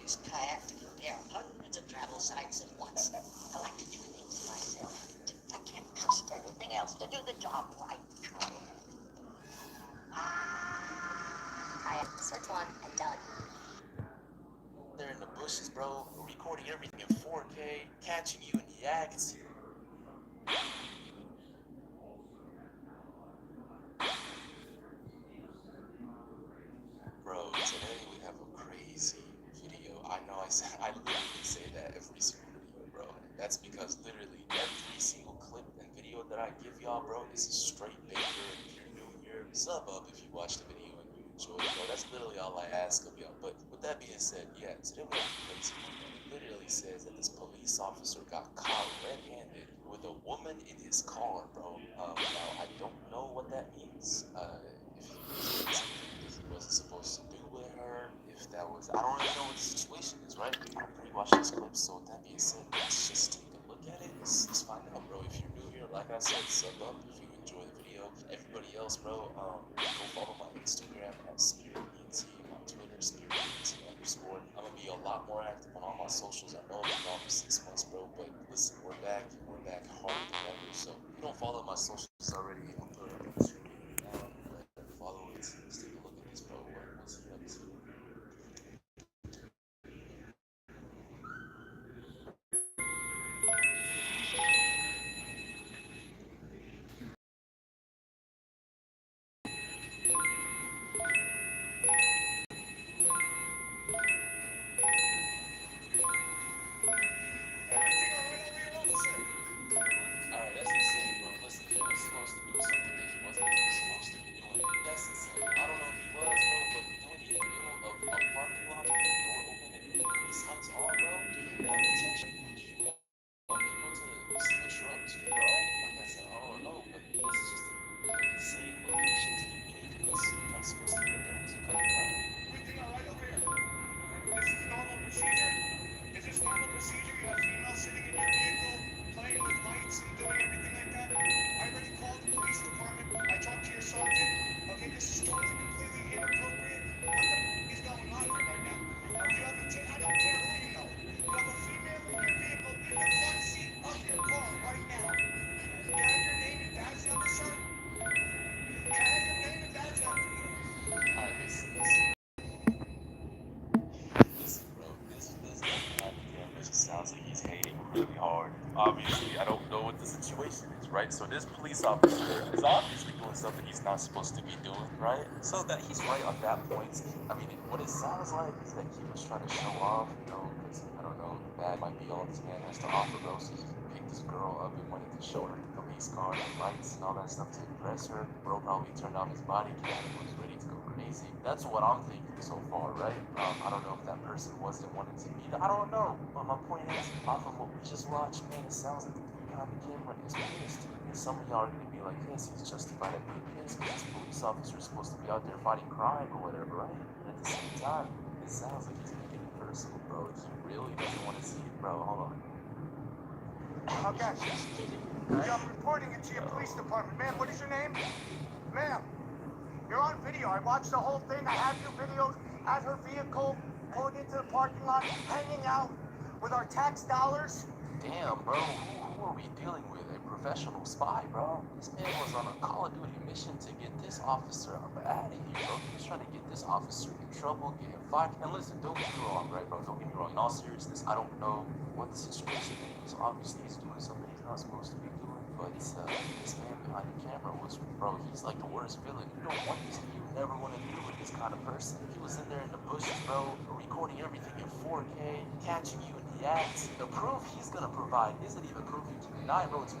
use kayak to compare hundreds of travel sites at once. I like to do things myself. I can't trust anything else to do the job right. Kayak, search one, and done. They're in the bushes, bro, recording everything in 4K, catching you in the act. Bro, today we have a crazy video. I know I literally say that every single video, bro. That's because literally every single clip and video that I give y'all, bro, is a straight banger. If you're new here, sub up if you watch the video and you enjoy it, bro. That's literally all I ask of y'all. But with that being said, yeah, today we have a crazy one. It literally says that this police officer got caught red-handed with a woman in his car, bro. Now, I don't know what that means. If he was doing something he wasn't supposed to do with her, if that was, I don't really know what the situation is, right? I'm pre-watching this clip, so with that being said, let's just take a look at it. Let's find out, bro. If you're new here, like I said, sub up if you enjoy the video. Everybody else, bro, go follow my Instagram at SpiritENT, my Twitter, SpiritENT_. I'm gonna be a lot more active on all my socials. I know I've been gone for 6 months, bro, but listen, we're back harder than ever. So if you don't follow my socials already, I'll put it on the screen now. Follow it. Let's take a look at this, bro. What's he up to? Sounds like he's hating really hard. Obviously, I don't know what the situation is, right? So this police officer is obviously doing something he's not supposed to be doing, right? So that he's right on that point. I mean, what it sounds like is that he was trying to show off, you know, because, I don't know, that might be all this man has to offer, bro. So he picked this girl up and wanted to show her the police car and lights and all that stuff to impress her. Bro probably turned on his body cam and was ready to go crazy. That's what I'm thinking so far, right? I don't know if that person wasn't wanting to meet. I don't know. But my point is, off of what we just watched, man, it sounds like the dude behind the camera is pissed. And some of y'all are gonna be like, yes, he's justified at being pissed because this police officer is supposed to be out there fighting crime or whatever, right? But at the same time, it sounds like he's making it personal, bro. He really doesn't want to see it, bro. Hold on. Okay. Yeah, I'm reporting it to your police department. Ma'am, what is your name? Ma'am, you're on video. I watched the whole thing. I have your videos at her vehicle, pulling into the parking lot, hanging out with our tax dollars. Damn, bro. Who are we dealing with? A professional spy, bro? This man was on a Call of Duty mission to get this officer out of here, bro. He was trying to get this officer in trouble, get him fired. And listen, don't get me wrong, right, bro? Don't get me wrong. In all seriousness, I don't know what the situation is. Obviously, he's doing something he's not supposed to be doing. But this man behind the camera was, bro, he's like the worst villain. You don't want this. You never want to deal with this kind of person. He was in there in the bushes, bro, recording everything in 4K, catching you in the act. The proof he's gonna provide isn't even proof you can deny, bro. It's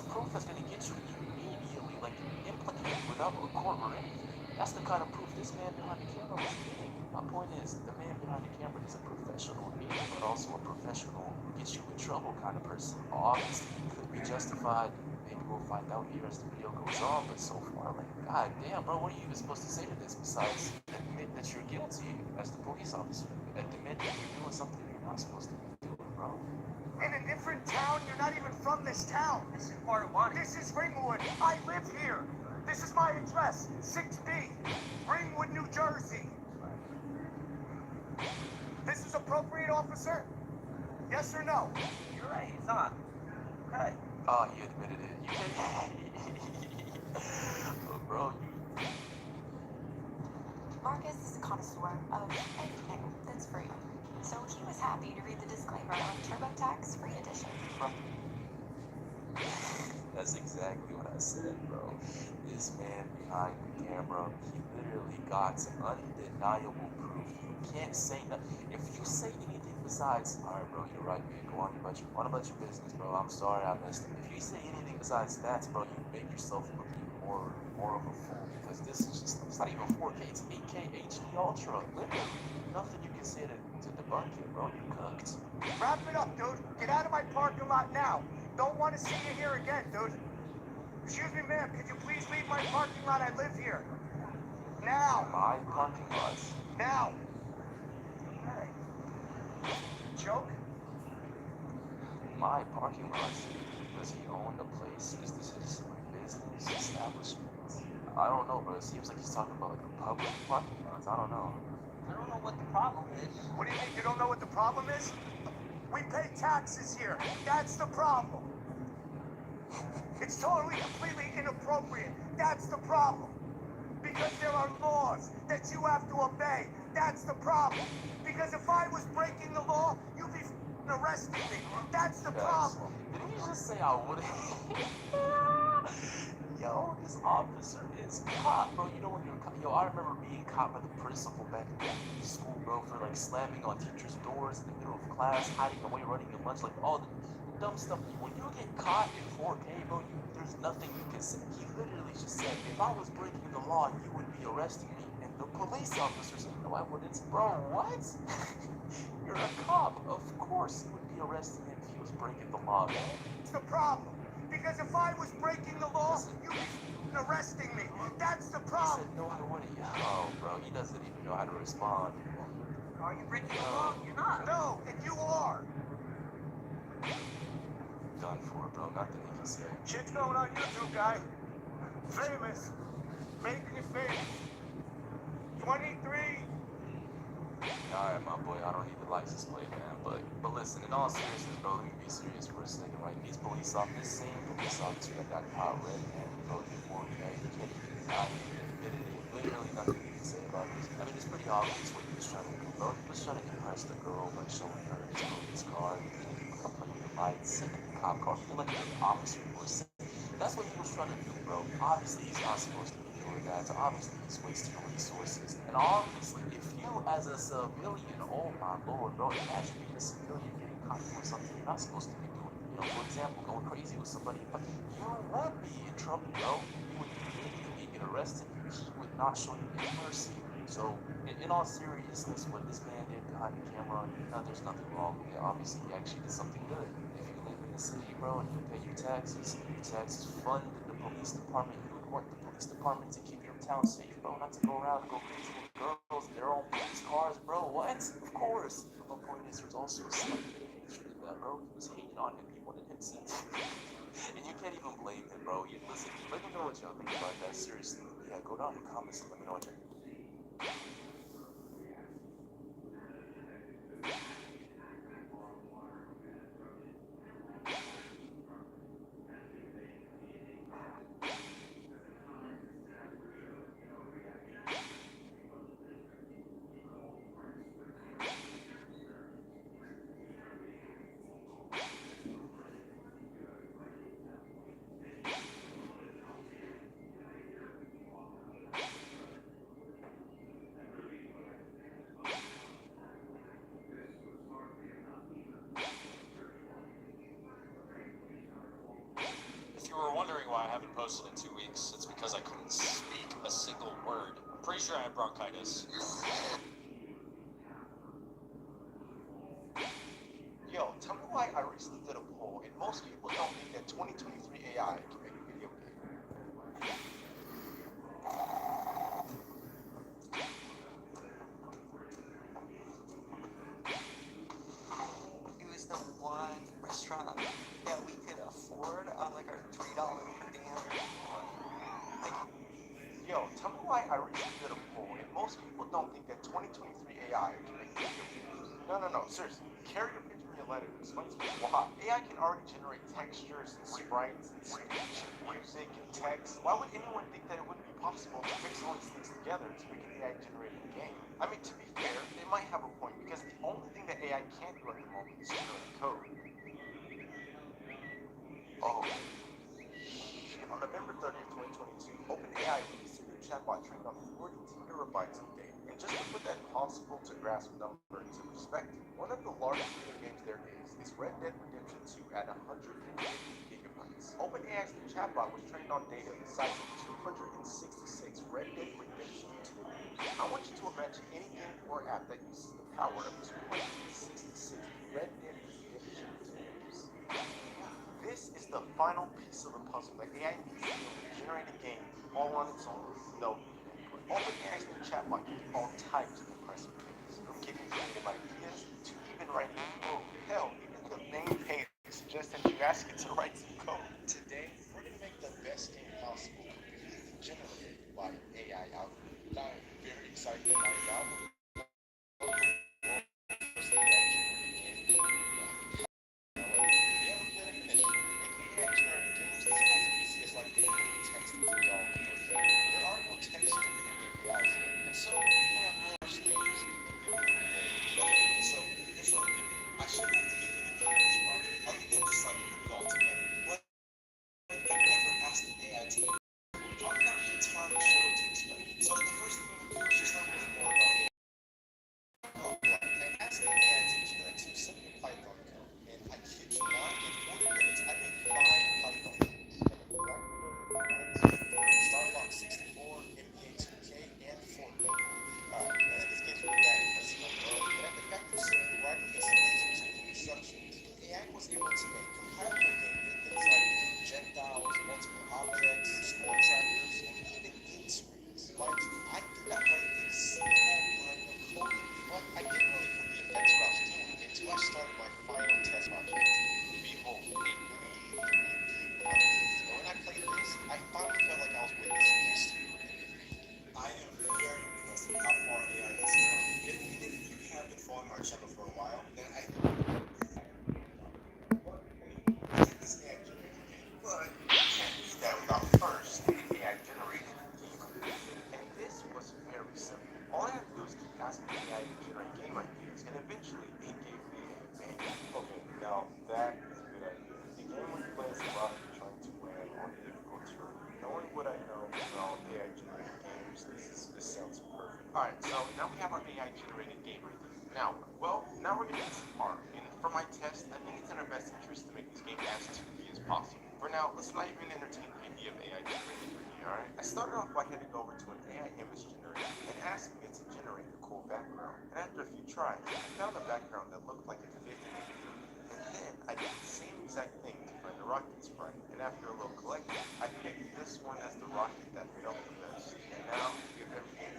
proof that's gonna get you immediately, like, implicated without a court or anything. That's the kind of proof this man behind the camera was getting. My point is, the man behind the camera is a professional media, but also a professional get you in trouble kind of person. Obviously, he could be justified. Maybe we'll find out here as the video goes on, but so far, like, god damn, bro, what are you even supposed to say to this besides admit that you're guilty as the police officer? Admit that you're doing something you're not supposed to be doing, bro. In a different town, you're not even from this town. This is part of one. This is Ringwood. I live here. This is my address, 6B, Ringwood, New Jersey. This is a inappropriate, officer? Yes or no? You're right, it's on. Okay. Oh, he admitted it. You oh, bro, Marcus is a connoisseur of anything that's free, so he was happy to read the disclaimer on TurboTax Free Edition. That's exactly what I said, bro. This man behind the camera, he literally got some undeniable proof. You can't say nothing. If you say anything besides, all right, bro, you're right, man. Go on about your business, bro. I'm sorry I messed up. If you say anything besides that, bro, you make yourself look even more of a fool. Because this is just, it's not even 4K, it's 8K HD Ultra. Literally, nothing you can say to debunk it, bro. You cooked. Wrap it up, dude. Get out of my parking lot now. Don't want to see you here again, dude. Excuse me, ma'am. Could you please leave my parking lot? I live here. Now. My parking lots. Now. Hey. Joke? My parking lots. Does he own the place? Is this his business establishment? I don't know, bro. It seems like he's talking about like a public parking lots. I don't know. I don't know what the problem is. What do you mean you don't know what the problem is? We pay taxes here. That's the problem. It's totally, completely inappropriate. That's the problem. Because there are laws that you have to obey. That's the problem. Because if I was breaking the law, you'd be arresting me. That's the problem. Didn't you just say I wouldn't? Yo, this officer is caught, bro. You know when you're caught? Yo, I remember being caught by the principal back in school, bro, for like slamming on teachers' doors in the middle of class, hiding away, running your lunch, like all the dumb stuff. When you get caught in 4K, bro, there's nothing you can say. He literally just said, if I was breaking the law, you would be arresting me. And the police officer said, no, I wouldn't. Bro, what? You're a cop. Of course you would be arresting him if he was breaking the law, man. It's the problem. Because if I was breaking the law, you'd be arresting me. That's the He problem. said, no, I wouldn't. Oh, bro, he doesn't even know how to respond. Are you breaking the law? You're not. No, and you are. Done for, bro. Nothing he can say. Shit's going on YouTube, guy. Famous. Making it famous. 23. Alright, my boy, I don't need the license plate, man. But listen, in all seriousness, bro, let me be serious for a second, right? These police officers, same police officer that got caught red-handed, bro, before, okay? You can't even deny it. He admitted it. Literally nothing you can say about this. I mean, it's pretty obvious what he was trying to do, bro. He was trying to impress the girl by showing her his police car, playing the lights, sitting in the cop car, feeling like an officer was. That's what he was trying to do, bro. Obviously, he's not supposed to be doing that. So obviously, he's wasting resources. And obviously, if you as a civilian, oh my lord, bro, imagine being a civilian getting caught doing something you're not supposed to be doing. You know, for example, going crazy with somebody, but you would be in trouble, bro. You would immediately get arrested. He would not show you any mercy. So, in all seriousness, what this man did behind the camera, there's nothing wrong with it. Obviously, he actually did something good. If you live in the city, bro, and you pay your taxes fund the police department. You would want the police department to keep your town safe, bro, not to go around and go crazy with girls in their own police cars, bro. What? Of course. But my point is, there's also a slight bit of hatred in that, bro. He was hating on him. He wanted him sent. And you can't even blame him, bro. Listen, let me know what y'all think about that. Seriously. Yeah, go down in the comments and let me know what y'all think. If you were wondering why I haven't posted in 2 weeks, it's because I couldn't speak a single word. I'm pretty sure I had bronchitis. Yo, tell me why I recently did a poll, and most people don't think that 2023 AI can make a video game. It was the one restaurant that we could afford on like our $3 per damn. Yo, tell me why I recently did a poll, and most people don't think that 2023 AI can make a video game. No, seriously. Carry your picture in your letter. Explain to me why. AI can already generate textures and sprites and speech and music and text. Why would anyone think that it wouldn't be possible to mix all these things together to make an AI-generated game? I mean, to be fair, they might have a point because the only thing that AI can't do at the moment is generate code. Oh, on November 30th, 2022, OpenAI released a new chatbot trained on 40 terabytes of data. And just to put that impossible to grasp number into perspective, one of the largest video games there is Red Dead Redemption 2 at 150 gigabytes. OpenAI's new chatbot was trained on data the size of 266 Red Dead Redemption 2. I want you to imagine any game or app that uses the power of 266 Red Dead Redemption 2s. This is the final piece of the puzzle that AI needs to be able to generate a game all on its own with no input. OpenAI's new chatbot can do all types of impressive things, from giving creative ideas to even writing code. Hell, even the main page suggests that you ask it to write some code. Today, we're going to make the best game possible completely generated by an AI algorithm. I'm very excited to find out what Alright, so now we have our AI generated game right there. Now we're gonna get some art. And for my test, I think it's in our best interest to make this game as 2D as possible. For now, let's not even entertain the idea of AI generated 3D, alright? I started off by heading over to an AI image generator and asking it to generate a cool background. And after a few tries, I found a background that looked like it fit in the video. And then I did the same exact thing to find the rocket sprite. And after a little collecting, I picked this one as the rocket that felt the best. And now, we have everything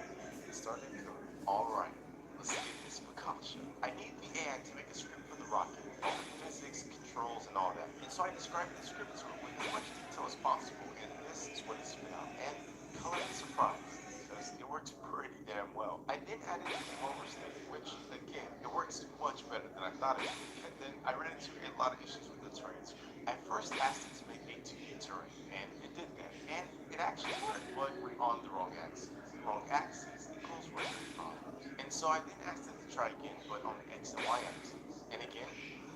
we started coding. Alright, let's get this precaution. I need the AI to make a script for the rocket, all the physics, controls, and all that. And so I described the script to it with as much detail as possible, and this is what it spit out. And color the surprise, because it works pretty damn well. I then added a roller state, which, again, it works much better than I thought it would. And then I ran into a lot of issues with the terrain script. I first asked it to make a 2D terrain, and it did that. And it actually worked, but on the wrong axis. The wrong axis equals rendering problems. And so I then asked it to try again, but on the X and Y axis. And again,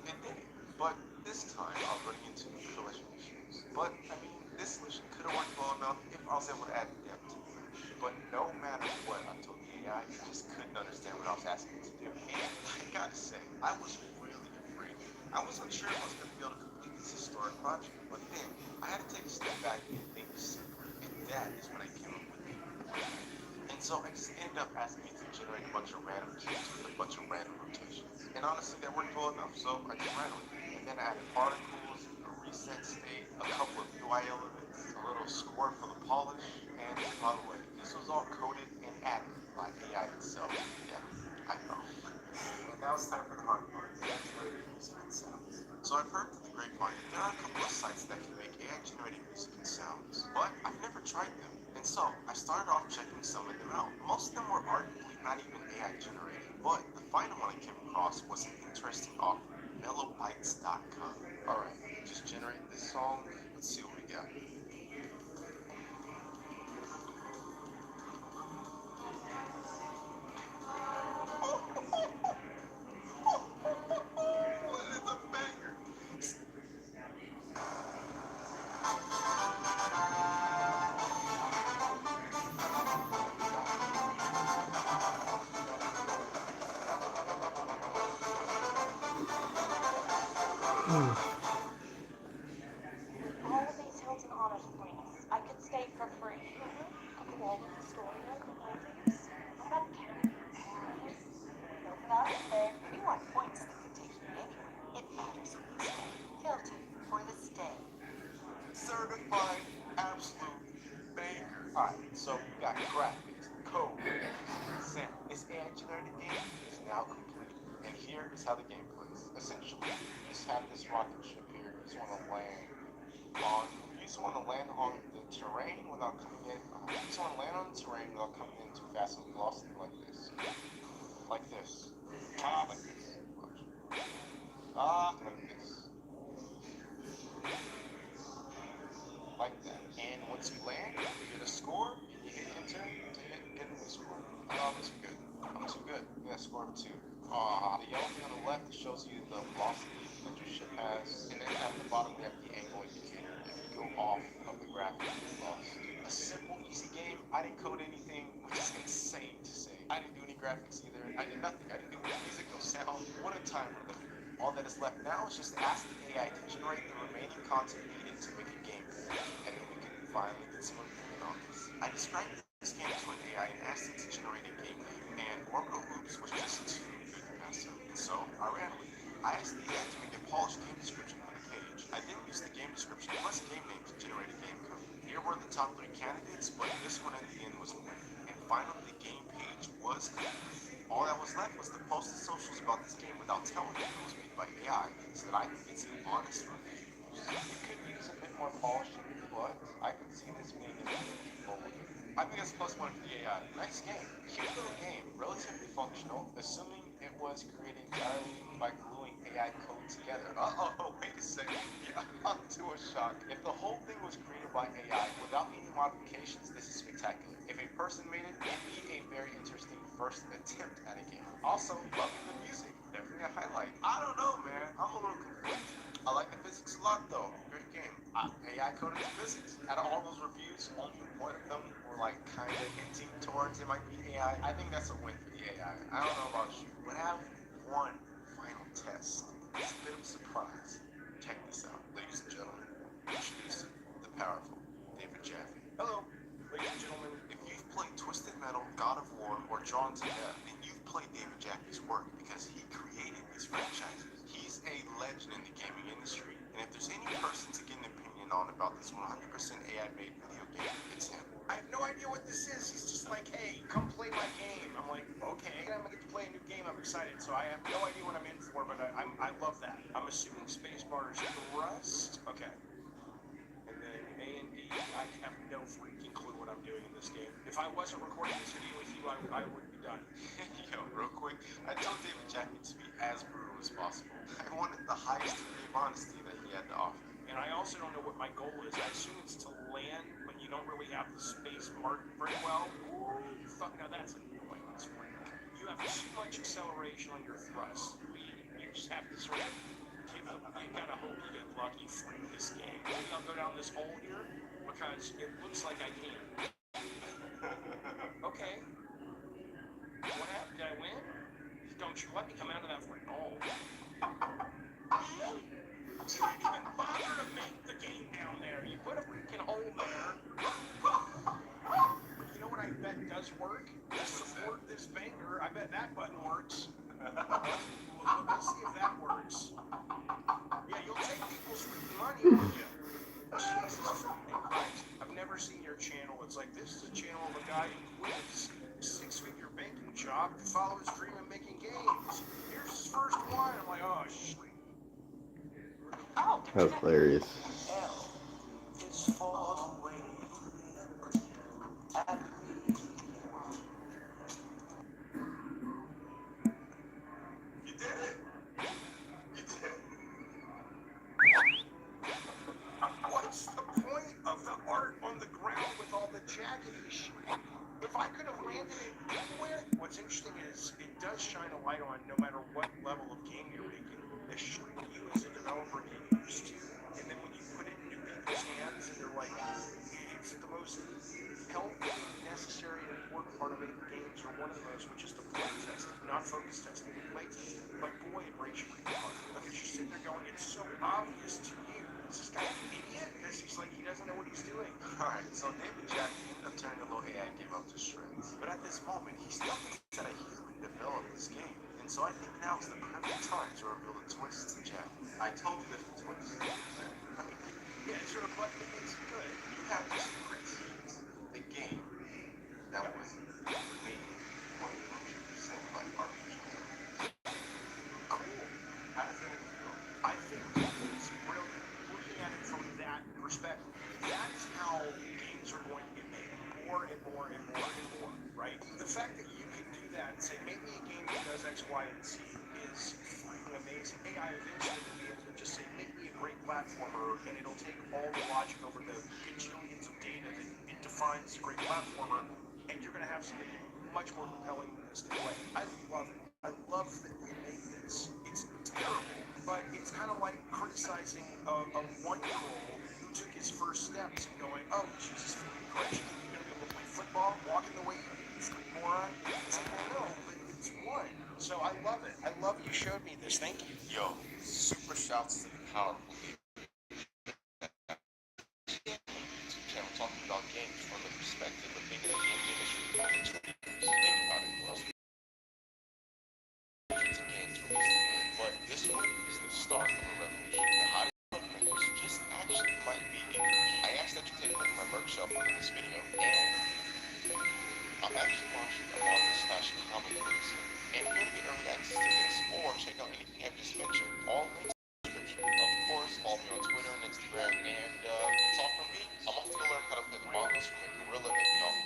it did it. But this time, I was running into collision issues. But, I mean, this solution could have worked well enough if I was able to add depth to it. But no matter what I told the AI, it just couldn't understand what I was asking it to do. And I gotta say, I was really afraid. I was unsure if I was going to be able to complete this historic project. But then, I had to take a step back and think simply. And that is when I came up with it. And so I just ended up asking it to generate a bunch of random cubes with a bunch of random rotations. And honestly, that worked well enough, so I just ran with it. And then I added particles, a reset state, a couple of UI elements, a little score for the polish, and by the way, this was all coded and added by AI itself. Yeah, I know. And now it's time for the hard part, the generated music and sounds. So I've heard through the grapevine that there are a couple of sites that can make AI-generated music and sounds, but I've never tried them. And so I started off checking some of them out. Most of them were arguably not even AI-generated, but the final one I came across was an interesting offer, mellowbytes.com. Alright, just generate this song. Let's see what we got. What is a banger? All of these Hilton Honors points, I could stay for free. A quality story I could use. I'm not counting your hours. No fair. You want points that could take you anywhere. It matters where you stay. Hilton for the stay. Certified absolute banger. Alright, so we got graphics, code, sound. This AI generated game is now complete. And here is how the game plays. Essentially, you just have this rocket ship here. You just want to land on the terrain without coming in. You just want to land on the terrain without coming in too fast and lost it like this. Like this. Like this. Like this. Like that. And once you land, you get a score, you hit enter to get a score. Oh, that's good. I'm too good. Yeah, score of 2. The yellow thing on the left shows you the velocity that your ship has. And then at the bottom we have the angle indicator. If you go off of the graphic, you lost. A simple, easy game. I didn't code anything, which is insane to say. I didn't do any graphics either. I did nothing. I didn't do any music, no sound. What a time we're living. All that is left now is just ask the AI to generate the remaining content needed to make a game. And then we can finally get some agreement on this. I described this game to an AI and asked it to generate a game name, and Orbital Oops was just too good to pass up. So I ran with it. I asked the AI to make a polished game description for the page. I then used the game description plus game name to generate a game code. Here were the top 3 candidates, but this one at the end was the winner. And finally, the game page was complete. All that was left was to post the socials about this game without telling them it was made by AI, so that I could get some honest reviews. It could use a bit more polishing, but I could see this being a people. I think that's +1 for the AI. Nice game. Cute little game, relatively functional, assuming it was created entirely by gluing AI code together. Wait a second. Yeah, I'm to a shock. If the whole thing was created by AI without any modifications, this is spectacular. If a person made it, it'd be a very interesting first attempt at a game. Also, loving the music. Definitely a highlight. I don't know, man. I'm a little confused. I like the physics a lot, though. Great game. AI coded the physics. Out of all those reviews, only one of them were like kind of hinting towards it might be AI. I think that's a win for the AI. I don't know about you, but I have one final test. It's a bit of a surprise. Check this out, ladies and gentlemen. Introducing the powerful David Jaffe. Hello, ladies and gentlemen. If you've played Twisted Metal, God of War, or Drawn to Death, then you've played David Jaffe's work because he created these franchises. He's a legend in the gaming industry, and if there's any person to get an opinion on about this 100% AI-made video game, it's him. I have no idea what this is. He's just like, hey, come play my game. I'm like, okay, I'm gonna get to play a new game. I'm excited. So I have no idea what I'm in for, but I love that. I'm assuming spacebar is thrust. Okay. And then A and E, I have no freaking clue what I'm doing in this game. If I wasn't recording this video with you, I would be done. Yo, real quick, I told David Jaffe to be as brutal as possible. I wanted the highest degree of honesty that he had to offer. And I also don't know what my goal is. I assume it's to land, but you don't really have the space marked very well. Ooh, fuck, now that's annoying. You have too much acceleration on your thrust. You just have to sort of, you gotta hope you get lucky through this game. Maybe I'll go down this hole here, because it looks like I can. Okay. What happened? Did I win? Don't you let me come out of that freaking hole. You didn't even bother to make the game down there. You put a freaking hole there. You know what I bet does work? To support this banger, I bet that button works. Let's see if that works. Yeah, you'll take people's freaking money, won't you? Jesus freaking Christ. I've never seen your channel. It's like, this is a channel of a guy who quit his 6-figure banking job to follow his dream of making games. Here's his first one. I'm like, oh, shit. Oh, That's hilarious. It's far away. does shine a light on no matter what level of game you're making. They show you as a developer get used to, and then when you put it in new people's hands, and they're like, it's the most healthy, necessary, and important part of making games, or one of the most, which is the play testing, not focus testing, but play testing. But boy, it breaks your heart because you're sitting there going, it's so obvious to you. Is this guy an idiot? Because he's like, he doesn't know what he's doing. Alright, so David Jack ended up turning the little AI game up to shreds. But at this moment, he still thinks that a human developed this game. And so I think now is the perfect time to reveal the twist to Jack. I told you there's a twist. I mean, Yeah, sure, but it's good. you have this crazy the game that was made 100% by RPG. Cool. How does that feel? I think it's brilliant looking at it from that perspective. That's how games are going to get made more and more and more and more, right? The fact that you can do that and say, make me a game that does X, Y, and Z is fucking amazing. AI eventually will be able to just say, make me a great platformer, and it'll take all the logic over the gajillions of data that it defines a great platformer, and you're going to have something much more compelling than this display. I love it. I love that we made this. It's terrible, but it's kind of like criticizing a one-year-old who took his first steps and going, oh, Jesus fucking Christ, you're going to be able to play football, walking the way you do, you freak moron? It's like, well, no, but it's one. So I love it. I love you showed me this. Thank you. Yo, super shouts to the powerful channel talking about games from the perspective of being in the game industry for over 20 years. Think about it, bro. It's games from used to play. But this one is the start of a revolution. The hottest makers just actually might be English. I asked that you take a look at my merch shelf in this video, and I'm actually launching a manga/comic books. And if you want to get early access to this, or check out anything I've just mentioned, all links in the description. Of course, follow me on Twitter and Instagram, and that's all from me. I'm off to go learn how to play the mangas from a gorilla named Young.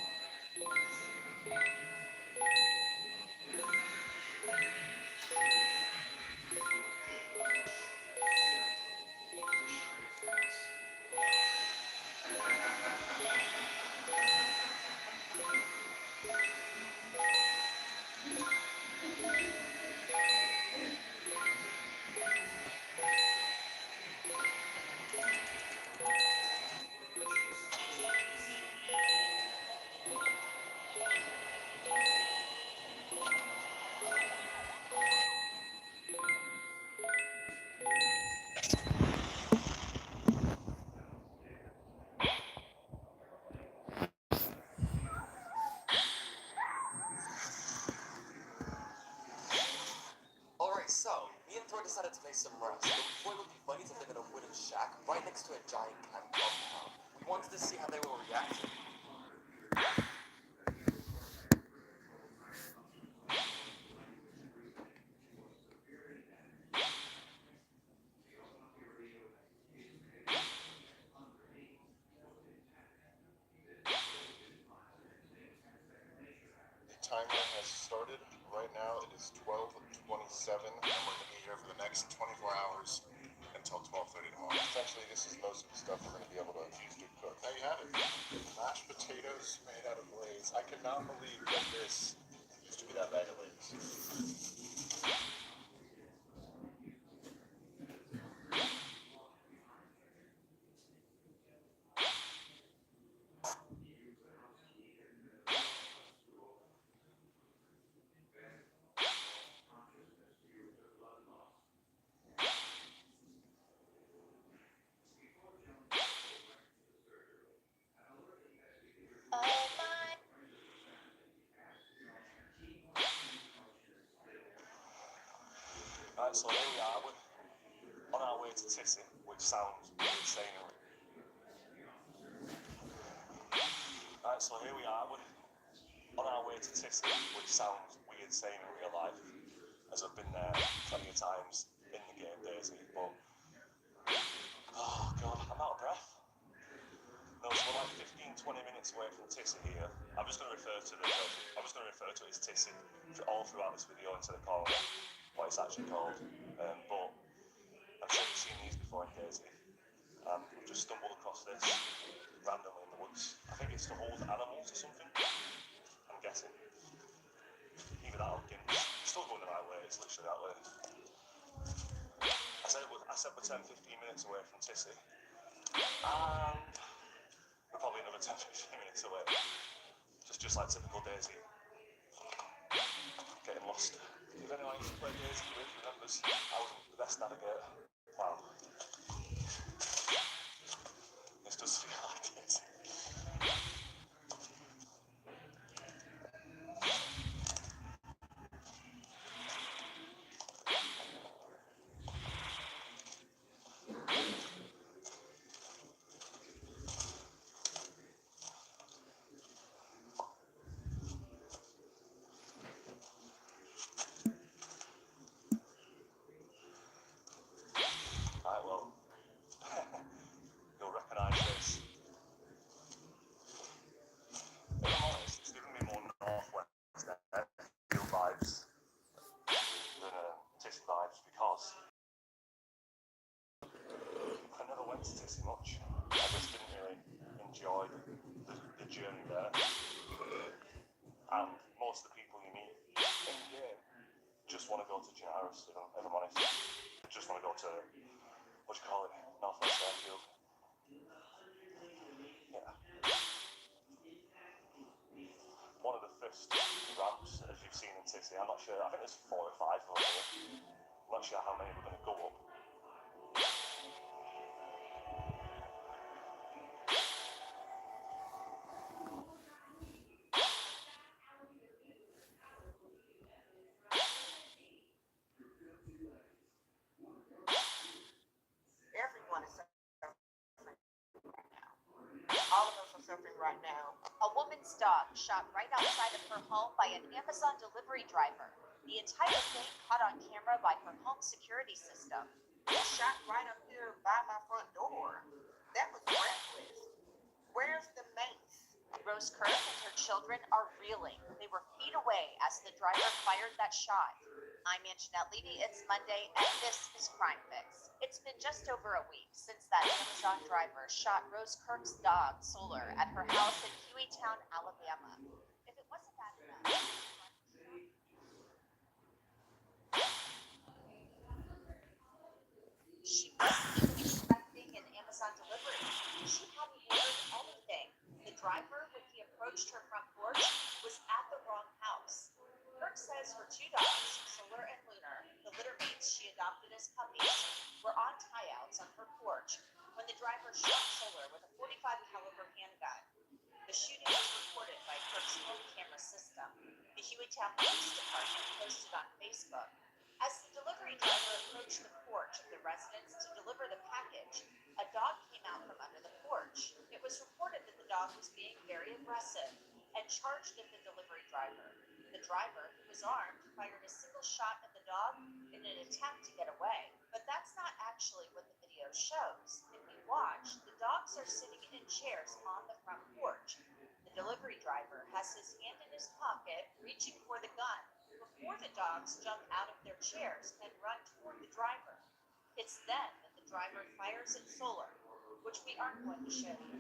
Alright, so, me and Thor decided to play some Rust, but we thought it would be funny to live in a wooden shack right next to a giant camp compound. We wanted to see how they will react. The timer has started. Right now it is 12:27, and we're going to be here for the next 24 hours until 12:30 tomorrow. Essentially, this is most of the stuff we're going to be able to use to cook. There you have it. Mashed potatoes made out of glaze. I cannot believe that this used to be that bag of glaze. Right, so here we are, we're on our way to Tissy, which sounds insane. Right, so here we are, we're on our way to Tissy, which sounds weird saying in real life, as I've been there plenty of times in the game, Daisy, but oh god, I'm out of breath. No, so we're like 15-20 minutes away from Tissy here. I'm just going to refer to it as Tissy all throughout this video instead of calling it what it's actually called. But I'm sure you've seen these before in Daisy. We've just stumbled across this randomly in the woods. I think it's to hold animals or something. I'm guessing. Either that or gimps. Still It's literally that way. I said we're 10-15 minutes away from Tissy. And we're probably another 10-15 minutes away. Just like typical Daisy. Getting lost. If anyone used to play Daisy with remembers, I wasn't the best navigator. Wow. This does feel like Daisy. Right, well, you'll recognise this. If I'm honest, it's giving me more northwest field vibes than Tissy vibes because I never went to Tissy much. I just didn't really enjoy the journey there. And most of the people you meet in the game just want to go to Gielinor, if I'm honest. Just want to go to, what do you call it, Northwest Airfield. Yeah. One of the first ramps, as you've seen in Tissy, I'm not sure, I think there's 4 or 5 over here. I'm not sure how many we're going to go up. Everyone is suffering right now. All of us are suffering right now. A woman's dog shot right outside of her home by an Amazon delivery driver. The entire thing caught on camera by her home security system. It shot right up here by my front door. That was reckless. Where's the mace? Rose Kirk and her children are reeling. They were feet away as the driver fired that shot. I'm Anjanette Levy. It's Monday, and this is Crime Fix. It's been just over a week since that Amazon driver shot Rose Kirk's dog, Solar, at her house in Hueytown, Alabama. If it wasn't bad enough, she wasn't even expecting an Amazon delivery. She hadn't ordered anything. The driver, when he approached her front porch, was at the wrong house. Kirk says her 2 dogs, Solar and Lunar, the litter mates she adopted as puppies, were on tie-outs on her porch when the driver shot Solar with a .45 caliber handgun. The shooting was reported by Kirk's home camera system. The Hueytown Police Department posted on Facebook. As the delivery driver approached the porch of the residence to deliver the package, a dog came out from under the porch. It was reported that the dog was being very aggressive and charged at the delivery driver. The driver, who was armed, fired a single shot at the dog in an attempt to get away. But that's not actually what the video shows. If you watch, the dogs are sitting in chairs on the front porch. The delivery driver has his hand in his pocket, reaching for the gun, before the dogs jump out of their chairs and run toward the driver. It's then that the driver fires at Solar, which we aren't going to show you.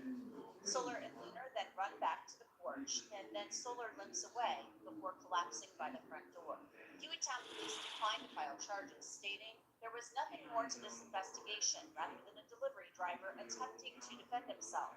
Solar and Lunar then run back to the porch, and then Solar limps away before collapsing by the front door. Hueytown police declined to file charges, stating there was nothing more to this investigation rather than a delivery driver attempting to defend himself.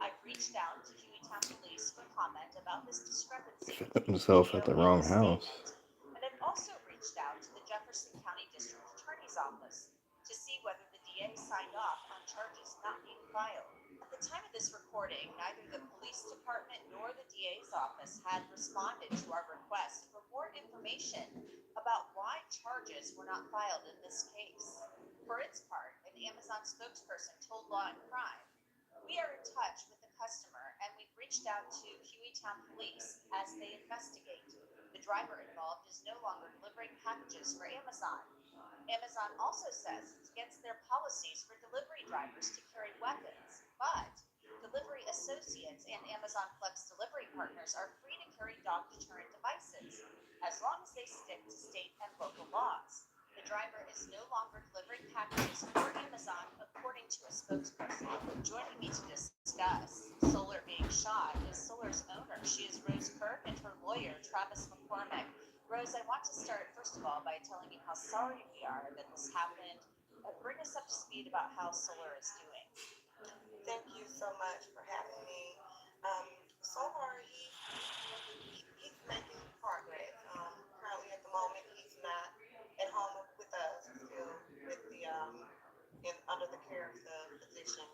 I've reached out to Hueytown police for comment about this discrepancy between himself the at the video wrong and house. statement. And I've also reached out to the Jefferson County District Attorney's Office to see whether the DA signed off on charges not being filed. At the time of this recording, neither the police department nor the DA's office had responded to our request for more information about why charges were not filed in this case. For its part, an Amazon spokesperson told Law and Crime, "We are in touch with the customer and we've reached out to Hueytown police as they investigate. The driver involved is no longer delivering packages for Amazon." Amazon also says it's against their policies for delivery drivers to carry weapons, but delivery associates and Amazon Flex delivery partners are free to carry dog deterrent devices, as long as they stick to state and local laws. The driver is no longer delivering packages for Amazon, according to a spokesperson. Joining me to discuss Solar being shot is Solar's owner. She is Rose Kirk and her lawyer, Travis McCormick. Rose, Boys, I want to start, first of all, by telling you how sorry we are that this happened and bring us up to speed about how Solar is doing. Thank you so much for having me. So far, he's making progress. Currently, at the moment, he's not at home with us. He's still with under the care of the physician.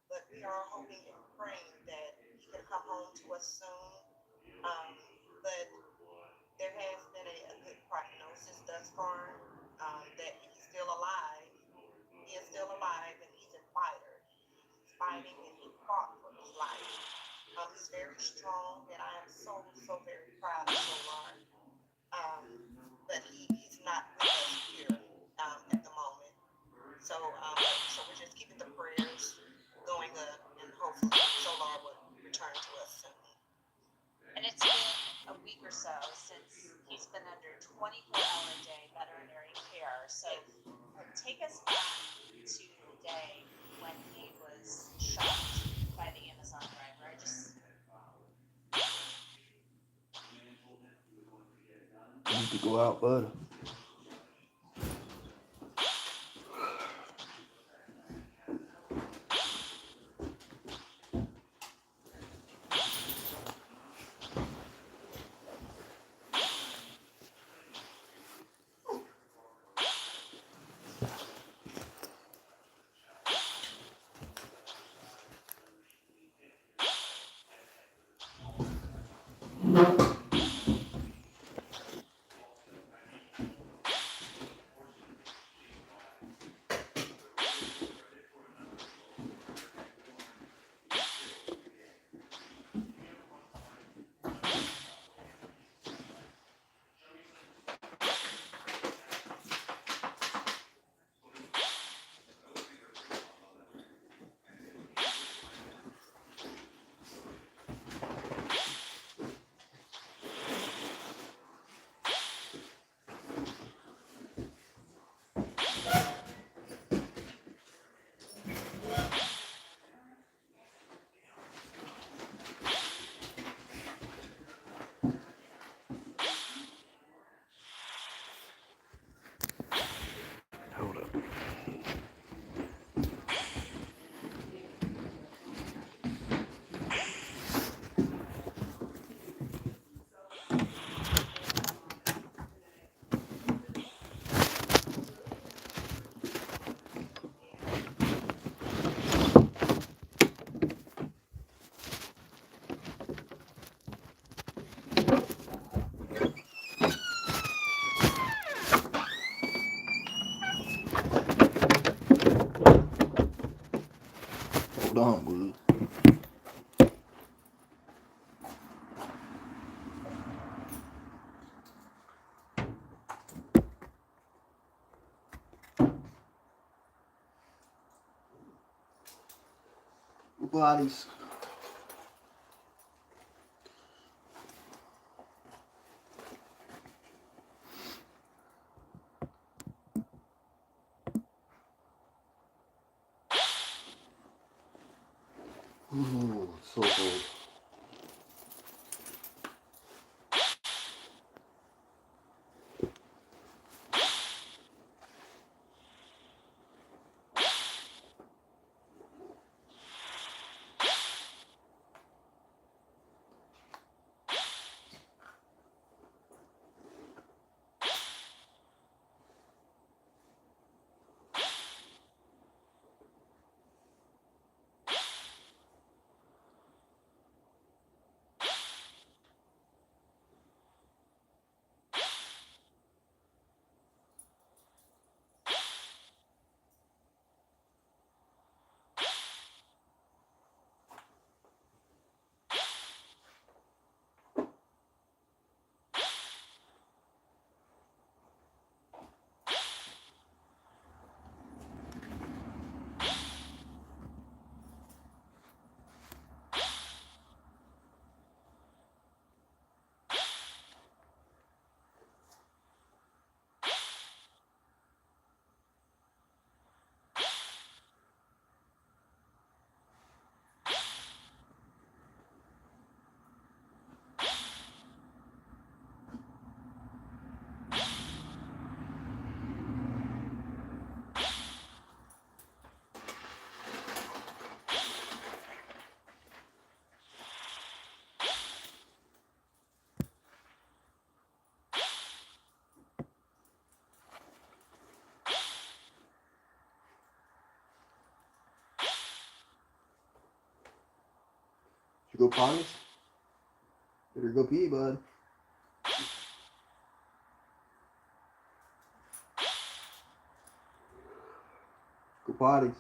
But we are hoping and praying that he can come home to us soon. But there has been a good prognosis thus far, that he's still alive. He is still alive, and he's a fighter. He's fighting, and he fought for his life. He's very strong, and I am so very proud of Solar. But he's not with us here at the moment. So we're just keeping the prayers going up, and hopefully Solar will return to us soon. And it's been a week or so since he's been under 24-hour-a-day veterinary care. So take us back to the day when he was shot by the Amazon driver. You need to go out, bud. Hold up. Hold on, boo. Bodies. Ooh, so cold. You go potties? Better go pee, bud. Go potties.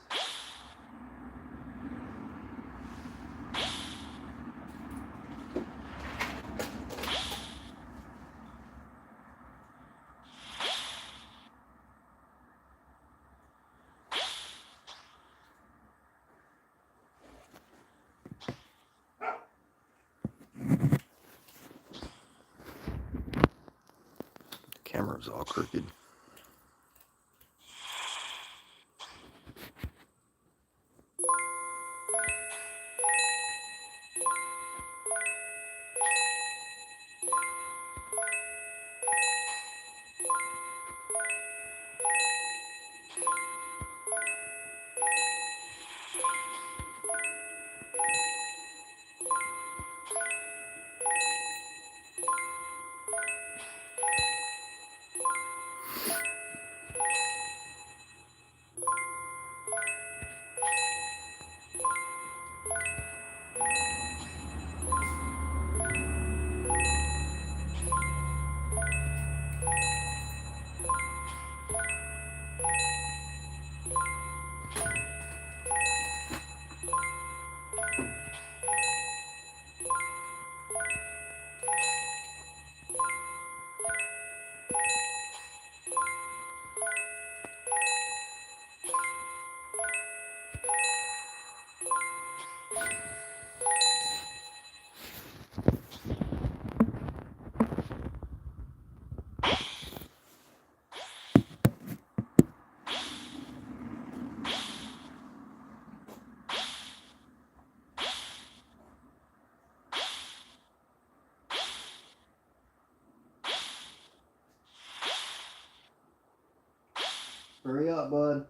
Camera's all crooked. Hurry up, bud.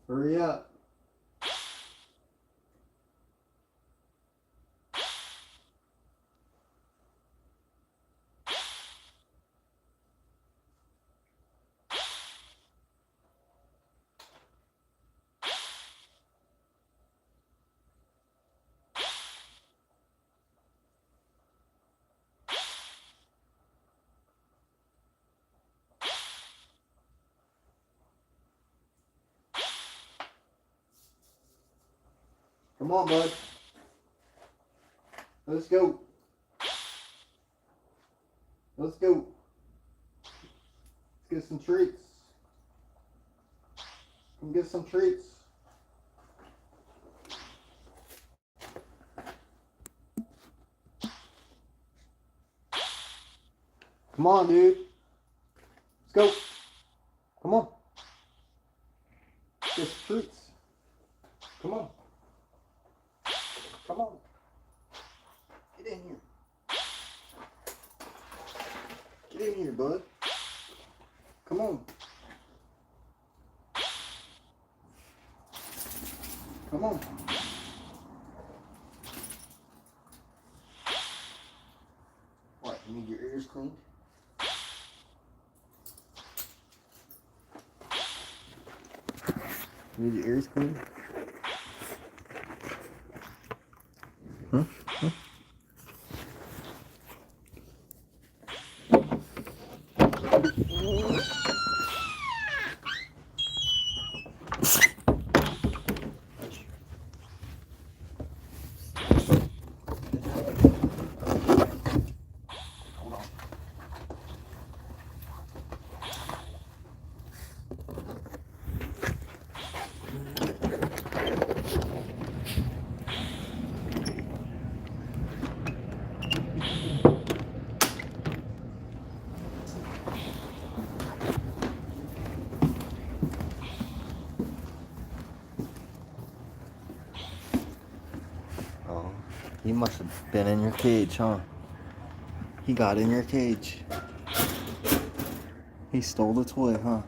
Hurry up. Come on, bud. Let's go. Let's go. Let's get some treats. Come get some treats. Come on, dude. Let's go. Come on. Get some treats. Come on. Come on. Get in here. Get in here, bud. Come on. Come on. What, you need your ears cleaned? You need your ears cleaned? Huh? Huh? Oh, he must have been in your cage, huh? He got in your cage. He stole the toy, huh?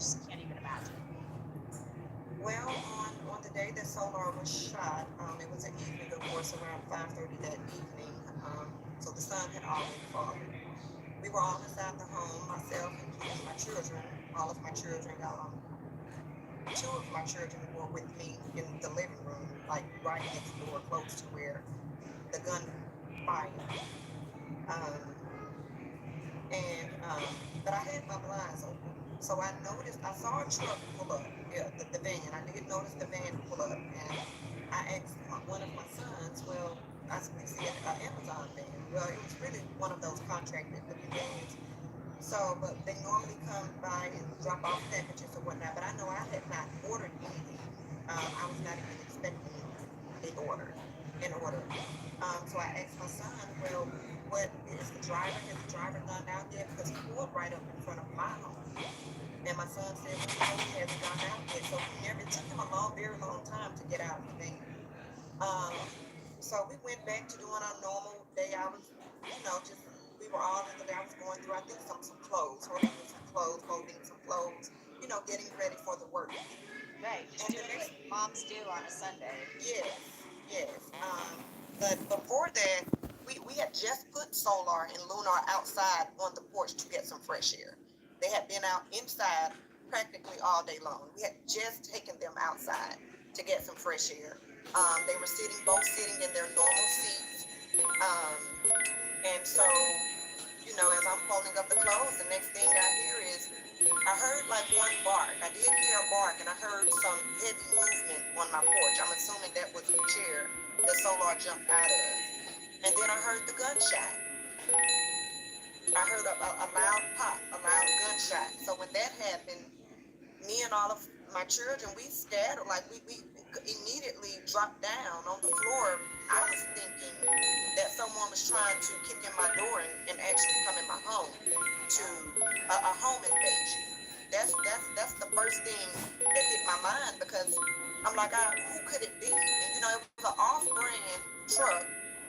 just can't even imagine. Well, on the day that Solar was shot, it was an evening, of course, around 5:30 that evening. So the sun had already fallen. We were all inside the home, myself, including my children, all of my children. Two of my children were with me in the living room, like right next door, close to where the gun fired. Um, but I had my blinds open, so I saw a truck pull up. Yeah, the van. I did notice the van pull up, and I asked one of my sons, well, we see an Amazon van. Well, it was really one of those contracted looking vans. So, but they normally come by and drop off packages or whatnot, but I know I had not ordered anything. I was not even expecting an order. So I asked my son, well, what is the driver? Has the driver gone out yet? Because he pulled right up in front of my home. And my son said, well, no, he hasn't gone out yet. So it took him a very long time to get out of the van. So we went back to doing our normal day. I was, we were all in the day. I was going through, I think, some clothes, folding some clothes, getting ready for the work. Right, just doing what moms do on a Sunday. Yes. But before that, we had just put Solar and Lunar outside on the porch to get some fresh air. They had been out inside practically all day long. We had just taken them outside to get some fresh air. They were both sitting in their normal seats. And so, as I'm folding up the clothes, the next thing I hear is, I heard like one bark. I did hear a bark, and I heard some heavy movement on my porch. I'm assuming that was the chair that Solar jumped out of. And then I heard the gunshot. I heard a loud pop, a loud gunshot. So when that happened, me and all of my children, we scattered, like we immediately dropped down on the floor. I was thinking that someone was trying to kick in my door and actually come in my home to a home invasion. That's the first thing that hit my mind, because I'm like, who could it be? And it was an off-brand truck.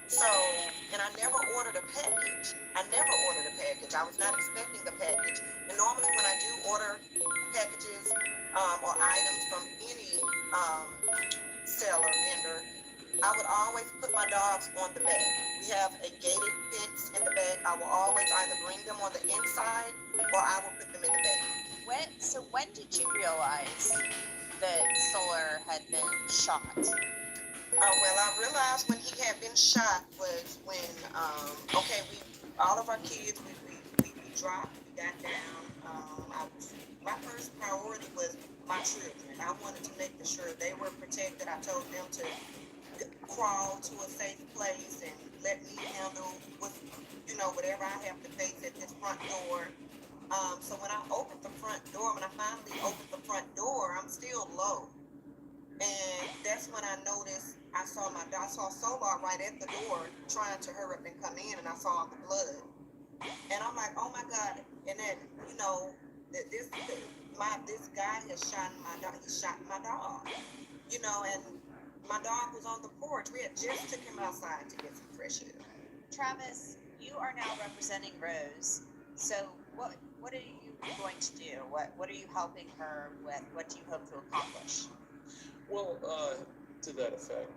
So, and I never ordered a package. I was not expecting the package. And normally when I do order packages or items from any seller, vendor, I would always put my dogs on the back. We have a gated fence in the back. I will always either bring them on the inside or I will put them in the back. When did you realize that Solar had been shot? Well, I realized when he had been shot was when, all of our kids, we dropped, we got down. My first priority was my children. I wanted to make sure they were protected. I told them to crawl to a safe place and let me handle whatever I have to face at this front door. So when I opened the front door, when I finally opened the front door, I'm still low. And that's when I noticed, I saw Solar right at the door trying to hurry up and come in, and I saw the blood. And I'm like, oh my God. And then, this guy has shot my dog. He shot my dog. And my dog was on the porch. We had just took him outside to get some fresh air. Travis, you are now representing Rose. So what are you going to do? What are you helping her with? What do you hope to accomplish? Well, to that effect,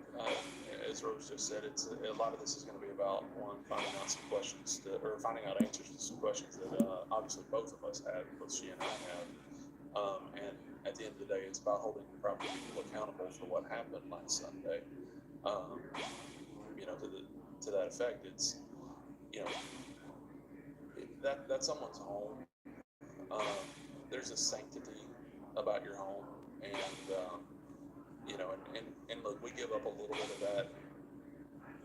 as Rose just said, a lot of this is going to be about finding out some questions finding out answers to some questions that obviously both of us have, both she and I have. And at the end of the day, it's about holding the proper people accountable for what happened last Sunday. To that effect, it's that's someone's home. There's a sanctity about your home, and and look, we give up a little bit of that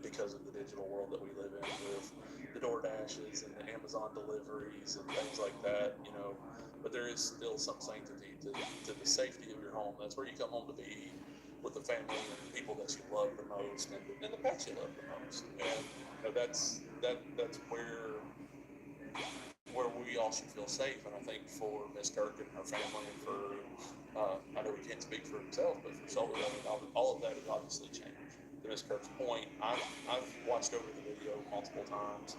because of the digital world that we live in, with the DoorDashes and the Amazon deliveries and things like that, but there is still some sanctity to the safety of your home. That's where you come home to be with the family and the people that you love the most, and the pets you love the most. And that's where we all should feel safe. And I think for Miss Kirk and her family, and for I know he can't speak for himself, but for Solar, all of that has obviously changed. To Miss Kirk's point, I've watched over the video multiple times,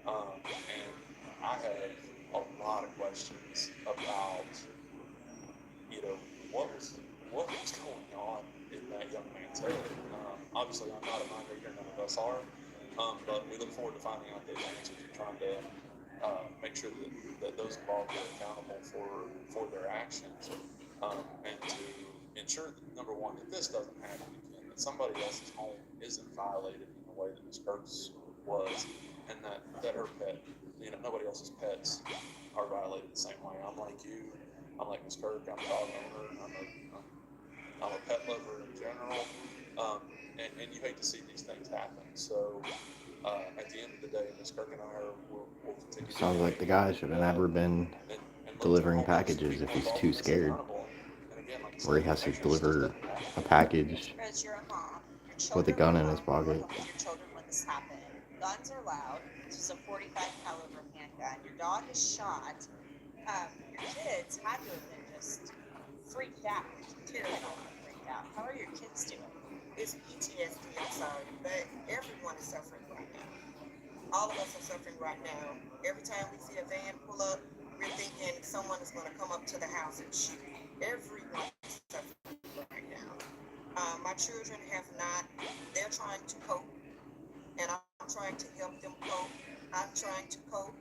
and I have a lot of questions about you know, what was going on in that young man's head. Obviously, I'm not a mind reader, none of us are, but we look forward to finding out those answers and trying to make sure that those involved are accountable for their actions, and to ensure that, number one, that this doesn't happen again, that somebody else's home isn't violated in the way that Miss Kirk's was, and that her pet, you know, nobody else's pets are violated the same way. I'm like you. I'm like Miss Kirk. I'm a dog owner. I'm a pet lover in general. And you hate to see these things happen. So at the end of the day, Miss Kirk and I will continue. Sounds like the guy should have never been delivering packages if he's too scared. Where he has to deliver a package Rose, you're a mom. Your with a children gun were in his home. You were pocket. home with your children when this happened. Guns are loud. This is a 45 caliber handgun. Your dog is shot. Your kids had to have been just freaked out. Terrified, freaked out. How are your kids doing? It's PTSD, I'm sorry, but everyone is suffering right now. All of us are suffering right now. Every time we see a van pull up, we're thinking someone is going to come up to the house and shoot. Everyone is suffering right now. My children have not, they're trying to cope, and I'm trying to help them cope. I'm trying to cope,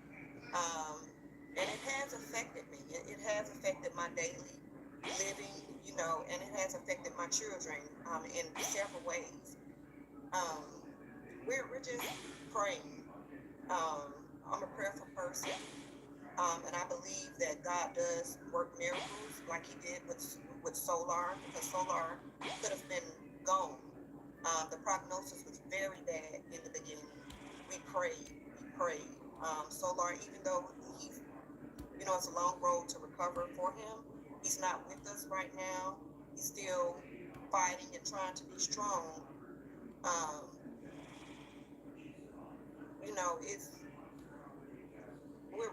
and it has affected me. It has affected my daily living, you know, and it has affected my children in several ways. We're just praying. I'm a prayerful person, and I believe that God does work miracles like He did with Solar, because Solar could have been gone. The prognosis was very bad in the beginning. We prayed. Solar, even though he's, you know, it's a long road to recover for him, he's not with us right now. He's still fighting and trying to be strong. You know,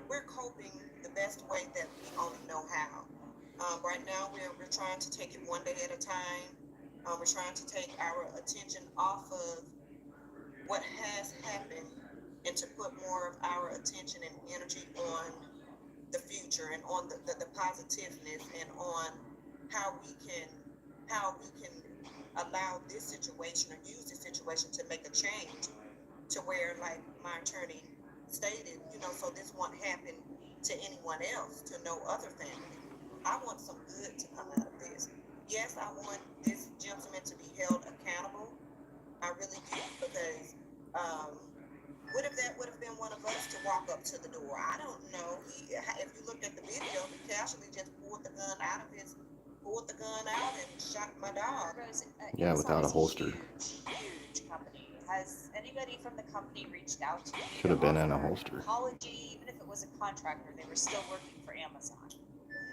we're coping the best way that we only know how. Right now, we're trying to take it one day at a time. We're trying to take our attention off of what has happened and to put more of our attention and energy on the future and on the positiveness and on how we can allow this situation or use this situation to make a change to where, like my attorney stated, you know, so this won't happen to anyone else, to no other family. I want some good to come out of this. Yes, I want this gentleman to be held accountable. I really do, because what if that would have been one of us to walk up to the door? I don't know. If you look at the video, he casually just pulled the gun out and shot my dog. Rose, Yeah, without a Amazon is holster. Huge company. Has anybody from the company reached out to you? Should have been in a offer holster. Apology, even if it was a contractor, they were still working for Amazon.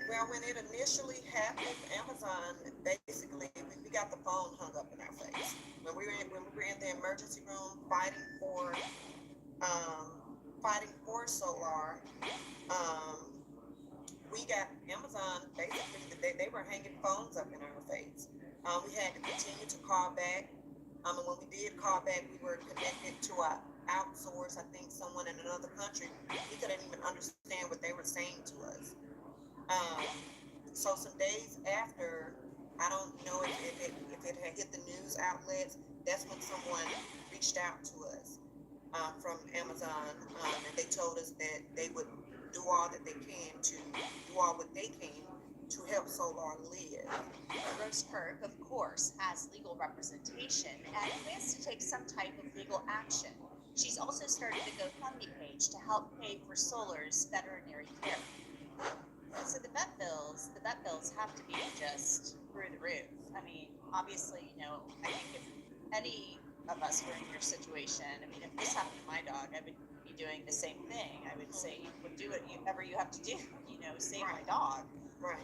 Well, when it initially happened, Amazon basically we got the phone hung up in our face. When we were in the emergency room fighting for Solar, we got Amazon basically they were hanging phones up in our face. We had to continue to call back. And when we did call back, we were connected to an outsource. I think someone in another country. We couldn't even understand what they were saying to us. So some days after, I don't know if it had hit the news outlets, that's when someone reached out to us from Amazon, and they told us that they would do all that they can to do all what they can to help Solar live. Rose Kirk, of course, has legal representation and plans to take some type of legal action. She's also started a GoFundMe page to help pay for Solar's veterinary care. So the vet bills have to be just through the roof. I mean, obviously, you know, I think if any of us were in your situation, I mean, if this happened to my dog, I would be doing the same thing. I would say, well, do whatever you have to do, you know, save my dog. Right.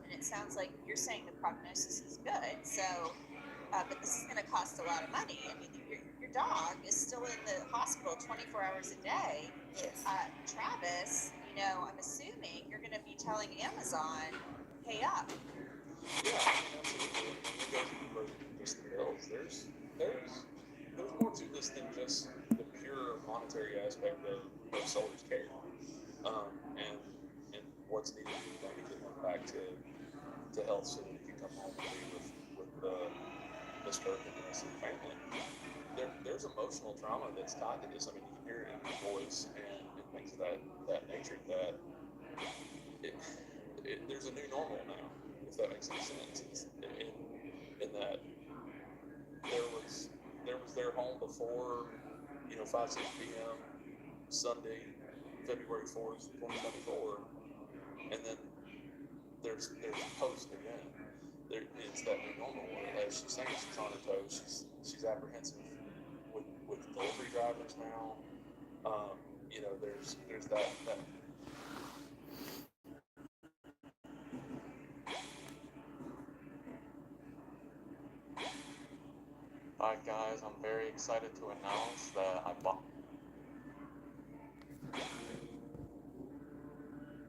And it sounds like you're saying the prognosis is good. So, but this is going to cost a lot of money. I mean, your dog is still in the hospital 24 hours a day. Yes. Travis, you know, I'm assuming you're going to be telling Amazon, pay up. Yeah, I mean, absolutely. When you go deeper than just the bills, there's more to this than just the pure monetary aspect of Solar's care, and what's needed to be done to get them back to to Health so that he can come home and be with Miss Kirk and the rest of the family. There's emotional trauma that's tied to this. I mean, you can hear it in your voice and things of that nature. That there's a new normal now, if that makes any sense. In that there was their home before 5-6 p.m. Sunday, February 4th, 2024, and then there's post again. It's that new normal where, as she's saying, she's on her toes. She's apprehensive with delivery drivers now. There's that. Alright guys, I'm very excited to announce that I bought...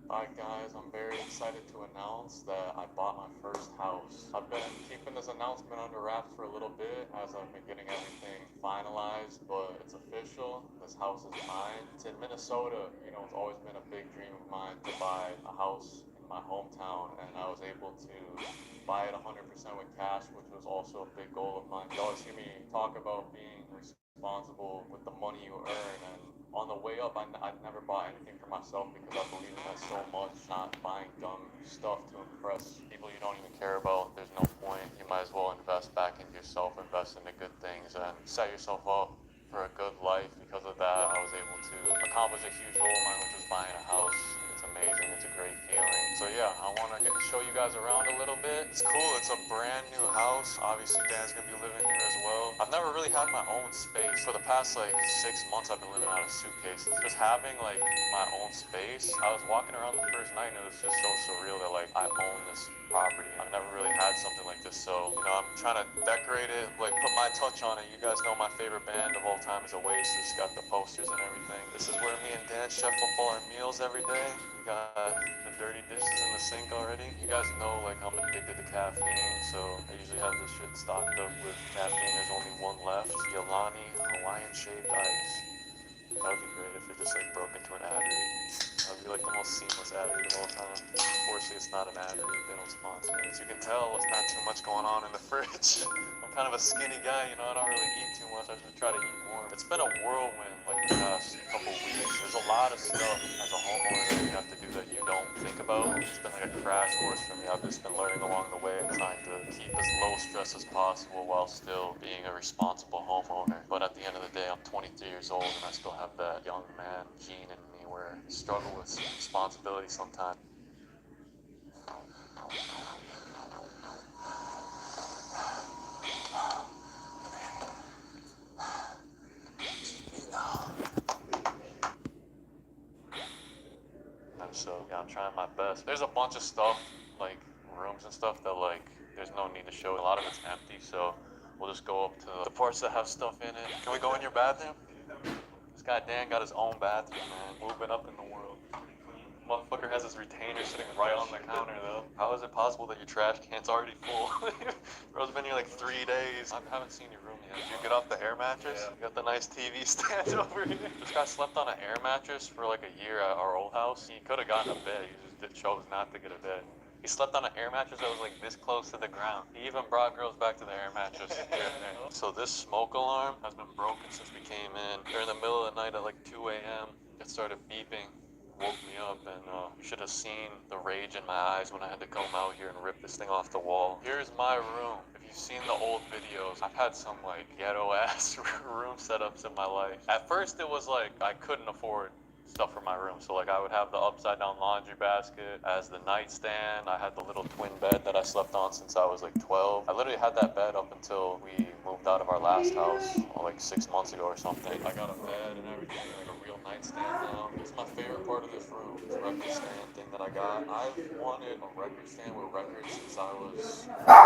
Alright guys, I'm very excited to announce that I bought my first house. I've been keeping this announcement under wraps for a little bit as I've been getting everything finalized, but it's official. This house is mine. It's in Minnesota. It's always been a big dream of mine to buy a house in my hometown, and I was able to buy it 100% with cash, which was also a big goal of mine. You always hear me talk about being responsible with the money you earn, and on the way up, I never bought anything for myself because I believe in that so much. Not buying dumb stuff to impress people you don't even care about. There's no point. You might as well invest back into yourself, invest into good things, and set yourself up for a good life. Because of that, I was able to accomplish a huge goal of mine, which was buying a house. It's amazing. It's a great feeling. So yeah, I want to show you guys around a little bit. It's cool. It's a brand new house. Obviously, Dan's gonna be living here as well. I've never really had my own space. For the past 6 months, I've been living out of suitcases. Just having my own space. I was walking around the first night and it was just so surreal that I own this property. I've never really had something like this, so I'm trying to decorate it, put my touch on it. You guys know my favorite band of all time is Oasis. Got the posters and everything. This is where me and Dan chef up all our meals every day. We got the dirty dishes in the sink already. You guys know I'm addicted to caffeine, so I usually have this shit stocked up with caffeine. There's only one left. It's Gielinor Hawaiian shaped ice. That would be great if it just broke into an ad read. That would be the most seamless ad read of all time. Unfortunately, it's not an ad read. They don't sponsor me. As you can tell, it's not too much going on in the fridge. I'm kind of a skinny guy, I don't really eat too much. I should try to eat more. It's been a whirlwind the past couple weeks. There's a lot of stuff as a homeowner that you have to do that you don't think about. It's been a crash course for me. I've just been learning along the way and trying to keep as low stress as possible while still being a responsible homeowner. But at the end of the day, I'm 23 years old and I still have that young man gene in me where I struggle with responsibility sometimes. So yeah, I'm trying my best. There's a bunch of stuff, rooms and stuff that there's no need to show. A lot of it's empty, so we'll just go up to the parts that have stuff in it. Can we go in your bathroom? This guy Dan got his own bathroom, man. Moving up in the world. Motherfucker has his retainer sitting right on the counter, though. How is it possible that your trash can's already full? Bro's been here 3 days. I haven't seen your room yet. Did you get off the air mattress? Yeah. You got the nice TV stand over here. This guy slept on an air mattress for a year at our old house. He could have gotten a bed. He just chose not to get a bed. He slept on an air mattress that was this close to the ground. He even brought girls back to the air mattress. So this smoke alarm has been broken since we came in. During the middle of the night at 2 a.m., it started beeping. Woke me up, and you should have seen the rage in my eyes when I had to come out here and rip this thing off the wall. Here's my room. If you've seen the old videos, I've had some ghetto ass room setups in my life. At first it was I couldn't afford stuff for my room, so I would have the upside down laundry basket as the nightstand. I had the little twin bed that I slept on since I was 12. I literally had that bed up until we moved out of our last house 6 months ago or something. I got a bed and everything, a real nightstand now. This is my favorite part of this room, this record stand thing that I got. I've wanted a record stand with records since I was I've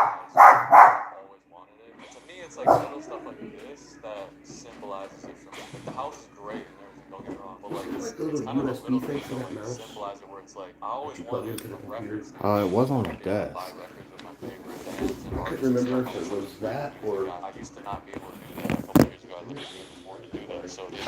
always wanted it. And to me, it's little stuff like this that symbolizes it for me. The house is great and everything, don't get me wrong, but it's kind of the little things that symbolize it, where it's I always wanted a record stand. It was on the desk. Buy records with my favorite bands and I artists. couldn't remember if it was that or... I used to not be able to do that a couple years ago. I literally couldn't afford to do that. So that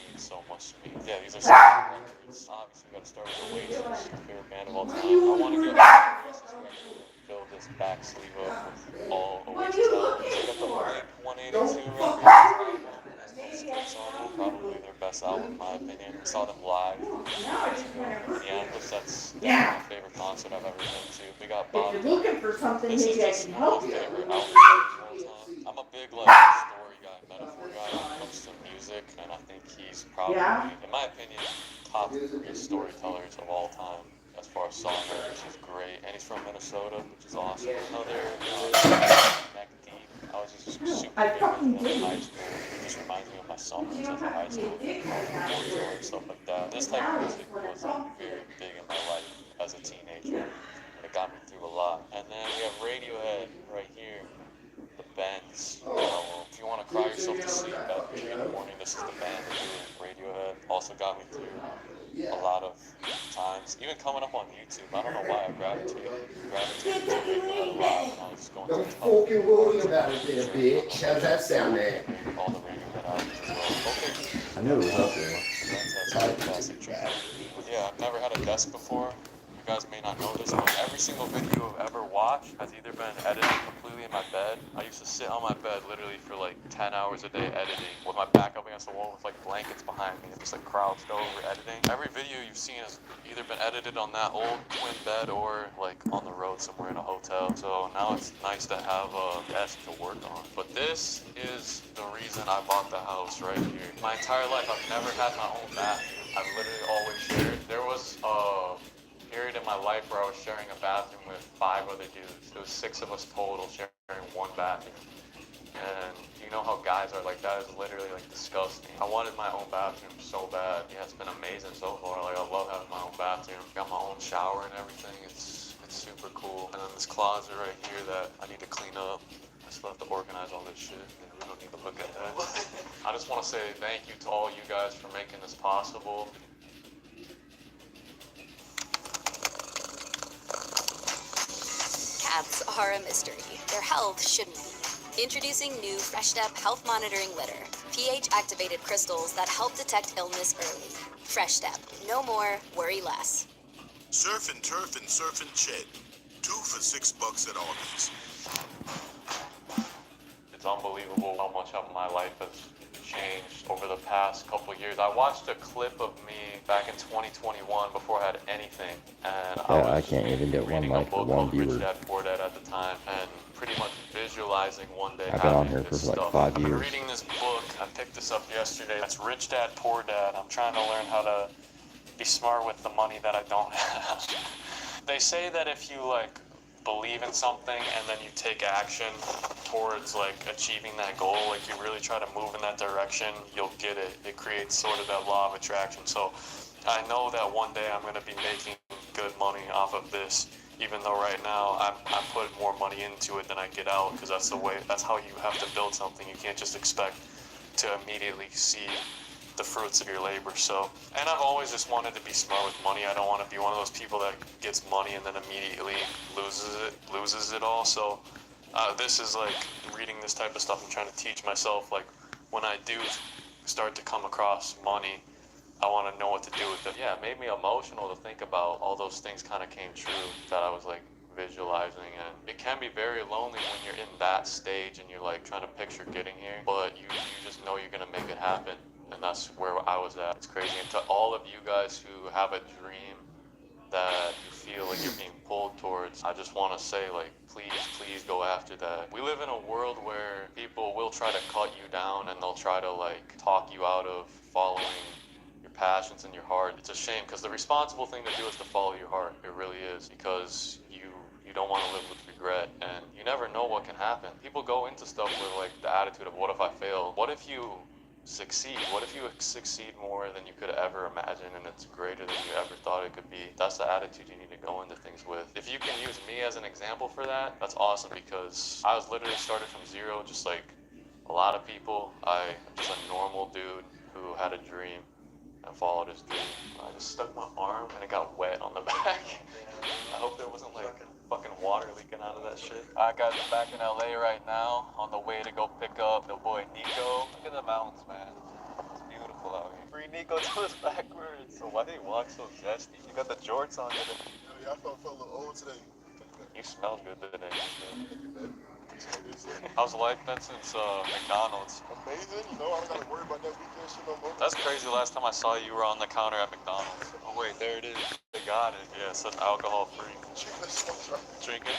means so much to me. Yeah, these are some records. Obviously, we got I've started Oasis, my favorite band of all time. I want to get Oasis record, fill this back sleeve up with all Oasis albums. I got the Blink 182 record, album. Has no skips on it. Probably their best album in my opinion. I saw them live a few years ago in Minneapolis. That's definitely my favorite concert I've ever been to. We got Bob. If you're looking for something, This is maybe I just can one of help my you. favorite albums of all time. I'm a big story guy, metaphor guy when it comes to music, and I think he's probably, in my opinion, top 3 storytellers of all time. As far as songwriters, he's great, and he's from Minnesota, which is awesome. Another neck deep. I was just super big into them in high school. It just reminds me of my summers as a high school kid, and stuff like that. This type of music was very big in my life as a teenager, and it got me through a lot. And then we have Radiohead right here. The Bends. If you want to cry yourself to sleep at 3 in the morning, this is the band that did it. Radiohead also got me through a lot of times. Even coming up on YouTube, I don't know why I gravitated to Radiohead a lot when I was going through tough. Don't fucking worry about it there, bitch. How's that sound there? All the Radiohead albums as well. Okay. I knew it was up there. That's a classic track. Yeah, I've never had a desk before. You guys may not know this, but every single video I've ever watched has either been edited completely in my bed. I used to sit on my bed literally for like 10 hours a day editing with my back up against the wall with like blankets behind me and just like crouched over editing. Every video you've seen has either been edited on that old twin bed or like on the road somewhere in a hotel. So now it's nice to have a desk to work on. But this is the reason I bought the house right here. My entire life I've never had my own bathroom. I've literally always shared. There was period in my life where I was sharing a bathroom with 5 other dudes. It was 6 of us total sharing one bathroom. And you know how guys are, like, that is literally like disgusting. I wanted my own bathroom so bad. Yeah, it's been amazing so far. Like, I love having my own bathroom. Got my own shower and everything. It's super cool. And then this closet right here that I need to clean up. I still have to organize all this shit. Yeah, we don't need to look at that. I just want to say thank you to all you guys for making this possible. Cats are a mystery. Their health shouldn't be. Introducing new Fresh Step Health Monitoring Litter. pH-activated crystals that help detect illness early. Fresh Step. No more, worry less. Surf and turf and surf and shed. 2 for $6 at Aldi's. It's unbelievable how much of my life has changed over the past couple years. I watched a clip of me back in 2021 before I had anything, and I can't even get one like for one viewer. Rich Dad Poor Dad at the time, and pretty much visualizing one day I've been on here this for like stuff. 5 I've been years. reading this book. I picked this up yesterday. It's Rich Dad Poor Dad. I'm trying to learn how to be smart with the money that I don't have. They say that if you like believe in something and then you take action towards like achieving that goal, like you really try to move in that direction, you'll get it. It creates sort of that law of attraction. So I know that one day I'm going to be making good money off of this, even though right now I'm putting more money into it than I get out, because that's how you have to build something. You can't just expect to immediately see the fruits of your labor. So, and I've always just wanted to be smart with money. I don't want to be one of those people that gets money and then immediately loses it all. So this is like reading this type of stuff and trying to teach myself, like when I do start to come across money, I want to know what to do with it. Yeah, it made me emotional to think about all those things kind of came true that I was like visualizing, and it can be very lonely when you're in that stage and you're like trying to picture getting here, but you just know you're gonna make it happen. And that's where I was at. It's crazy. And to all of you guys who have a dream that you feel like you're being pulled towards, I just want to say, like, please go after that. We live in a world where people will try to cut you down and they'll try to like talk you out of following your passions and your heart. It's a shame, because the responsible thing to do is to follow your heart. It really is, because you don't want to live with regret, and you never know what can happen. People go into stuff with like the attitude of, what if I fail? What if you succeed? What if you succeed more than you could ever imagine and it's greater than you ever thought it could be? That's the attitude you need to go into things with. If you can use me as an example for that, that's awesome, because I was literally started from zero, just like a lot of people. I'm just a normal dude who had a dream and followed his dream. I just stuck my arm and it got wet on the back. I hope there wasn't like fucking water leaking out of that shit. Alright guys, I'm back in LA right now on the way to go pick up the boy Nico. Look at the mountains, man. It's beautiful out here. Free Nico goes backwards. So why do you walk so zesty? You got the jorts on today. Yeah, I felt a little old today. You smell good today. How's life been since McDonald's? Amazing, you know, I don't gotta worry about that weekend shit no more. That's crazy. Last time I saw you, you were on the counter at McDonald's. Oh wait, there it is. They got it. Yeah, it says alcohol free. Drink it.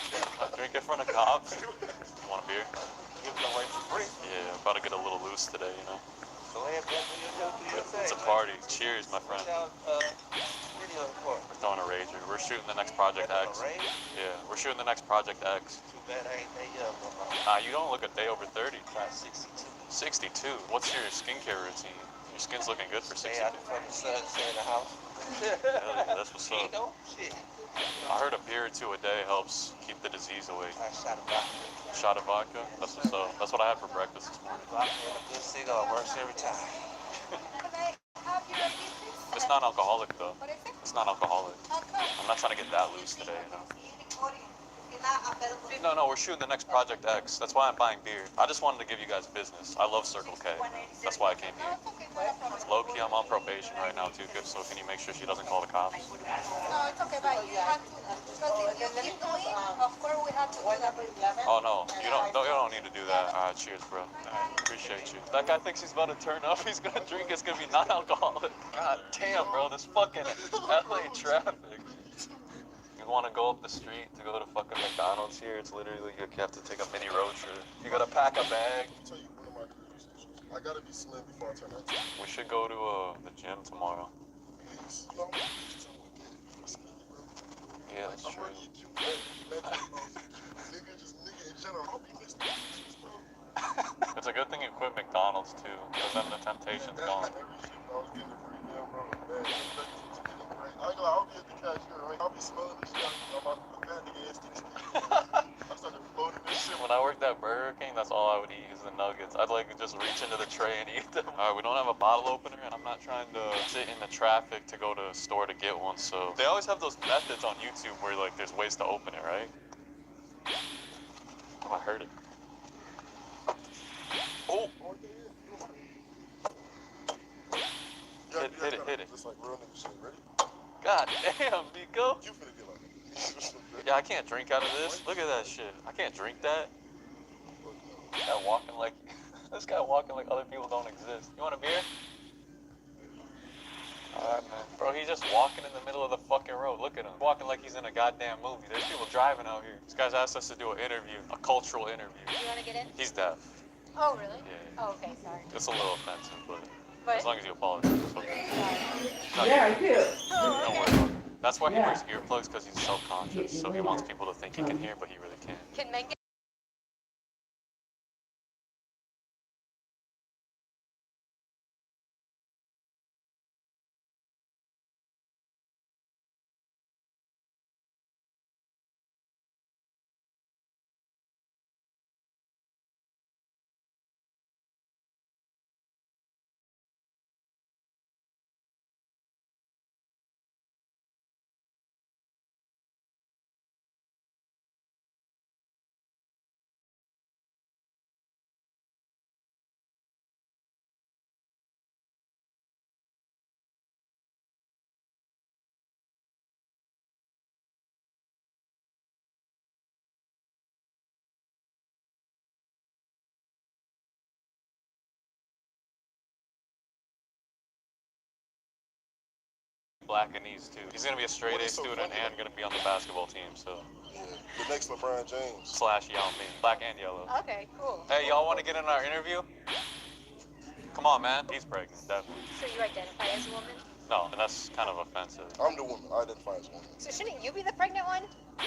Drink it from the cops. You want a beer? Give it away for free. Yeah, about to get a little loose today, you know. Go ahead, man. Do your thing. It's a party. Cheers, my friend. Video for. We're throwing a rager. We're shooting the next Project X. Yeah, we're shooting the next Project X. Too bad I ain't that young. Nah, you don't look a day over 30. About 62. 62? What's your skincare routine? Your skin's looking good for 62. Stay out from the sun, stay in the house. Hell yeah, that's what's You up. know, shit. I heard a beer or two a day helps keep the disease away. I shot a vodka. Shot of vodka? That's what's up. That's what I had for breakfast this morning. Vodka and a good cigar works every time. It's not alcoholic though. It's not alcoholic. I'm not trying to get that loose today, you know. No, we're shooting the next Project X. That's why I'm buying beer. I just wanted to give you guys business. I love Circle K. That's why I came here. Low key, I'm on probation right now too, so can you make sure she doesn't call the cops? No, it's okay, but you have to, because if you keep doing, of course we have to do that. Oh no, you don't need to do that. All right, cheers, bro. Appreciate you. That guy thinks he's about to turn up. He's gonna drink. It's gonna be non-alcoholic. God damn, bro, this fucking LA traffic. You want to go up the street to go to fucking McDonald's here? It's literally you have to take a mini road trip. You gotta pack a bag. I gotta be slim before I turn 19. We should go to the gym tomorrow. Please. Yeah, that's true. It's a good thing you quit McDonald's too, because then the temptation's gone. I'll be at the cashier, right? I'll be smelling the shit out of that nigga I started floating this shit. When I worked at Burger King, that's all I would eat is the nuggets. I'd like just reach into the tray and eat them. Alright, we don't have a bottle opener, and I'm not trying to sit in the traffic to go to a store to get one, so they always have those methods on YouTube where like there's ways to open it, right? Oh, I heard it. Oh! Hit it. Just like real nigga shit, ready? God damn, Nico. You finna get like Yeah, I can't drink out of this. Look at that shit. I can't drink that. This guy walking like this guy walking like other people don't exist. You want a beer? Alright, man. Bro, he's just walking in the middle of the fucking road. Look at him. Walking like he's in a goddamn movie. There's people driving out here. This guy's asked us to do an interview, a cultural interview. You want to get in? He's deaf. Oh, really? Yeah. Oh, okay, sorry. It's a little offensive, but But as long as you apologize, it's okay. No, Yeah, I do. Don't worry about it. That's why he wears earplugs, because he's self-conscious. So he wants people to think he can hear, but he really can't. Can men get Black and these too. He's gonna be a straight A student and gonna be on the basketball team, so. Yeah, the next LeBron James. / Yao Ming. Black and yellow. Okay, cool. Hey, y'all want to get in our interview? Come on, man. He's pregnant, definitely. So you identify as a woman? No, and that's kind of offensive. I'm the woman. I identify as woman. So shouldn't you be the pregnant one?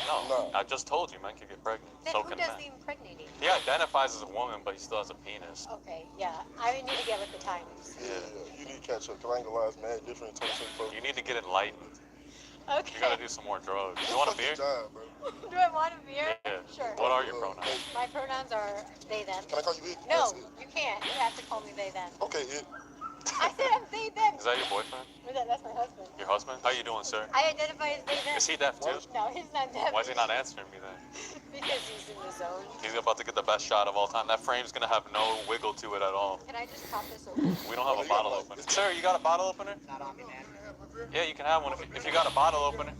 No, I just told you, man, can get pregnant. Then So who can does men. the impregnating? He identifies as a woman, but he still has a penis. Okay, yeah. I need to get with the times. Yeah, you need to catch up, because I ain't gonna lie, it's mad different in 2024. You need to get enlightened. Okay. You gotta do some more drugs. You want a beer? Job, bro. Do I want a beer? Yeah. Sure. What are your pronouns? My pronouns are they, them. Can I call you it? No, That's it. you can't. You have to call me they, them. Okay, it. I said I'm they, them. Is that your boyfriend? That's my husband. Your husband? How you doing, sir? I identify as they, them. Is he deaf too? No, he's not deaf. Why is he not answering me then? Because he's in the zone. He's about to get the best shot of all time. That frame's gonna have no wiggle to it at all. Can I just pop this open? We don't have a bottle opener. Sir, you got a bottle opener? Not on me, man. Yeah, you can have one if you got a bottle opener.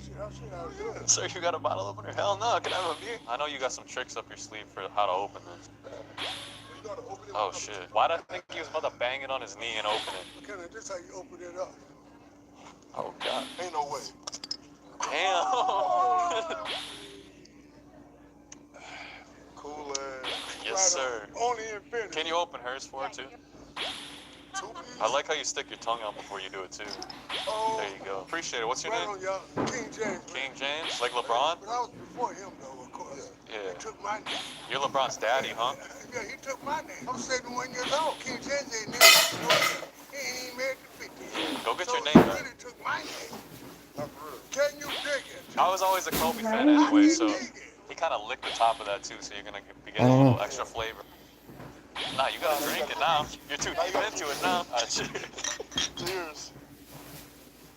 Sir, you got a bottle opener? Hell no, can I have a beer? I know you got some tricks up your sleeve for how to open this. Oh shit. Why'd I think he was about to bang it on his knee and open it? Okay, this how you open it up. Oh god. Ain't no way. Damn. Cool ass. Yes, sir. Only infinity. Can you open hers for her too? I like how you stick your tongue out before you do it too. Oh. There you go. Appreciate it. What's your Right name? on, y'all. King James. King James? Like LeBron? But I was before him, though, of course. Yeah. He took my name. You're LeBron's daddy, huh? Yeah, he took my name. I'm 71 years old. King James ain't never. He ain't even married to 50. Go get your name He back. really took my name. Can you dig it? I was always a Kobe fan anyway, so he kind of licked the top of that too, so you're gonna be getting a little extra flavor. Nah, you gotta drink it now. You're too deep into it now. Cheers. Cheers.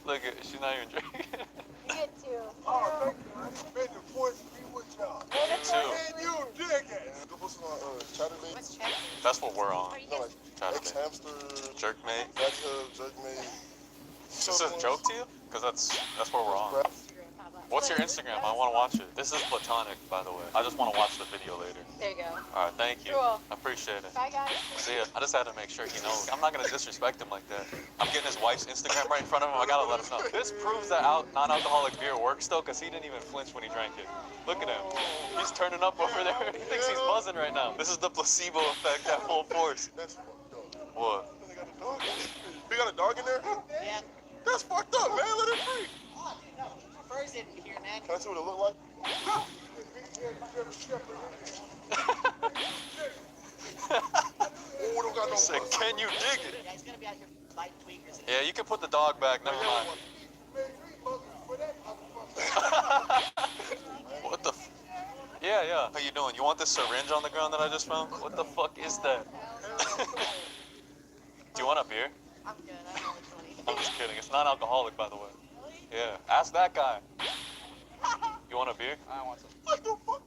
Look, she's not even drinking. You get two. Oh, thank you. May the force be with y'all. You too. Can you dig it? Go put some chatterbait. What's check? That's what we're on. No, like Chatterbait. hamster, Jerkmate. fatty hub, jerkmate. Is this a joke to you? Because that's where we're on. What's your Instagram? I want to watch it. This is platonic, by the way. I just want to watch the video later. There you go. All right, thank you. Cool. I appreciate it. Bye, guys. See ya. I just had to make sure he knows. I'm not gonna disrespect him like that. I'm getting his wife's Instagram right in front of him. I gotta let him know. This proves that non-alcoholic beer works though, because he didn't even flinch when he drank it. Look at him. He's turning up over there. He thinks he's buzzing right now. This is the placebo effect at full force. What? We got a dog in there? Yeah. That's fucked up, man. Let it free. No, furs in here, man. Can I see what it look like? Oh, don't got no Said, can you dig it? Yeah, he's gonna be out here biting tweakers. Yeah, you can put the dog back. Never mind. What the? Yeah, yeah. How you doing? You want this syringe on the ground that I just found? What the fuck is that? Do you want a beer? I'm good. I'm only 20. I'm just kidding. It's non-alcoholic, by the way. Yeah. Ask that guy. You want a beer? I want some. What the fuck?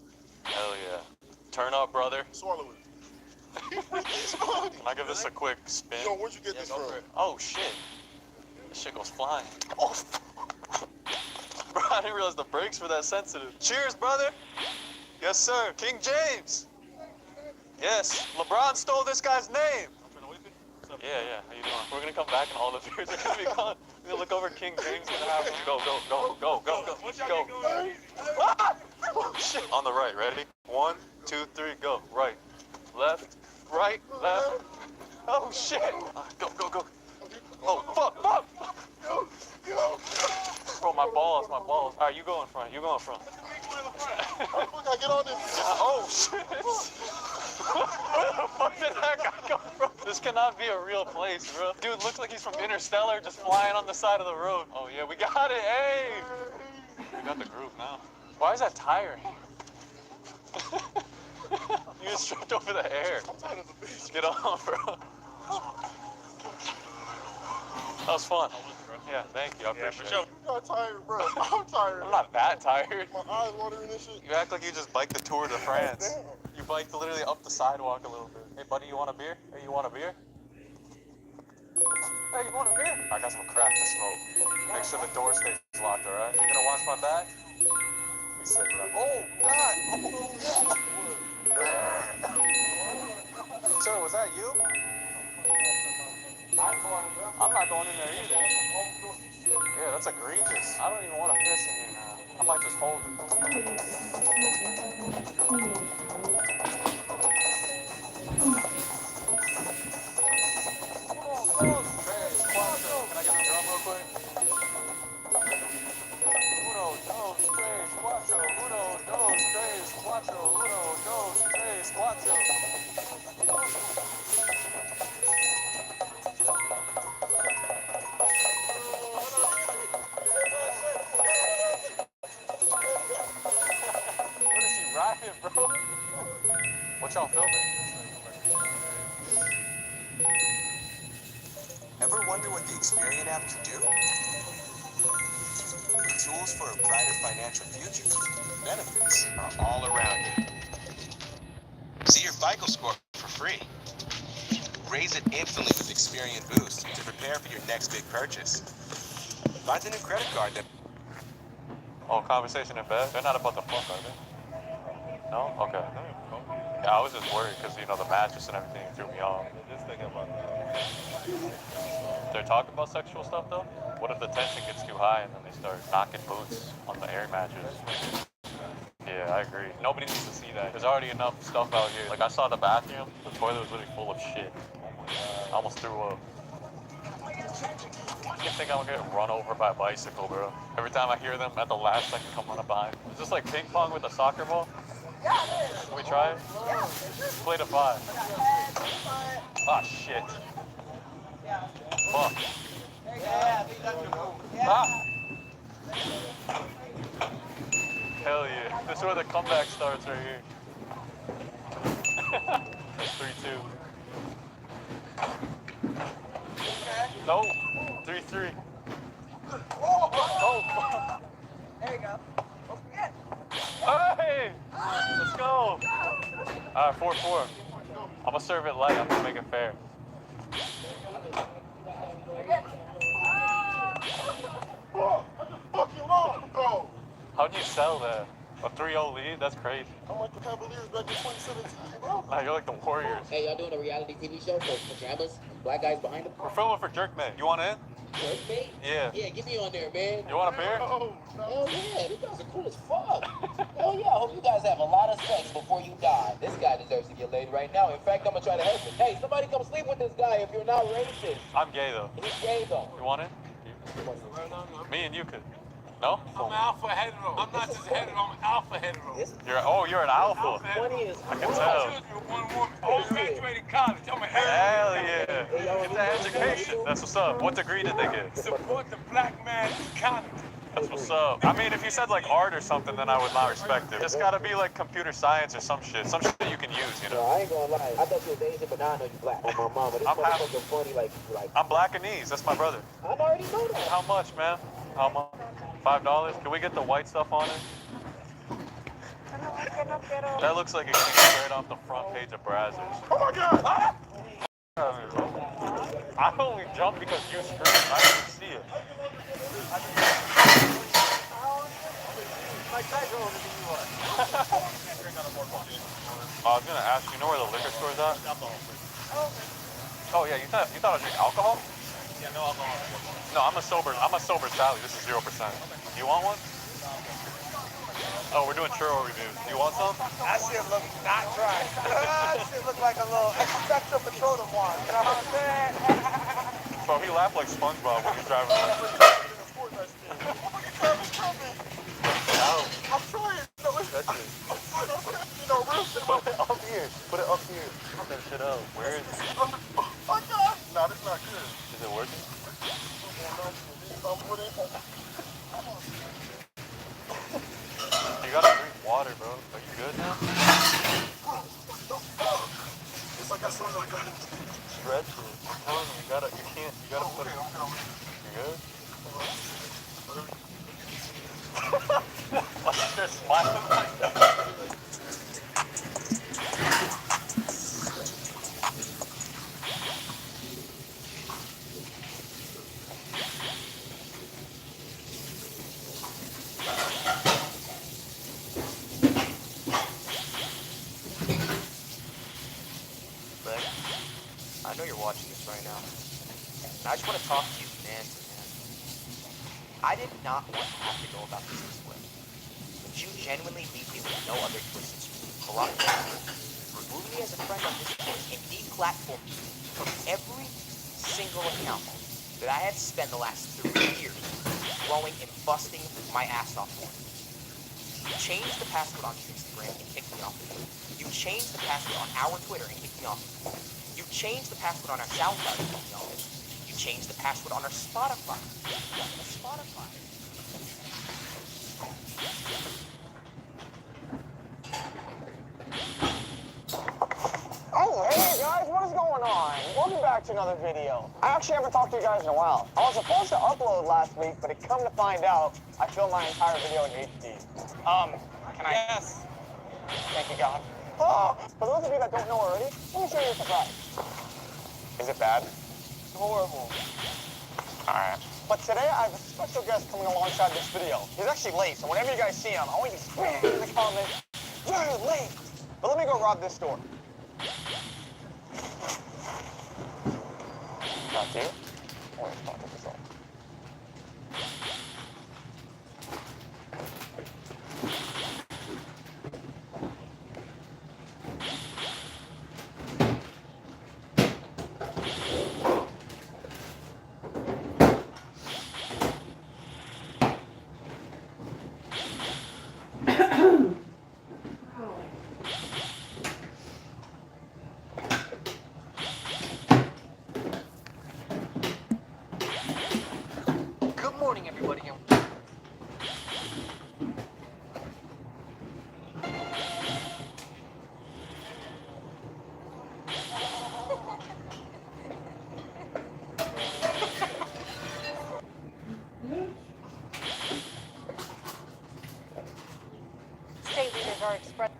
Hell yeah. Turn up, brother. Swallow it. Can I give this a quick spin? Yo, where'd you get this from? Oh shit. This shit goes flying. Oh. Bro, I didn't realize the brakes were that sensitive. Cheers, brother. Yes, sir. King James. Yes. LeBron stole this guy's name. Yeah, yeah. How you doing? We're gonna come back and all the beers are gonna be gone. We're gonna look over King James and have him go, go, go, go, go, go, go. Ah! Oh, shit. On the right, ready? 1, 2, 3, go. Right, left, right, left. Oh shit. Go, go, go. Oh, fuck, fuck. Bro, my balls, my balls. All right, you go in front, you go in front. I get on this. Oh shit. Where the fuck did that guy come from? This cannot be a real place, bro. Dude, looks like he's from Interstellar, just flying on the side of the road. Oh yeah, we got it, hey! We got the groove now. Why is that tire? You just tripped over the air. Get on, bro. That was fun. Yeah, thank you, I appreciate it. I'm tired, bro. I'm tired. I'm not that tired. My eyes watering and shit. You act like you just biked the Tour de France. You biked literally up the sidewalk a little bit. Hey, buddy, you want a beer? Hey, you want a beer? Hey, you want a beer? I got some crack to smoke. Make sure the door stays locked, all right? You gonna watch my back? He said no. Oh, God! Sir, was that you? I'm not going in there either. Yeah, that's egregious. I don't even want to piss in here now. I might just hold it. Can I get the drum real quick? Uno, dos, tres, cuatro. Uno, dos, tres, cuatro. Uno, dos, tres, cuatro. What is he riding, bro? What y'all filming? Ever wonder what the Experian app can do? Tools for a brighter financial future. Benefits are all around you. See your FICO score for free. Raise it instantly with Experian Boost to prepare for your next big purchase. Find a new credit card that... Oh, conversation in bed? They're not about to fuck, are they? No? Okay. Yeah, I was just worried because, you know, the mattress and everything threw me off. Just thinking about that. They're talking about sexual stuff, though? What if the tension gets too high and then they start knocking boots on the air mattress? Yeah, I agree. Nobody needs to see that. There's already enough stuff out here. Like, I saw the bathroom. The toilet was really full of shit. I almost threw up. I think I'm gonna get run over by a bicycle, bro. Every time I hear them, at the last second, come running behind. Is this like ping pong with a soccer ball? Yeah, it is. Can we try it? Yeah. Play the 5. Ah, shit. Fuck. Ah. Hell yeah. This is where the comeback starts right here. That's 3-2. No. 3-3. Oh, fuck. There you go. Hey! Let's go. Alright, 4-4. I'm gonna serve it light. I'm gonna make it fair. Fucking long, bro. How'd you sell that? A 3-0 lead? That's crazy. I'm like the Cavaliers back in 2017, bro. Nah, you're like the Warriors. Hey, y'all doing a reality TV show for pajamas? Black guys behind them? We're filming for Jerkman. You want in? Jerkman? Yeah. Yeah, get me on there, man. You want a beer? Hell yeah, you guys are cool as fuck. Hell yeah, I hope you guys have a lot of sex before you die. This guy deserves to get laid right now. In fact, I'm gonna try to help him. Hey, somebody come sleep with this guy if you're not racist. I'm gay though. He's gay though. You want in? Me and you could. No? I'm alpha hetero. I'm not just hetero, I'm alpha hetero. You're an alpha. I can tell. One woman. I graduated college. I'm a Hell yeah. Get that education. That's what's up. What degree did they get? Support the black man's economy. That's what's up. I mean, if you said like art or something, then I would not respect it. It's gotta be like computer science or some shit. Some shit you can use, you know? No, I ain't gonna lie. I thought you was Asian, but now I know you black. Oh, my mama. This motherfucker funny like... I'm Blackanese. That's my brother. I already know that. How much, man? How much? $5? Can we get the white stuff on it? That looks like it came straight off the front page of Brazzers. Oh my god! I only jumped because you screamed. I didn't see it. I was gonna ask, you know where the liquor store's at? Oh yeah, you thought I drink alcohol? Yeah, no alcohol. No, I'm a sober Sally. This is 0%. You want one? Oh, we're doing churro reviews. Do you want some? That shit look not dry. That shit look like a little extra petroleum one. You know what I'm saying? Bro, he laughed like SpongeBob when he's driving around. I'm trying. That's it. You know, real shit. Put it up here. Put it up here. Put that shit up. Where is it? Oh my god! Nah, this not good. Is it working? You gotta drink water, bro. Are you good now? It's like I saw like a... Stretch it. I'm telling you, you gotta put it. You good? Why are you smiling like that? I know you're watching this right now. And I just want to talk to you man to man. I did not want to have to go about this way. But you genuinely leave me with no other choice than to block me, remove me as a friend on this course, and deplatform me from every single account that I have spent the last 3 years growing and busting my ass off for. You changed the password on Instagram and kicked me off. You changed the password on our Twitter and kicked me off. You changed the password on our SoundCloud and kicked me off. You changed the password on our Spotify. Oh, hey guys, what is going going on? Welcome back to another video. I actually haven't talked to you guys in a while. I was supposed to upload last week, but it come to find out, I filmed my entire video in HD. Can I? Yes. Thank you, God. Oh, for those of you that don't know already, let me show you a surprise. Is it bad? It's horrible. Alright. But today I have a special guest coming alongside this video. He's actually late, so whenever you guys see him, I want you to scream in the comments, "You're late!" But let me go rob this store. Not you? Or it's not the result. Good morning, everybody. State leaders are expressing.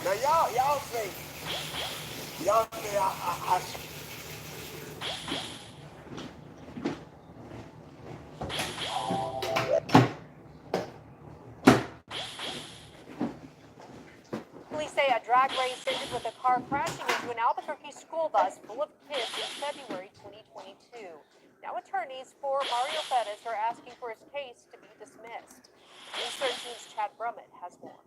Now y'all say, I Police say a drag race ended with a car crashing into an Albuquerque school bus full of kids in February 2022. Now attorneys for Mario Fettis are asking for his case to be dismissed. News 13's Chad Brummett has more.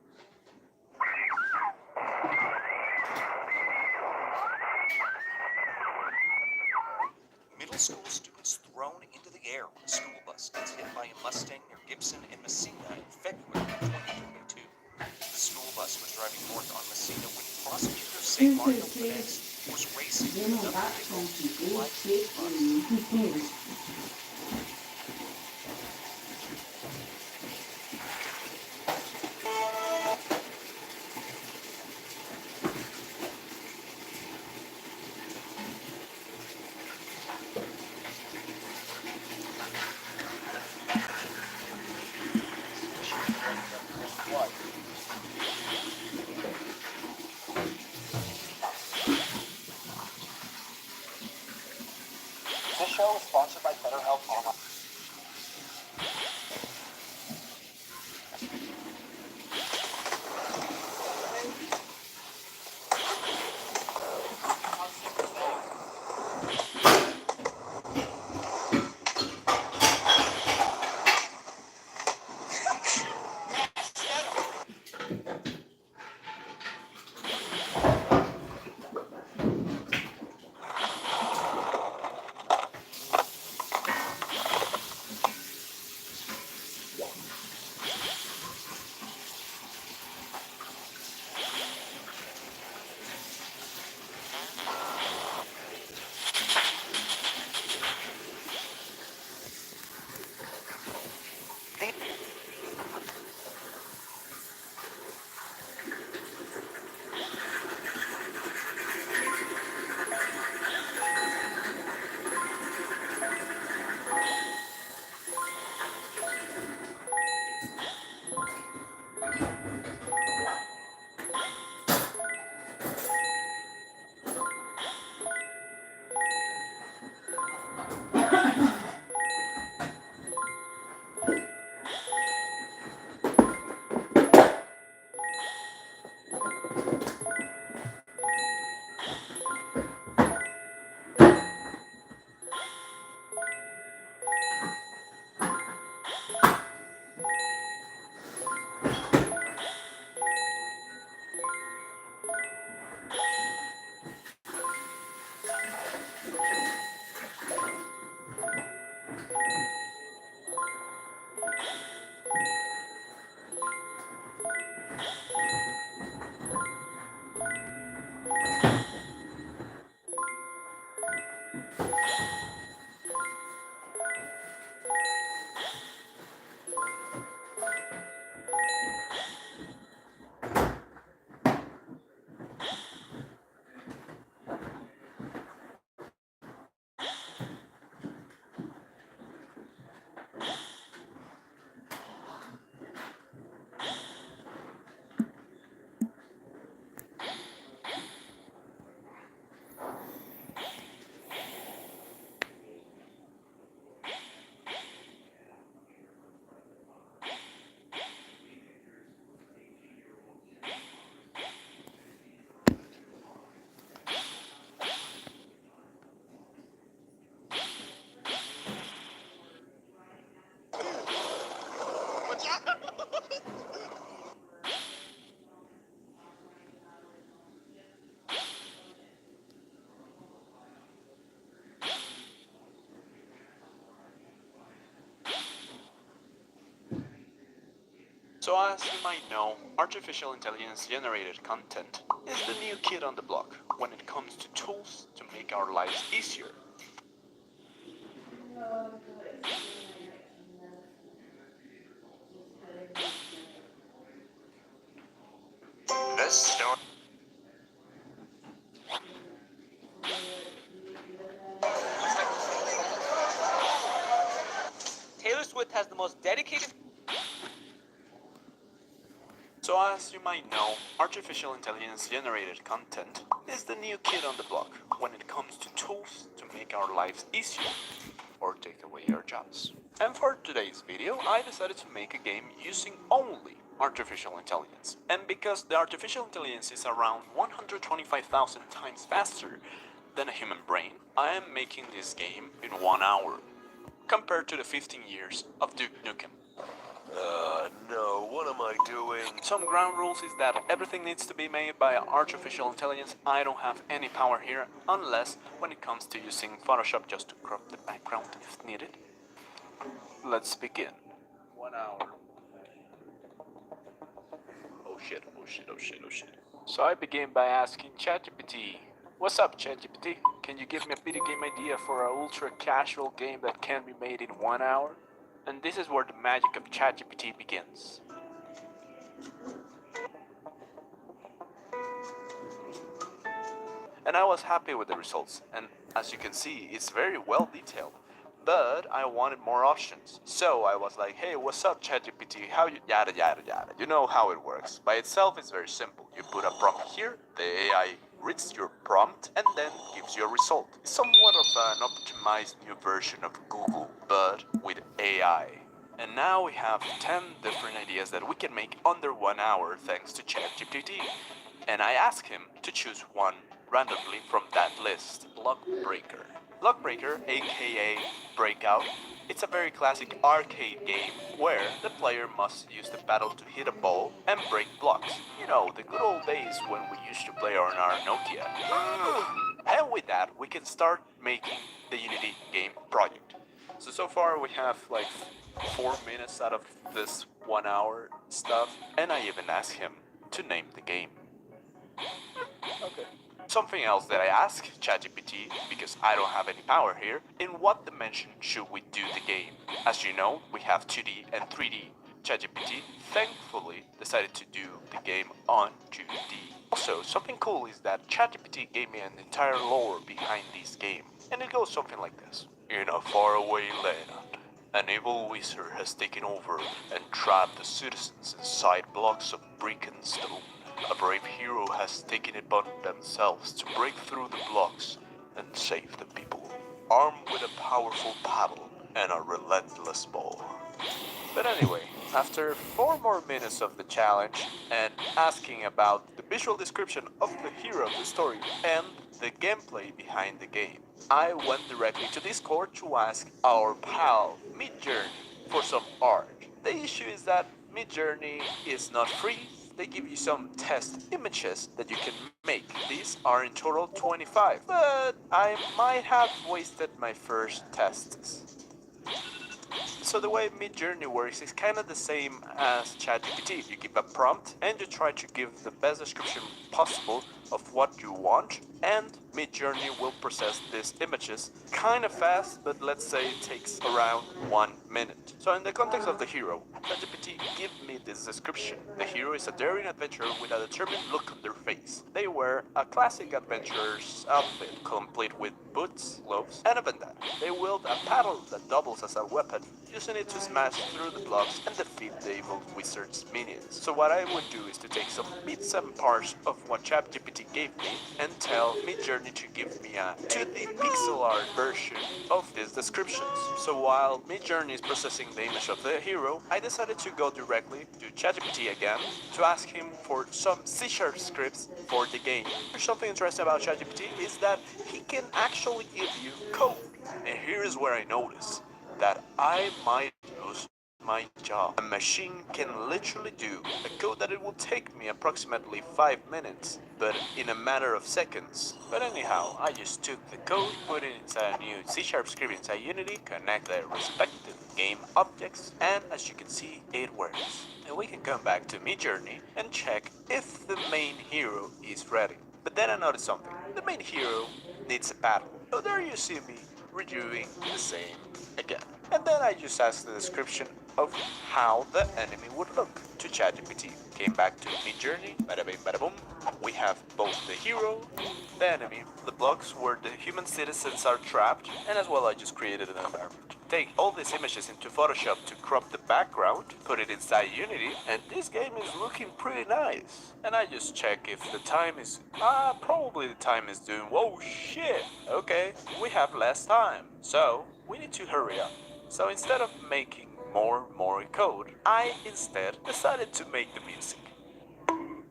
Middle school students thrown into the air when a school bus gets hit by a Mustang near Gibson and Messina in February 2022. The school bus was driving north on Messina when prosecutors say Mario Fettis was racing with another vehicle like the bus. This show is sponsored by BetterHelp Online. So as you might know, artificial intelligence generated content is the new kid on the block when it comes to tools to make our lives easier. This story. Taylor Swift has the most dedicated. So as you might know, artificial intelligence generated content is the new kid on the block when it comes to tools to make our lives easier or take away our jobs. And for today's video, I decided to make a game using only artificial intelligence. And because the artificial intelligence is around 125,000 times faster than a human brain, I am making this game in 1 hour, compared to the 15 years of Duke Nukem. No, what am I doing? Some ground rules is that everything needs to be made by artificial intelligence. I don't have any power here, unless when it comes to using Photoshop just to crop the background if needed. Let's begin. 1 hour. Oh shit, oh shit, oh shit, oh shit. So I begin by asking ChatGPT. What's up, ChatGPT? Can you give me a video game idea for an ultra casual game that can be made in 1 hour? And this is where the magic of ChatGPT begins. And I was happy with the results, and as you can see, it's very well detailed. But I wanted more options. So I was like, hey, what's up, ChatGPT? How you yada yada yada. You know how it works. By itself, it's very simple. You put a prompt here, the AI reads your prompt and then gives you a result. It's somewhat of an optimized new version of Google, but with AI. And now we have 10 different ideas that we can make under 1 hour thanks to ChatGPT. And I asked him to choose one randomly from that list. Blockbreaker. Blockbreaker, aka Breakout, it's a very classic arcade game where the player must use the paddle to hit a ball and break blocks. You know, the good old days when we used to play on our Nokia. And with that, we can start making the Unity game project. So far we have like 4 minutes out of this 1 hour stuff, and I even asked him to name the game. Okay. Something else that I asked ChatGPT, because I don't have any power here, in what dimension should we do the game? As you know, we have 2D and 3D. ChatGPT thankfully decided to do the game on 2D. Also, something cool is that ChatGPT gave me an entire lore behind this game, and it goes something like this. In a faraway land, an evil wizard has taken over and trapped the citizens inside blocks of brick and stone. A brave hero has taken it upon themselves to break through the blocks and save the people, armed with a powerful paddle and a relentless bow. But anyway, after 4 more minutes of the challenge and asking about the visual description of the hero of the story and the gameplay behind the game, I went directly to Discord to ask our pal Midjourney for some art. The issue is that Midjourney is not free. They give you some test images that you can make. These are in total 25, but I might have wasted my first tests. So the way Midjourney works is kind of the same as ChatGPT. You give a prompt and you try to give the best description possible of what you want, and Midjourney will process these images kind of fast, but let's say it takes around 1 minute. So in the context of the hero, ChatGPT give me this description. The hero is a daring adventurer with a determined look on their face. They wear a classic adventurer's outfit, complete with boots, gloves, and a bandana. They wield a paddle that doubles as a weapon, using it to smash through the blocks and defeat the evil wizard's minions. So what I would do is to take some bits and parts of what ChatGPT gave me and tell Midjourney to give me a 2D pixel art version of these descriptions. So while Midjourney is processing the image of the hero, I decided to go directly to ChatGPT again to ask him for some C# scripts for the game. There's something interesting about ChatGPT is that he can actually give you code. And here is where I notice that I might lose my job. A machine can literally do a code that it will take me approximately 5 minutes, but in a matter of seconds. But anyhow, I just took the code, put it inside a new C# script inside Unity, connect the respective game objects, and as you can see, it works. And we can come back to Midjourney and check if the main hero is ready. But then I noticed something. The main hero needs a battle. So there you see me redoing the same again. And then I just asked the description of how the enemy would look to ChatGPT. Came back to Midjourney, bada bing bada boom. We have both the hero, the enemy, the blocks where the human citizens are trapped, and as well I just created an environment. Take all these images into Photoshop to crop the background, put it inside Unity, and this game is looking pretty nice. And I just check if the time is, probably the time is doing, whoa shit, okay, we have less time, so we need to hurry up. So instead of making more code, I instead decided to make the music.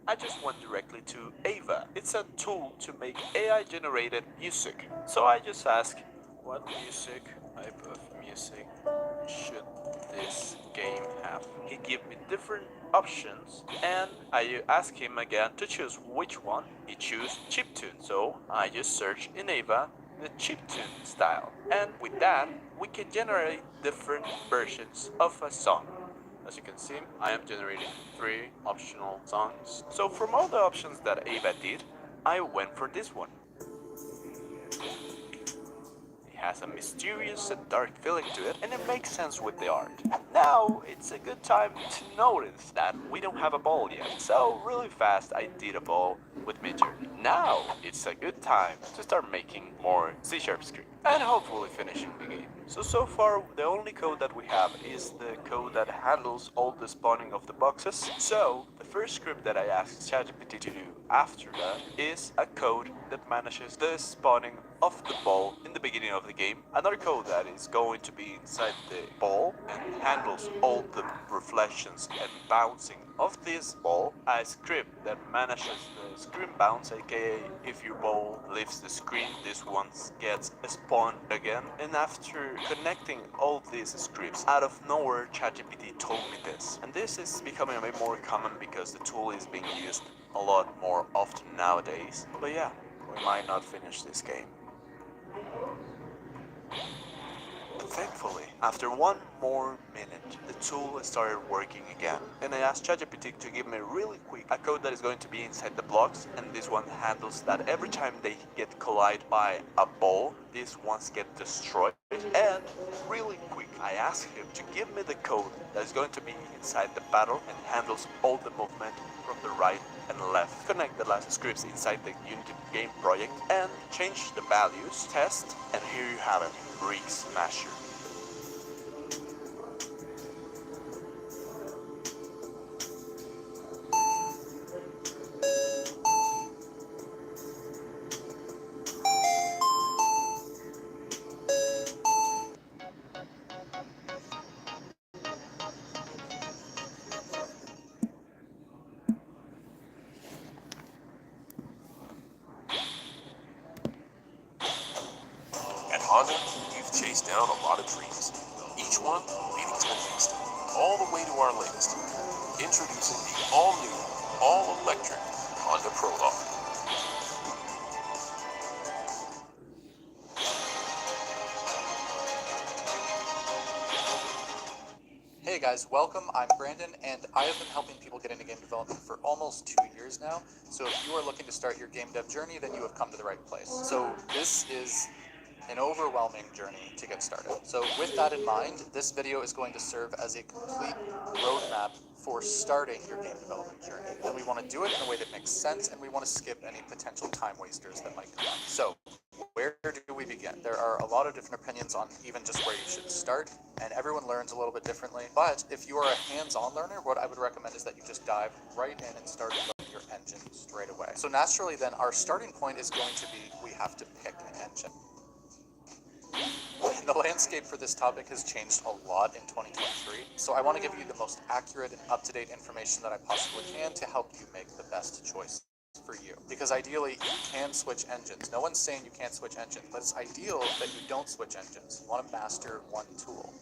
I just went directly to Ava. It's a tool to make AI-generated music. So I just asked, what music, type of music should this game have? He gave me different options, and I asked him again to choose which one. He chose chiptune, so I just searched in Ava the chiptune style, and with that we can generate different versions of a song. As you can see, I am generating 3 optional songs. So from all the options that Ava did, I went for this one. It has a mysterious and dark feeling to it, and it makes sense with the art. Now, it's a good time to notice that we don't have a ball yet, so really fast I did a ball with Midjourney. Now, it's a good time to start making more C# script, and hopefully finishing the game. So far, the only code that we have is the code that handles all the spawning of the boxes. So, the first script that I asked ChatGPT to do after that is a code that manages the spawning of the ball in the beginning of the game. Another code that is going to be inside the ball and handles all the reflections and bouncing of this ball. A script that manages the screen bounce, aka if your ball leaves the screen, this one gets spawned again. And after connecting all these scripts, out of nowhere ChatGPT told me this. And this is becoming a bit more common because the tool is being used a lot more often nowadays. But yeah, we might not finish this game. Thankfully, after 1 more minute, the tool started working again. And I asked ChatGPT to give me really quick a code that is going to be inside the blocks, and this one handles that every time they get collided by a ball, these ones get destroyed. And really quick, I asked him to give me the code that is going to be inside the battle and handles all the movement from the right and left. Connect the last scripts inside the Unity game project and change the values, test, and here you have it, Brick Smasher. At Honda, we've chased down a lot of dreams, each one leading to the next, all the way to our latest. Introducing the all-new, all-electric Honda Prologue. Hey guys, welcome. I'm Brandon, and I have been helping people get into game development for almost 2 years now. So if you are looking to start your game dev journey, then you have come to the right place. So this is an overwhelming journey to get started. So with that in mind, this video is going to serve as a complete roadmap for starting your game development journey. And we want to do it in a way that makes sense, and we want to skip any potential time wasters that might come up. So where do we begin? There are a lot of different opinions on even just where you should start, and everyone learns a little bit differently. But if you are a hands-on learner, what I would recommend is that you just dive right in and start learning your engine straight away. So naturally then, our starting point is going to be, we have to pick an engine. The landscape for this topic has changed a lot in 2023, so I want to give you the most accurate and up-to-date information that I possibly can to help you make the best choice for you. Because ideally, you can switch engines. No one's saying you can't switch engines, but it's ideal that you don't switch engines. You want to master one tool.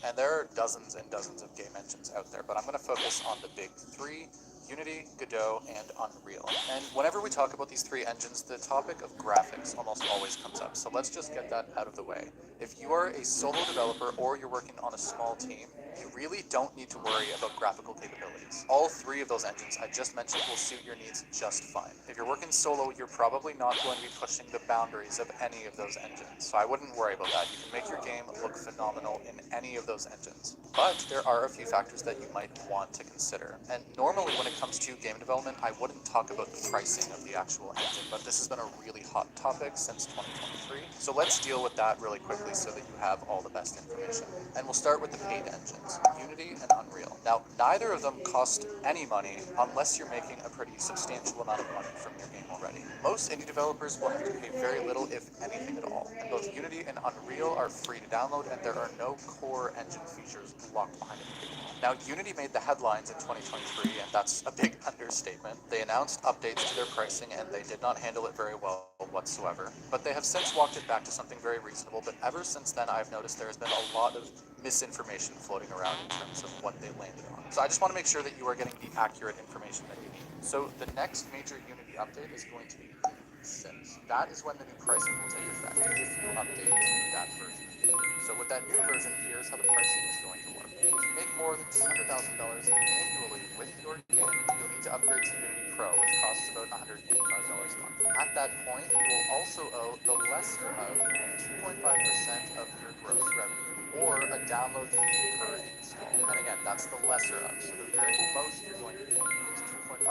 And there are dozens and dozens of game engines out there, but I'm going to focus on the big three: Unity, Godot, and Unreal. And whenever we talk about these three engines, the topic of graphics almost always comes up. So let's just get that out of the way. If you are a solo developer or you're working on a small team, you really don't need to worry about graphical capabilities. All three of those engines I just mentioned will suit your needs just fine. If you're working solo, you're probably not going to be pushing the boundaries of any of those engines. So I wouldn't worry about that. You can make your game look phenomenal in any of those engines. But there are a few factors that you might want to consider. And normally when it comes to game development, I wouldn't talk about the pricing of the actual engine, but this has been a really hot topic since 2023. So let's deal with that really quickly so that you have all the best information. And we'll start with the paid engines, Unity and Unreal. Now, neither of them cost any money unless you're making a pretty substantial amount of money from your game already. Most indie developers will have to pay very little, if anything at all. And both Unity and Unreal are free to download, and there are no core engine features locked behind it. Now, Unity made the headlines in 2023, and that's a big understatement. They announced updates to their pricing, and they did not handle it very well whatsoever. But they have since walked it back to something very reasonable, but ever since then, I've noticed there has been a lot of misinformation floating around in terms of what they landed on. So I just want to make sure that you are getting the accurate information that you need. So the next major Unity update is going to be 6. That is when the new pricing will take effect, if you update to that version. So with that new version, here's how the pricing is going to work. If you make more than $200,000 annually with your game, you'll need to upgrade to Unity Pro, which costs about $185 a month. At that point, you will also owe the lesser of 2.5% of your gross revenue, or a download fee per install. And again, that's the lesser of. So the very most you're going to pay is 2.5%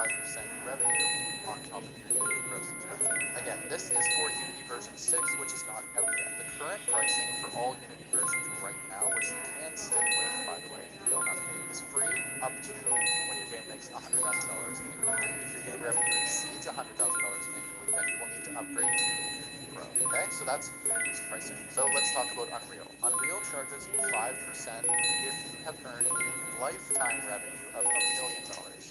revenue on top of your Unity Pro subscription. Again, this is for Unity version 6, which is not out yet. The current pricing for all Unity versions right now, which you can stick with, by the way, if you don't have to, is free up to when your game makes $100,000 annually. If your game revenue exceeds $100,000 annually, then you will need to upgrade to Unity Pro. Okay, so that's Unity's pricing. So let's talk about Unreal. Unreal charges 5% if you have earned a lifetime revenue of $1 million,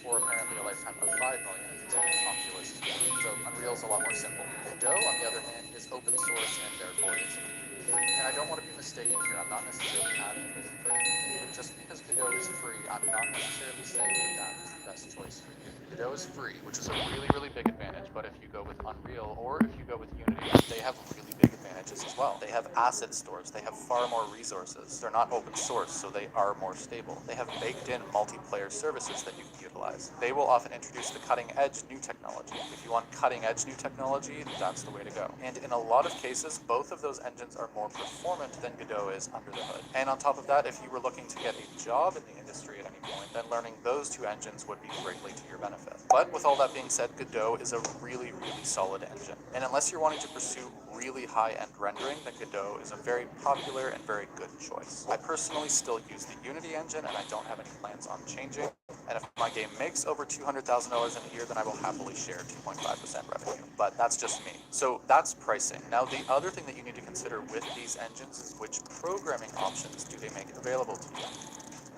or apparently a lifetime of $5 million if it's on the Oculus Store. So Unreal's a lot more simple. Godot, on the other hand, is open source and therefore is free. And I don't want to be mistaken here. I'm not necessarily advocating for anything, but just because Godot is free, I'm not necessarily saying that that is the best choice for you. Godot is free, which is a really, really big advantage, but if you go with Unreal or if you go with Unity, they have really big advantages as well. They have asset stores, they have far more resources. They're not open source, so they are more stable. They have baked in multiplayer services that you can utilize. They will often introduce the cutting edge new technology. If you want cutting edge new technology, that's the way to go. And in a lot of cases, both of those engines are more performant than Godot is under the hood. And on top of that, if you were looking to get a job in the industry at any point, then learning those two engines would be greatly to your benefit. But with all that being said, Godot is a really, really solid engine. And unless you're wanting to pursue really high-end rendering, then Godot is a very popular and very good choice. I personally still use the Unity engine, and I don't have any plans on changing. And if my game makes over $200,000 in a year, then I will happily share 2.5% revenue. But that's just me. So that's pricing. Now, the other thing that you need to consider with these engines is which programming options do they make available to you,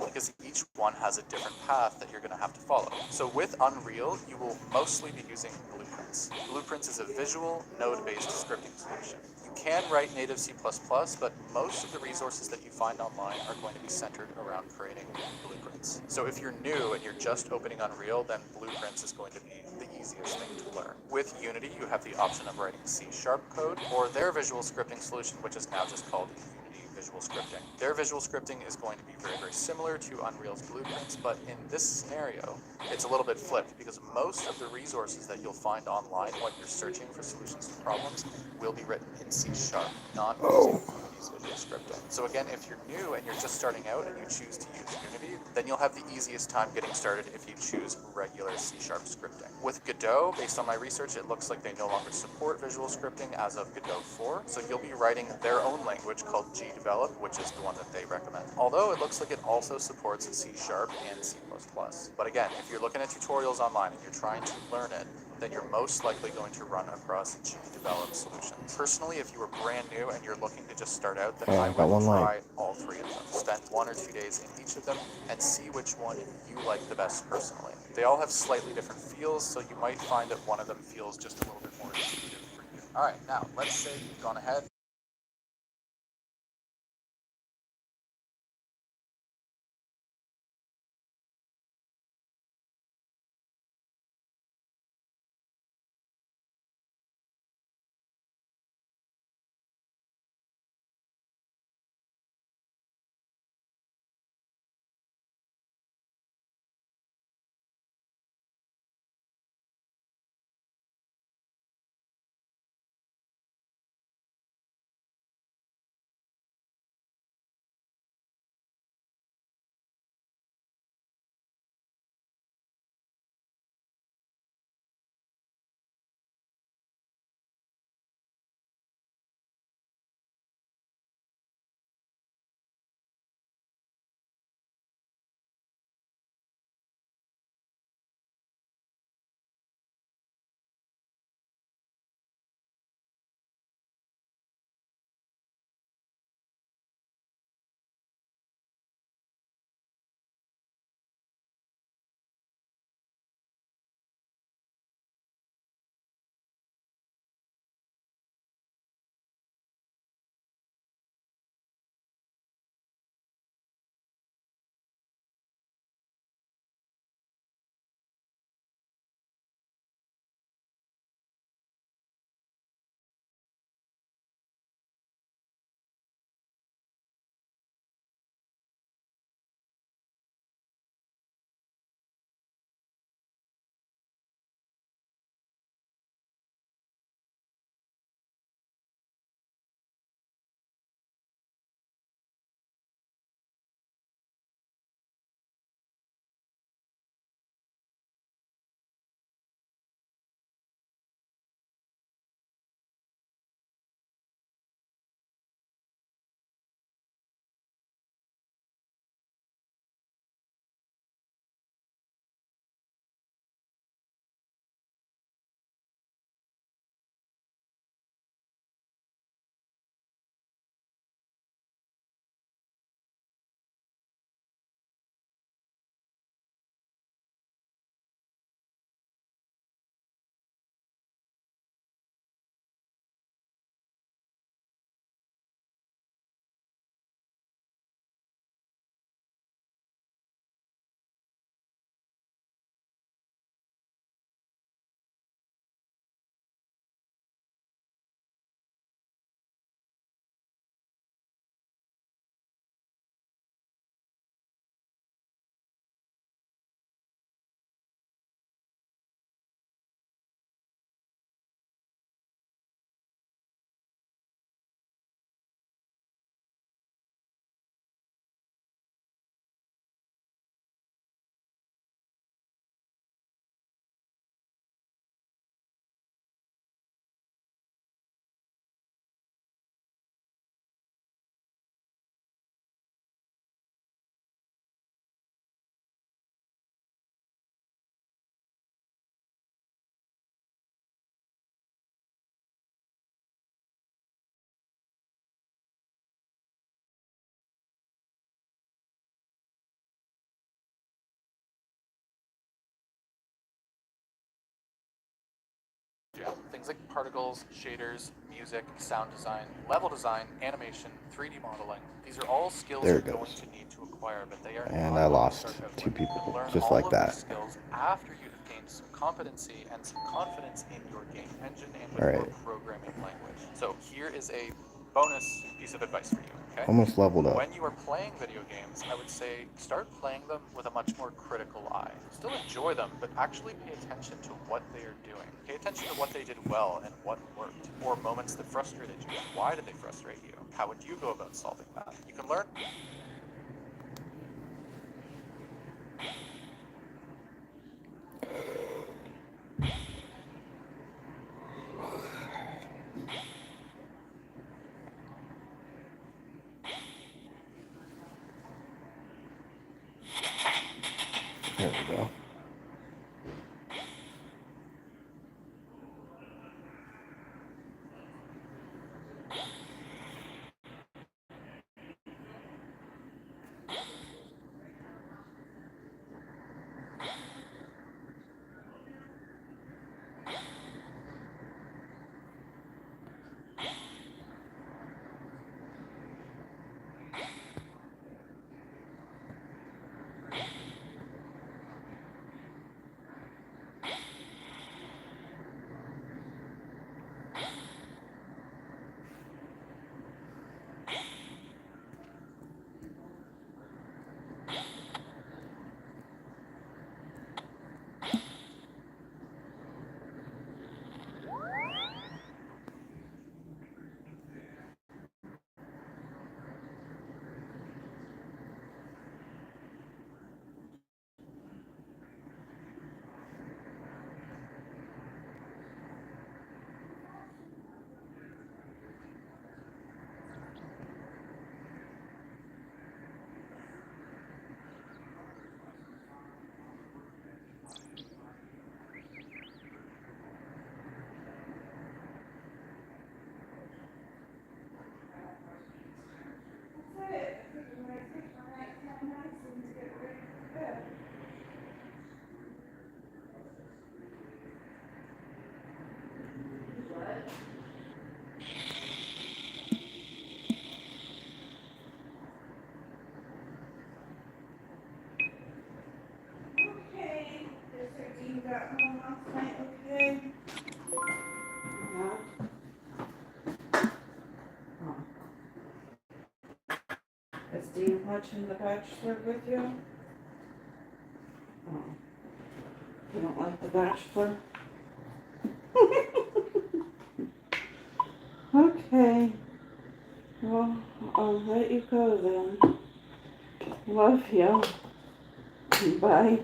because each one has a different path that you're going to have to follow. So with Unreal, you will mostly be using Blueprints. Blueprints is a visual, node-based scripting solution. You can write native C++, but most of the resources that you find online are going to be centered around creating Blueprints. So if you're new and you're just opening Unreal, then Blueprints is going to be the easiest thing to learn. With Unity, you have the option of writing C# code, or their visual scripting solution, which is now just called visual scripting. Their visual scripting is going to be very, very similar to Unreal's Blueprints, but in this scenario, it's a little bit flipped because most of the resources that you'll find online when you're searching for solutions to problems will be written in C#, not using Unity's visual scripting. So again, if you're new and you're just starting out and you choose to use Unity, then you'll have the easiest time getting started if you choose regular C# scripting. With Godot, based on my research, it looks like they no longer support visual scripting as of Godot 4, so you'll be writing their own language called Gdevelop, which is the one that they recommend. Although it looks like it also supports C# and C++. But again, if you're looking at tutorials online and you're trying to learn it, then you're most likely going to run across Gdevelop solutions. Personally, if you were brand new and you're looking to just start out, then I would try all three of them. Spend 1 or 2 days in each of them and see which one you like the best personally. They all have slightly different feels, so you might find that one of them feels just a little bit more intuitive for you. All right, now let's say you've gone ahead forensic particles, shaders, music, sound design, level design, animation, 3D modeling. These are all skills There you're it goes. going to need to acquire, but they are And not I what you lost start out 2 with. You people, can learn just all like of that. these skills after you have gained some competency and some confidence in your game engine and with All your right. programming language. So here is a bonus piece of advice for you, okay? Almost leveled up. When you are playing video games, I would say start playing them with a much more critical eye. Still enjoy them, but actually pay attention to what they are doing. Pay attention to what they did well and what worked, or moments that frustrated you. Why did they frustrate you? How would you go about solving that? You can learn. There we go. Is Dean watching The Bachelor with you? Oh. You don't like The Bachelor? Okay. Well, I'll let you go then. Love you. Bye.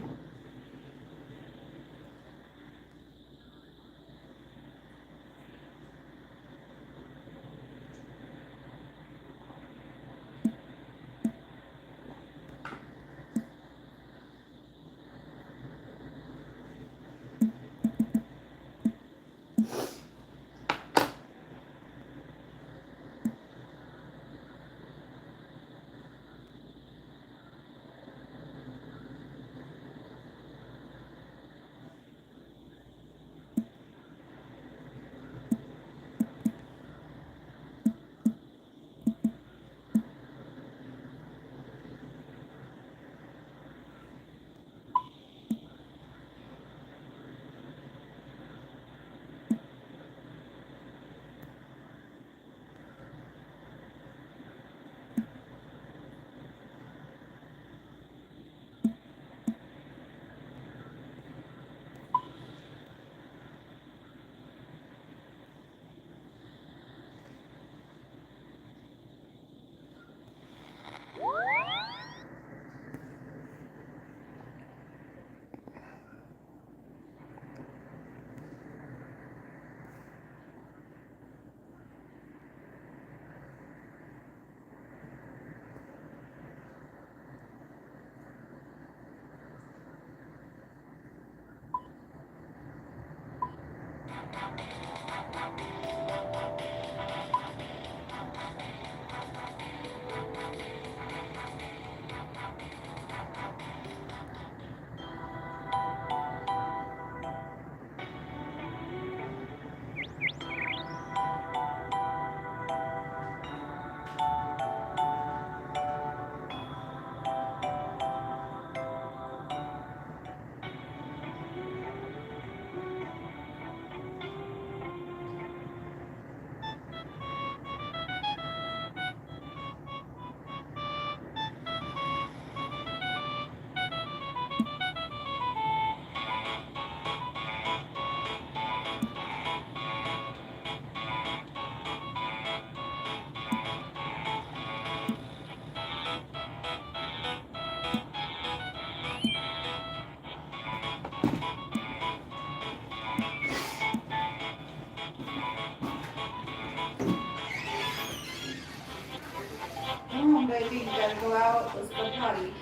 baby. You gotta go out. Let's go potty.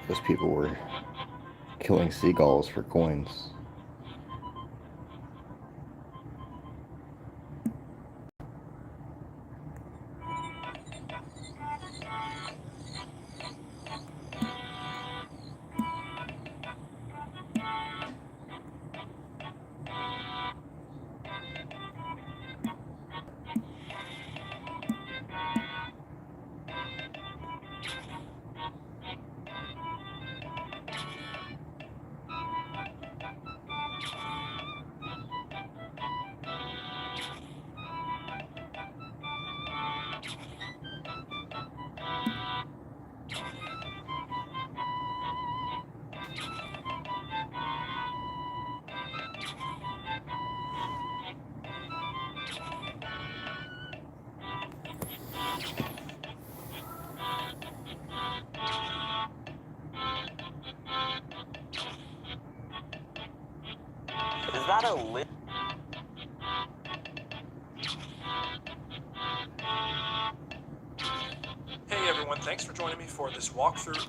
Those people were killing seagulls for coins. Is that a lit? Hey everyone, thanks for joining me for this walkthrough.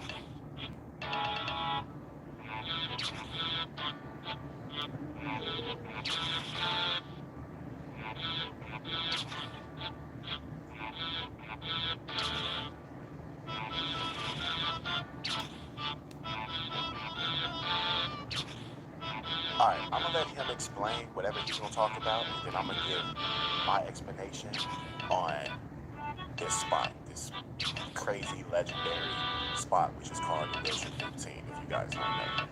Alright, I'm gonna let him explain whatever he's gonna talk about, and then I'm gonna give my explanation on this spot, this crazy legendary spot, which is called the Wilshire 15, if you guys don't know.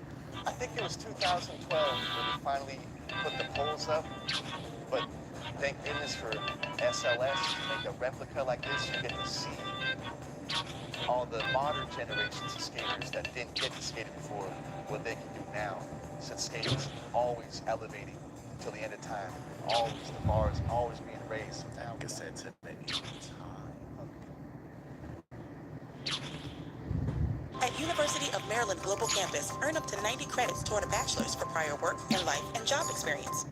I think it was 2012 when we finally put the poles up, but thank goodness for SLS to make a replica like this. You get to see all the modern generations of skaters that didn't get to skate before, what they can do now, since skating's always elevating until the end of time. Always, the bar is always being raised. Now, Like I said, to the end of time. At University of Maryland Global Campus, earn up to 90 credits toward a bachelor's for prior work and life and job experience.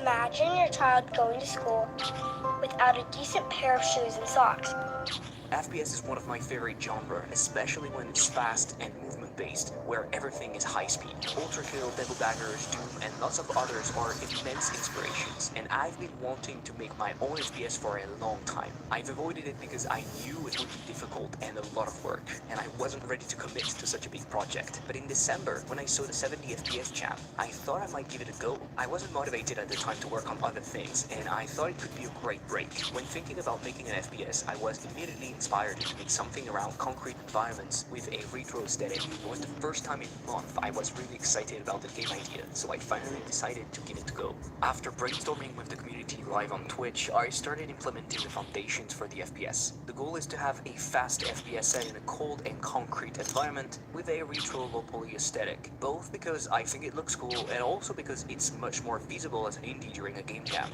Imagine your child going to school without a decent pair of shoes and socks. FPS is one of my favorite genres, especially when it's fast and movement-based, where everything is high-speed. Ultra Kill, Devil Daggers, Doom, and lots of others are immense inspirations, and I've been wanting to make my own FPS for a long time. I've avoided it because I knew it would be difficult and a lot of work, and I wasn't ready to commit to such a big project. But in December, when I saw the 70 FPS champ, I thought I might give it a go. I wasn't motivated at the time to work on other things, and I thought it could be a great break. When thinking about making an FPS, I was immediately inspired to make something around concrete environments with a retro aesthetic. It was the first time in a month I was really excited about the game idea, so I finally decided to give it a go. After brainstorming with the community live on Twitch, I started implementing the foundations for the FPS. The goal is to have a fast FPS set in a cold and concrete environment with a retro low poly aesthetic, both because I think it looks cool and also because it's much more feasible as an indie during a game jam.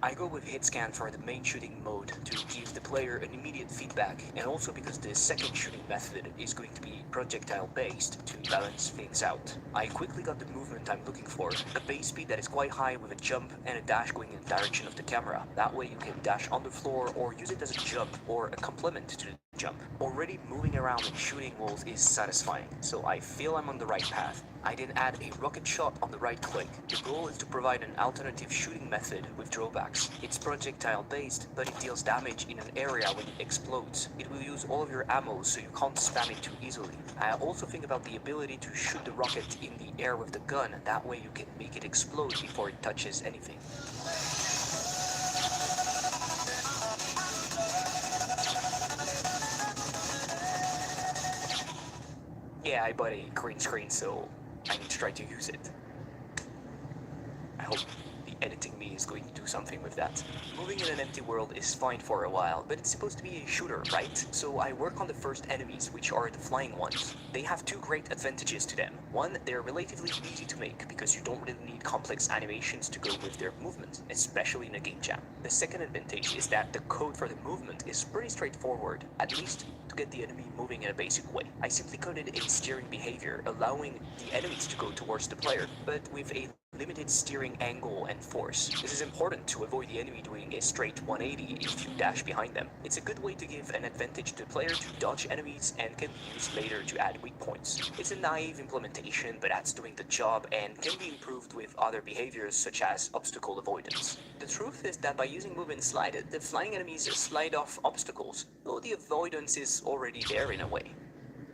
I go with hit scan for the main shooting mode to give the player an immediate feedback, and also because the second shooting method is going to be projectile based to balance things out. I quickly got the movement I'm looking for, a base speed that is quite high with a jump and a dash going in the direction of the camera. That way you can dash on the floor or use it as a jump or a complement to the jump. Already moving around and shooting walls is satisfying, so I feel I'm on the right path. I then add a rocket shot on the right click. The goal is to provide an alternative shooting method with drawbacks. It's projectile based, but it deals damage in an area when it explodes. It will use all of your ammo, so you can't spam it too easily. I also think about the ability to shoot the rocket in the air with the gun, that way you can make it explode before it touches anything. Yeah, I bought a green screen, so I need to try to use it. I hope the editing me is going to do something with that. Moving in an empty world is fine for a while, but it's supposed to be a shooter, right? So I work on the first enemies, which are the flying ones. They have two great advantages to them. One, they're relatively easy to make because you don't really need complex animations to go with their movement, especially in a game jam. The second advantage is that the code for the movement is pretty straightforward, at least to get the enemy moving in a basic way. I simply coded a steering behavior, allowing the enemies to go towards the player, but with a limited steering angle and force. This is important to avoid the enemy doing a straight 180 if you dash behind them. It's a good way to give an advantage to the player to dodge enemies and can be used later to add weak points. It's a naive implementation, but that's doing the job and can be improved with other behaviors such as obstacle avoidance. The truth is that by using move and slide, the flying enemies slide off obstacles, though the avoidance is already there in a way.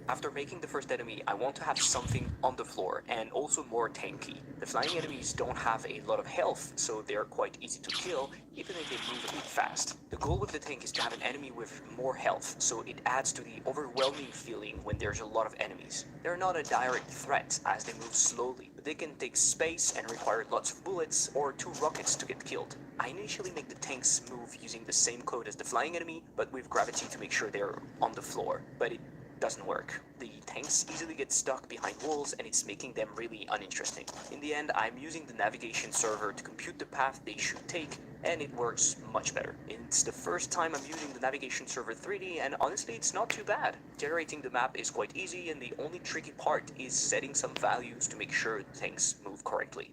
After making the first enemy, I want to have something on the floor and also more tanky. The flying enemies don't have a lot of health, so they're quite easy to kill, even if they move a bit fast. The goal with the tank is to have an enemy with more health, so it adds to the overwhelming feeling when there's a lot of enemies. They're not a direct threat as they move slowly, but they can take space and require lots of bullets or 2 rockets to get killed. I initially make the tanks move using the same code as the flying enemy, but with gravity to make sure they're on the floor, but it doesn't work. The tanks easily get stuck behind walls and it's making them really uninteresting. In the end, I'm using the navigation server to compute the path they should take, and it works much better. It's the first time I'm using the navigation server 3D, and honestly it's not too bad. Generating the map is quite easy, and the only tricky part is setting some values to make sure the tanks move correctly.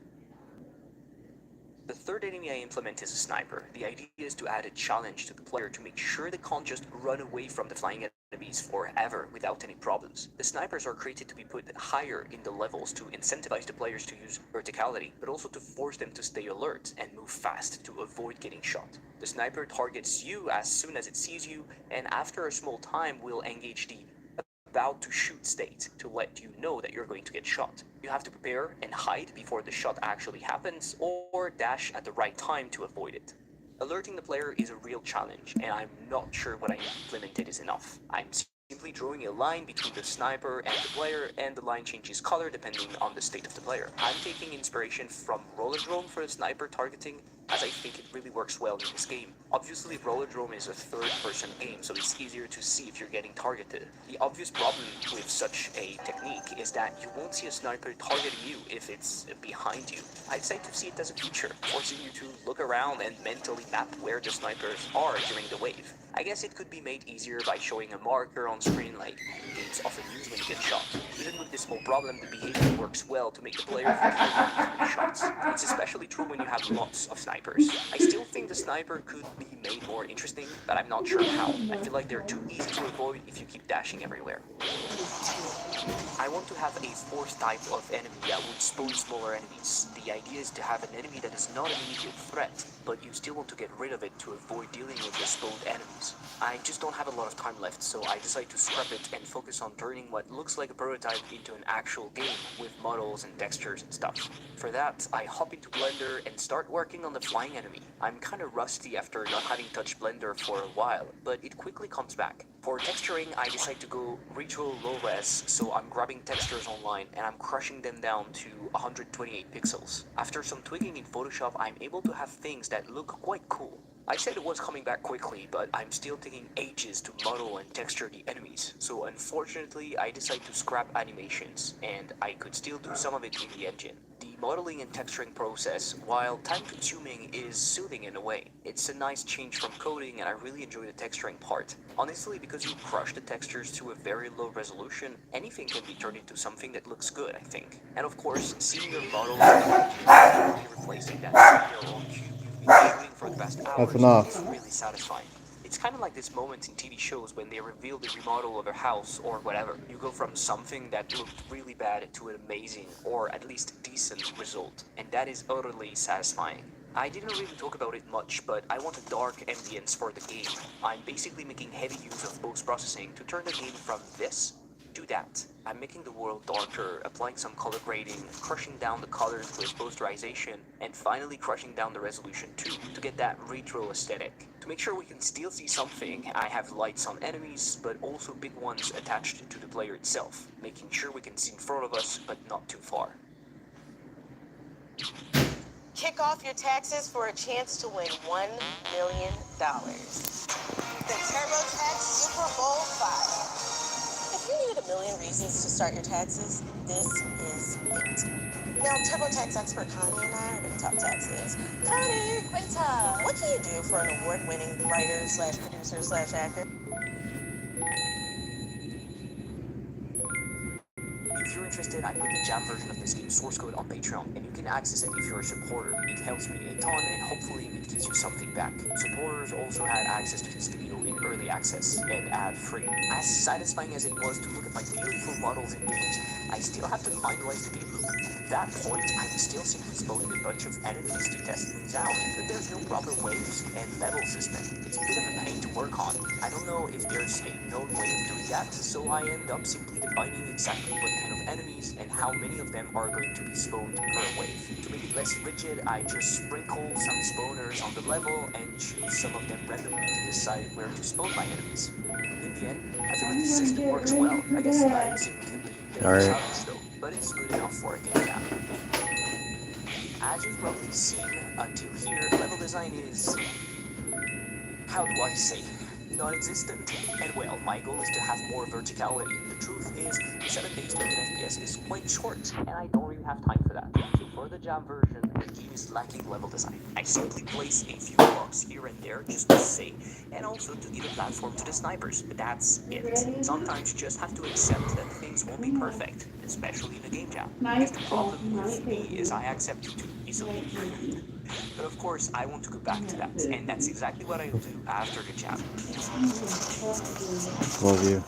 The third enemy I implement is a sniper. The idea is to add a challenge to the player to make sure they can't just run away from the flying enemies forever without any problems. The snipers are created to be put higher in the levels to incentivize the players to use verticality, but also to force them to stay alert and move fast to avoid getting shot. The sniper targets you as soon as it sees you, and after a small time will engage the about to shoot state to let you know that you're going to get shot. You have to prepare and hide before the shot actually happens, or dash at the right time to avoid it. Alerting the player is a real challenge, and I'm not sure what I implemented is enough. I'm simply drawing a line between the sniper and the player, and the line changes color depending on the state of the player. I'm taking inspiration from Rollerdrome for the sniper targeting, as I think it really works well in this game. Obviously, Rollerdrome is a third-person game, so it's easier to see if you're getting targeted. The obvious problem with such a technique is that you won't see a sniper targeting you if it's behind you. I decided to see it as a feature, forcing you to look around and mentally map where the snipers are during the wave. I guess it could be made easier by showing a marker on screen like games often use when you get shot. Even with this small problem, the behavior works well to make the player feel like shots. It's especially true when you have lots of snipers. I still think the sniper could be made more interesting, but I'm not sure how. I feel like they're too easy to avoid if you keep dashing everywhere. I want to have a fourth type of enemy that would spawn smaller enemies. The idea is to have an enemy that is not an immediate threat, but you still want to get rid of it to avoid dealing with the spawned enemies. I just don't have a lot of time left, so I decide to scrap it and focus on turning what looks like a prototype into an actual game with models and textures and stuff. For that, I hop into Blender and start working on the flying enemy. I'm kinda rusty after not having touched Blender for a while, but it quickly comes back. For texturing, I decide to go retro low res, so I'm grabbing textures online and I'm crushing them down to 128 pixels. After some tweaking in Photoshop, I'm able to have things that look quite cool. I said it was coming back quickly, but I'm still taking ages to model and texture the enemies, so unfortunately I decide to scrap animations, and I could still do some of it in the engine. The modeling and texturing process, while time-consuming, is soothing in a way. It's a nice change from coding, and I really enjoy the texturing part. Honestly, because you crush the textures to a very low resolution, anything can be turned into something that looks good, I think. And of course, seeing your model replacing that 3-year-old cube you've been shooting for the past hours is really satisfying. It's kind of like this moment in TV shows when they reveal the remodel of a house or whatever. You go from something that looked really bad to an amazing, or at least decent result, and that is utterly satisfying. I didn't really talk about it much, but I want a dark ambience for the game. I'm basically making heavy use of post-processing to turn the game from this to that. I'm making the world darker, applying some color grading, crushing down the colors with posterization, and finally crushing down the resolution too, to get that retro aesthetic. To make sure we can still see something, I have lights on enemies, but also big ones attached to the player itself, making sure we can see in front of us, but not too far. Kick off your taxes for a chance to win $1 million. The TurboTax Super Bowl 5. If you need a million reasons to start your taxes, this is it. Now, TurboTax expert Connie and I are going to talk taxes. Connie, what can you do for an award-winning writer/producer/actor? you're interested, I put the jam version of this game's source code on Patreon, and you can access it if you're a supporter. It helps me a ton, and hopefully it gives you something back. Supporters also had access to this video in early access and ad-free. As satisfying as it was to look at my beautiful models in games, I still have to finalize the game loop. At that point, I'm still simply spawning a bunch of enemies to test things out, but there's no proper waves and level system. It's a bit of a pain to work on. I don't know if there's a known way of doing that, so I end up simply defining exactly what kind of enemies and how many of them are going to be spawned per wave. To make it less rigid, I just sprinkle some spawners on the level and choose some of them randomly to decide where to spawn my enemies. In the end, I feel like the system works well. I guess spikes can be a bit of a challenge though, but it's good enough for a game jam. As you've probably seen, until here, level design is, how do I say, non-existent. And well, my goal is to have more verticality. The truth is, 7 days to 10 FPS is quite short, and I don't really have time for that. So for the jam version, the game is lacking level design. I simply place a few blocks here and there just to say, and also to give a platform to the snipers, but that's it. Sometimes you just have to accept that things won't be perfect, especially in a game jam. Because the problem with me is I accept it too easily. But of course, I want to go back to that, and that's exactly what I'll do after the jam. Love you.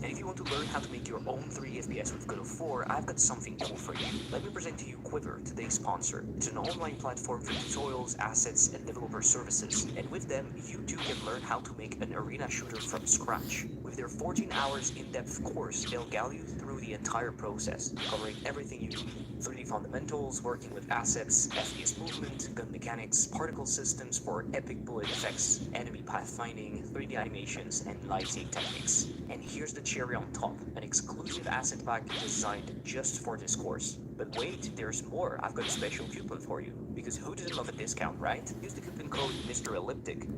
And if you want to learn how to make your own 3 FPS with God of War, I've got something cool for you. Let me present to you Quiver, today's sponsor. It's an online platform for tutorials, assets, and developer services. And with them, you too can learn how to make an arena shooter from scratch. With their 14 hours in-depth course, they'll guide you through the entire process, covering everything you need. 3D fundamentals, working with assets, FPS movement, gun mechanics, particle systems for epic bullet effects, enemy pathfinding, 3D animations, and lighting techniques. And here's the cherry on top, an exclusive asset pack designed just for this course. But wait, there's more. I've got a special coupon for you, because who doesn't love a discount, right? Use the coupon code Mr. Elliptic.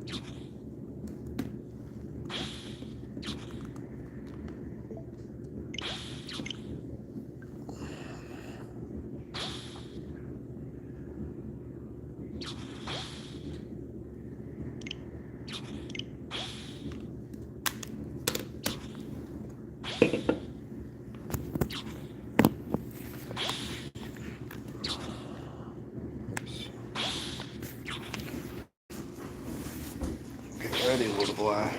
Get ready, little boy.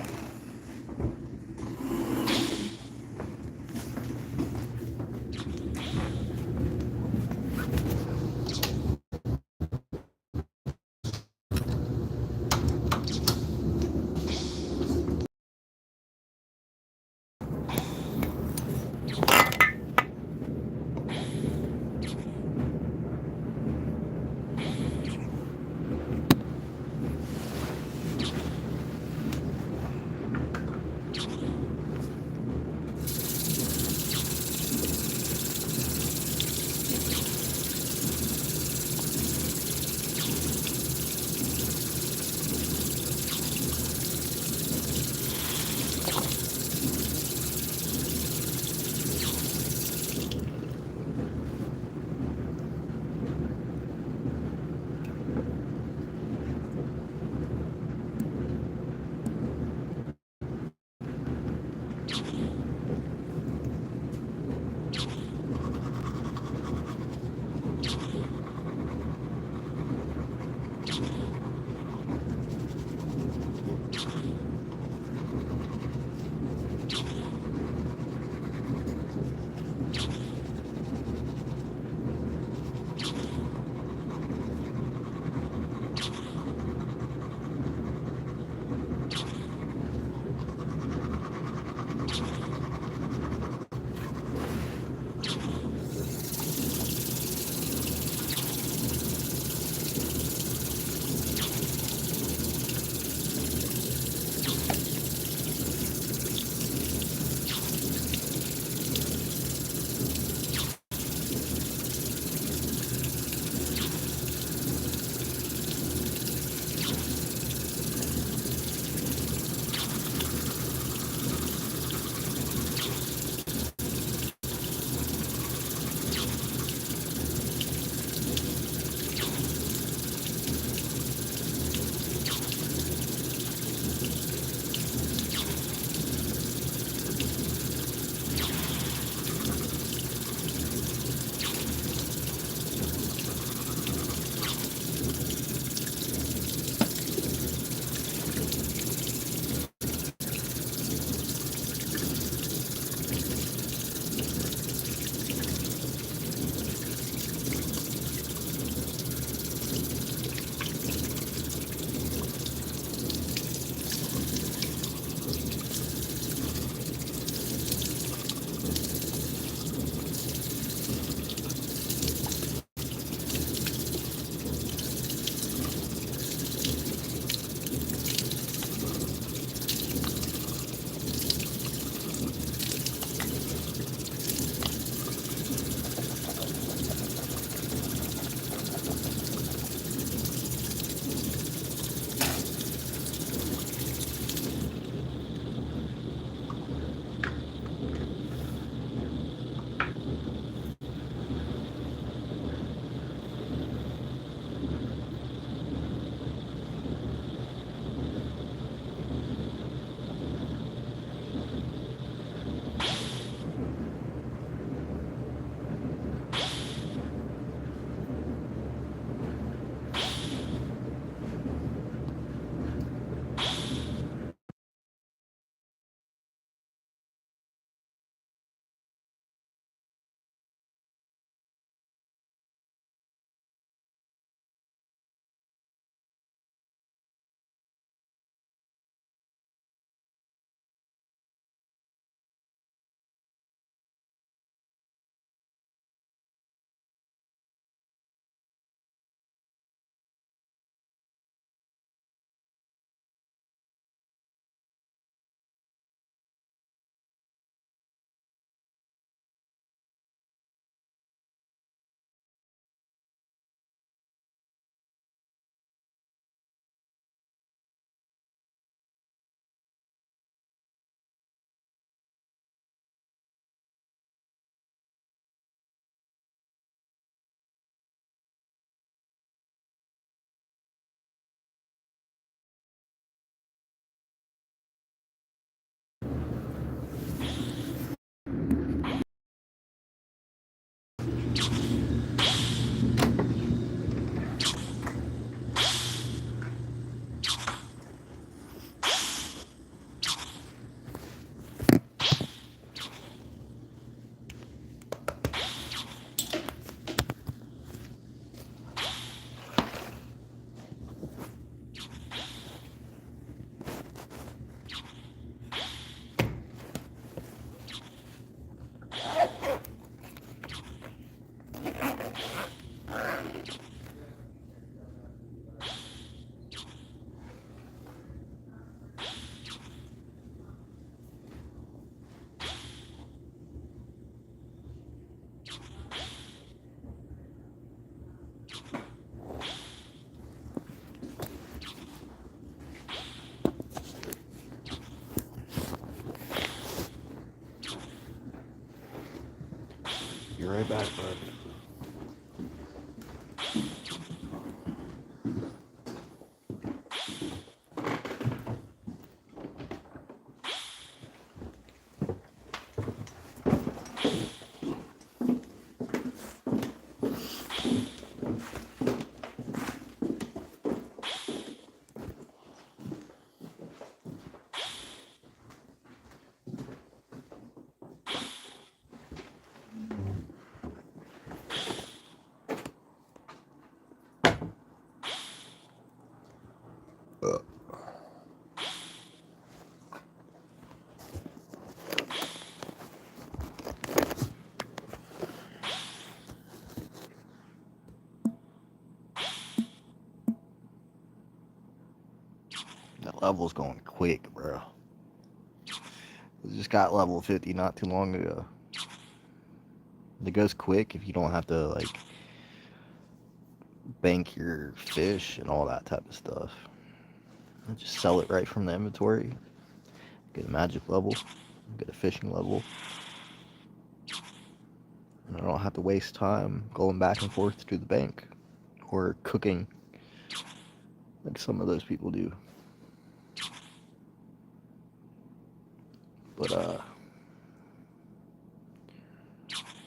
Be right back, bud. That level's going quick, bro. We just got level 50 not too long ago. It goes quick if you don't have to, like, bank your fish and all that type of stuff. Just sell it right from the inventory. Get a magic level. Get a fishing level. And I don't have to waste time going back and forth to the bank. Or cooking. Like some of those people do. But,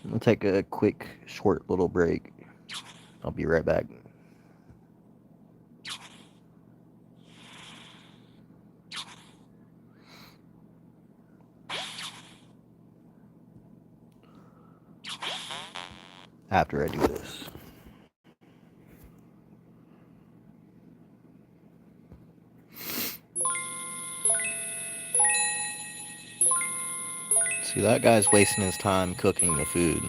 I'm gonna take a quick, short little break. I'll be right back. After I do this. See, that guy's wasting his time cooking the food.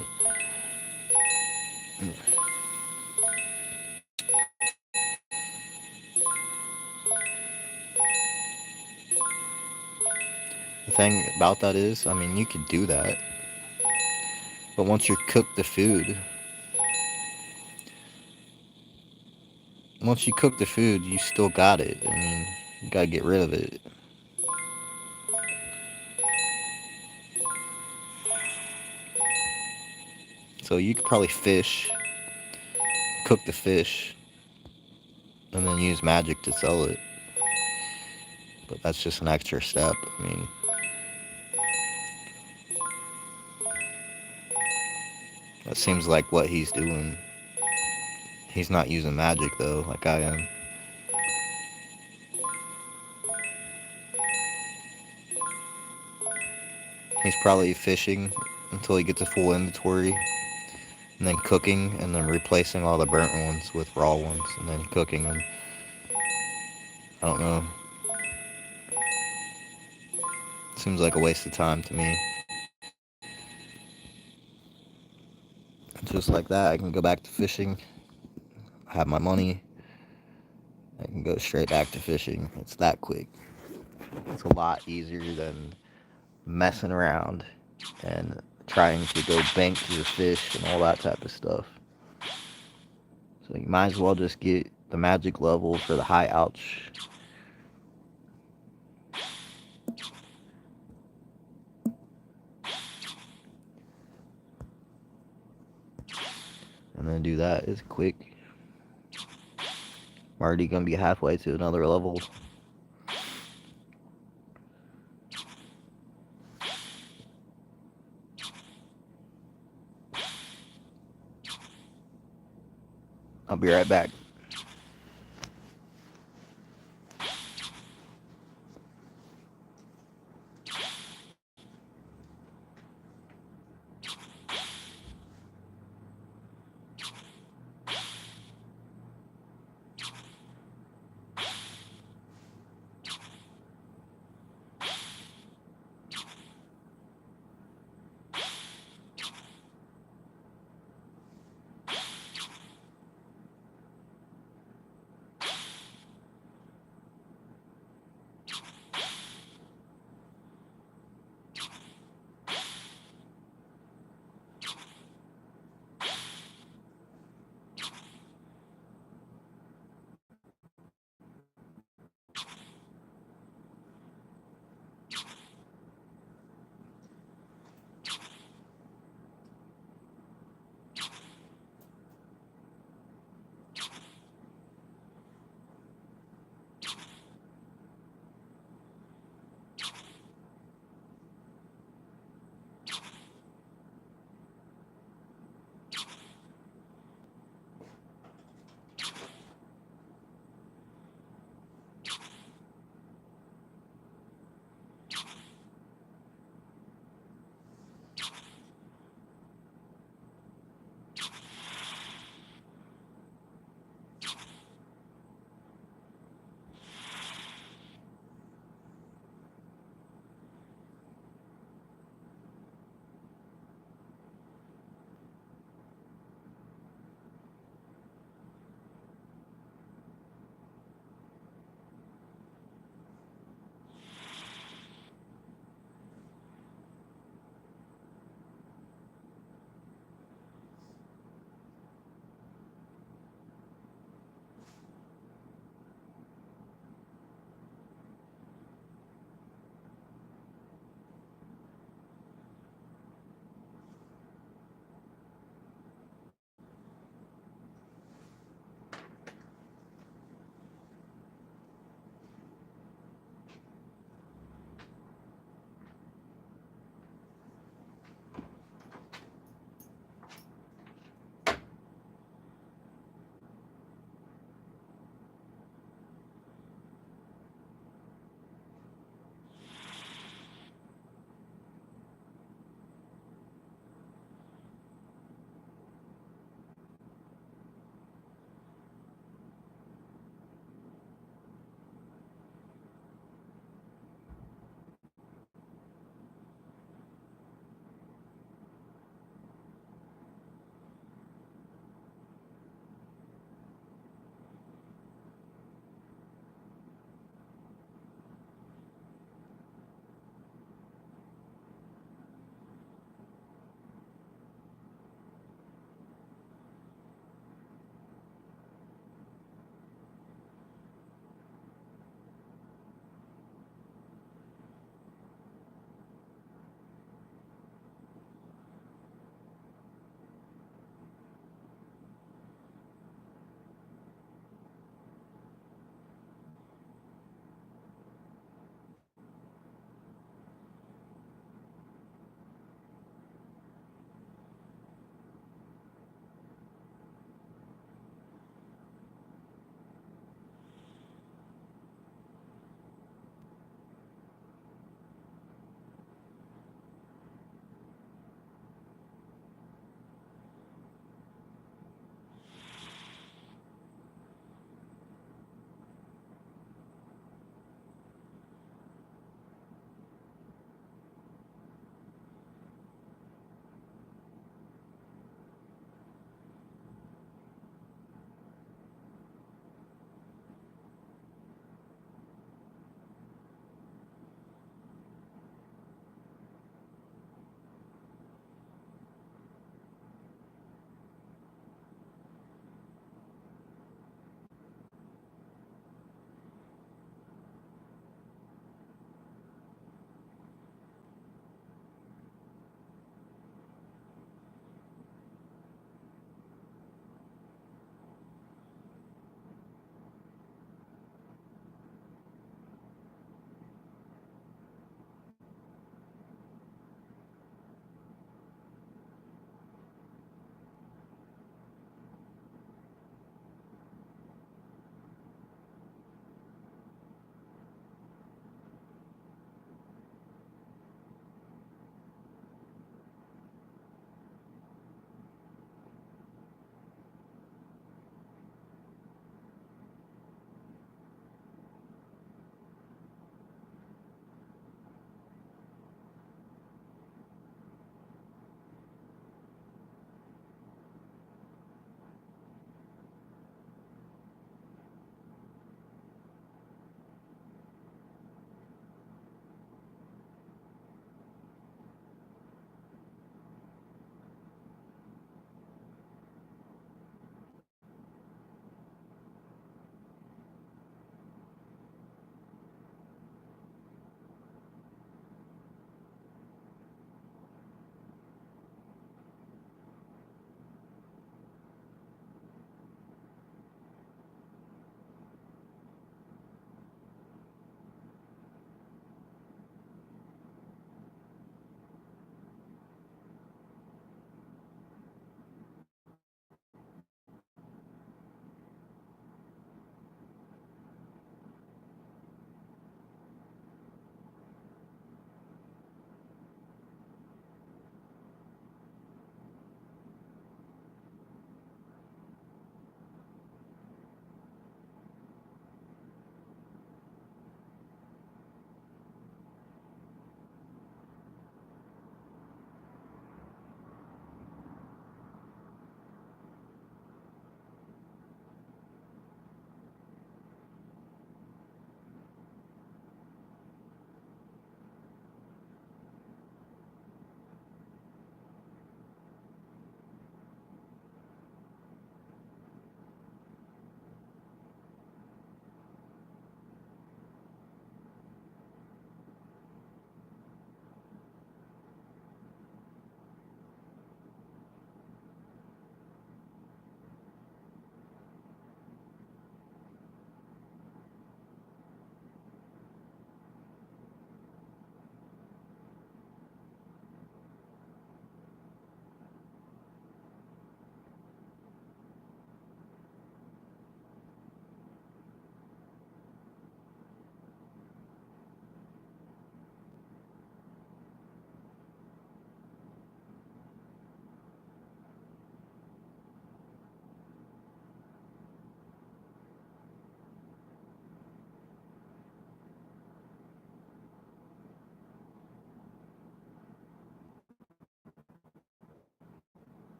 The thing about that is, I mean, you could do that. But once you cook the food, you still got it. I mean, you gotta get rid of it. So you could probably cook the fish, and then use magic to sell it. But that's just an extra step. I mean, that seems like what he's doing. He's not using magic though, like I am. He's probably fishing until he gets a full inventory, and then cooking, and then replacing all the burnt ones with raw ones, and then cooking them. I don't know. Seems like a waste of time to me. Just like that, I can go back to fishing, have my money, I can go straight back to fishing. It's that quick. It's a lot easier than messing around and trying to go bank your fish and all that type of stuff. So you might as well just get the magic level for the high ouch. And then do that. It's quick. I'm already gonna be halfway to another level. I'll be right back.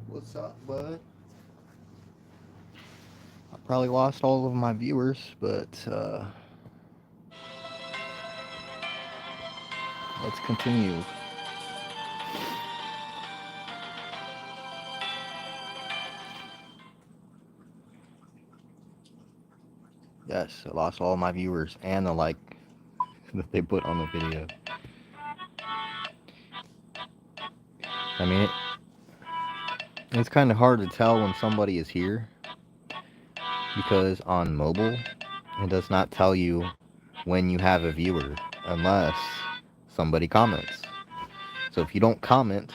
What's up, bud? I probably lost all of my viewers, but let's continue. Yes, I lost all my viewers and the like that they put on the video. I mean, it's kind of hard to tell when somebody is here because on mobile, it does not tell you when you have a viewer unless somebody comments. So if you don't comment,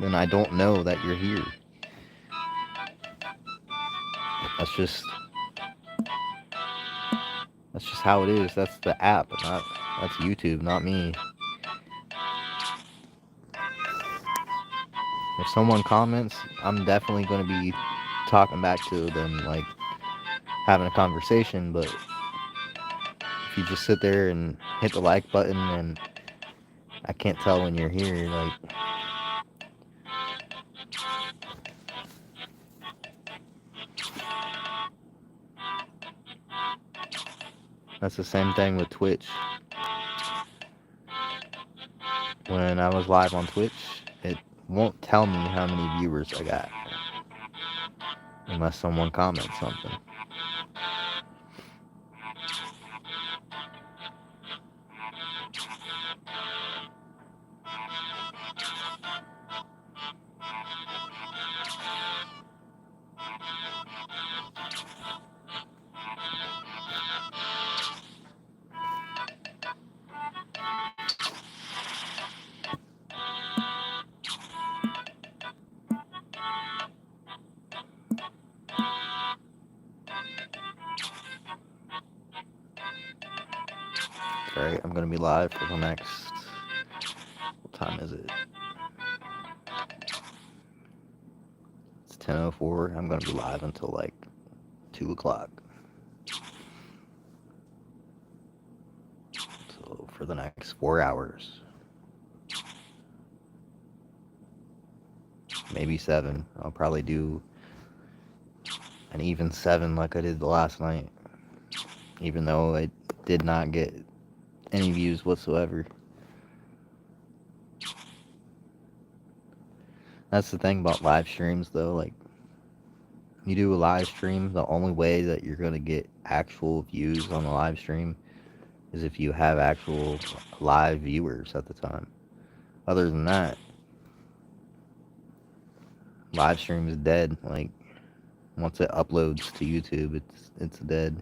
then I don't know that you're here. That's just how it is. That's the app, that's YouTube, not me. If someone comments, I'm definitely going to be talking back to them, like having a conversation. But if you just sit there and hit the like button and I can't tell when you're here, like, that's the same thing with Twitch. When I was live on Twitch, it won't tell me how many viewers I got unless someone comments something. Alright, I'm gonna be live for the next, what time is it? It's 10:04. I'm gonna be live until like 2 o'clock. So for the next 4 hours. Maybe 7. I'll probably do an even 7 like I did the last night. Even though I did not get any views whatsoever. That's the thing about live streams though, like, you do a live stream, the only way that you're gonna get actual views on the live stream is if you have actual live viewers at the time. Other than that, live stream is dead. Like, once it uploads to YouTube, it's dead.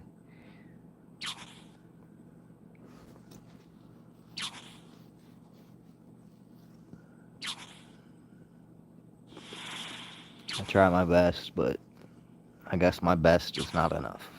I try my best, but I guess my best is not enough.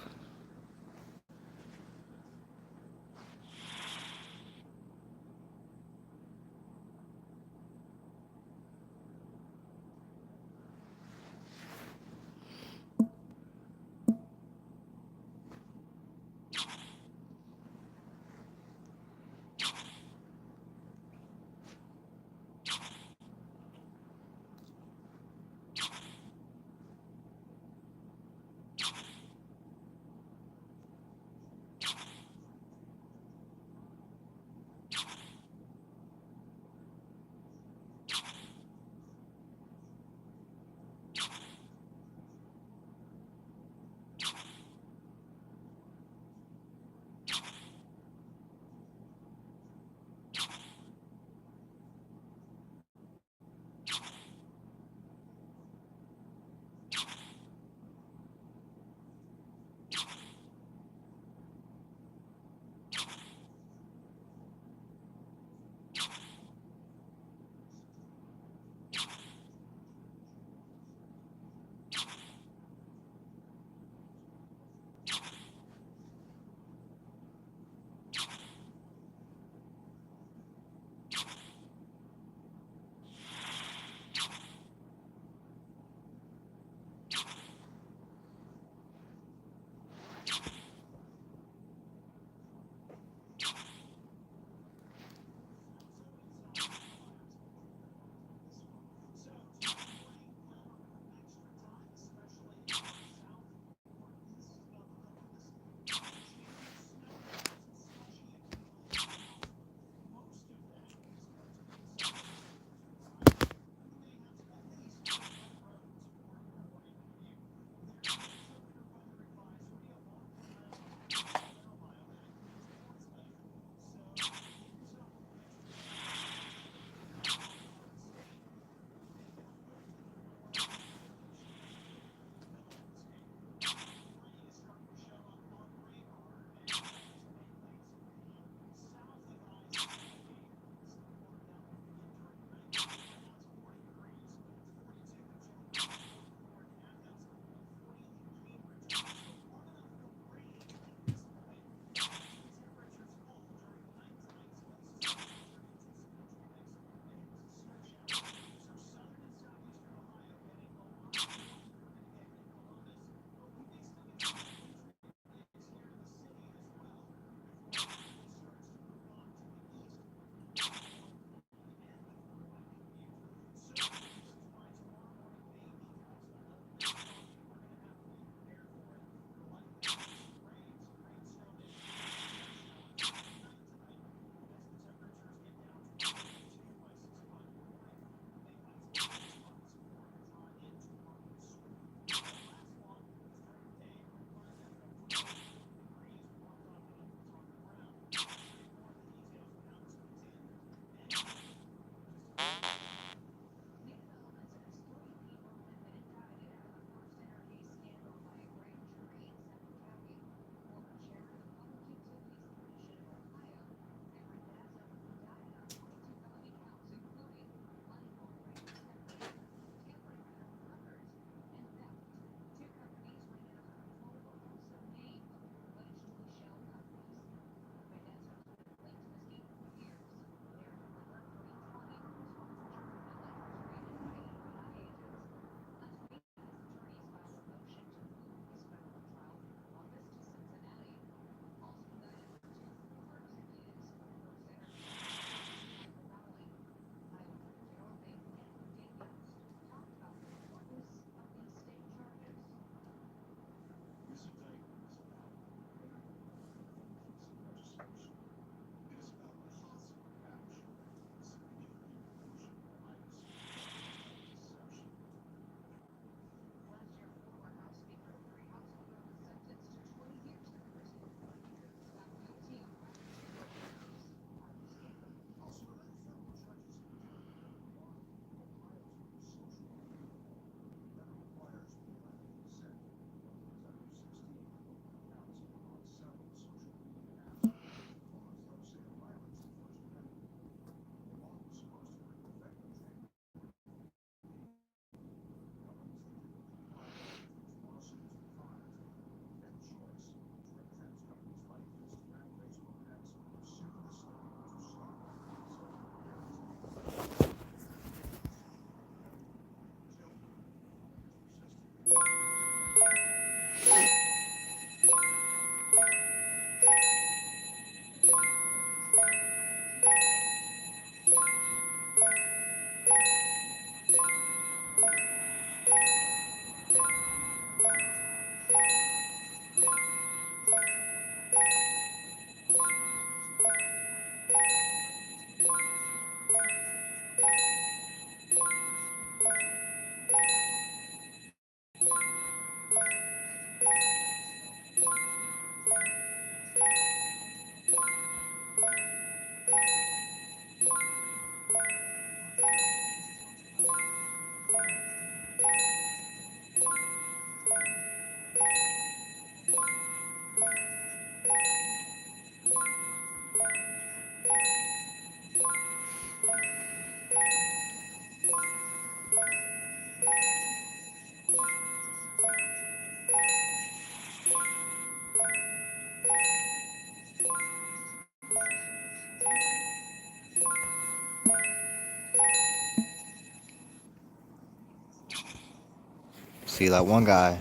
See that one guy,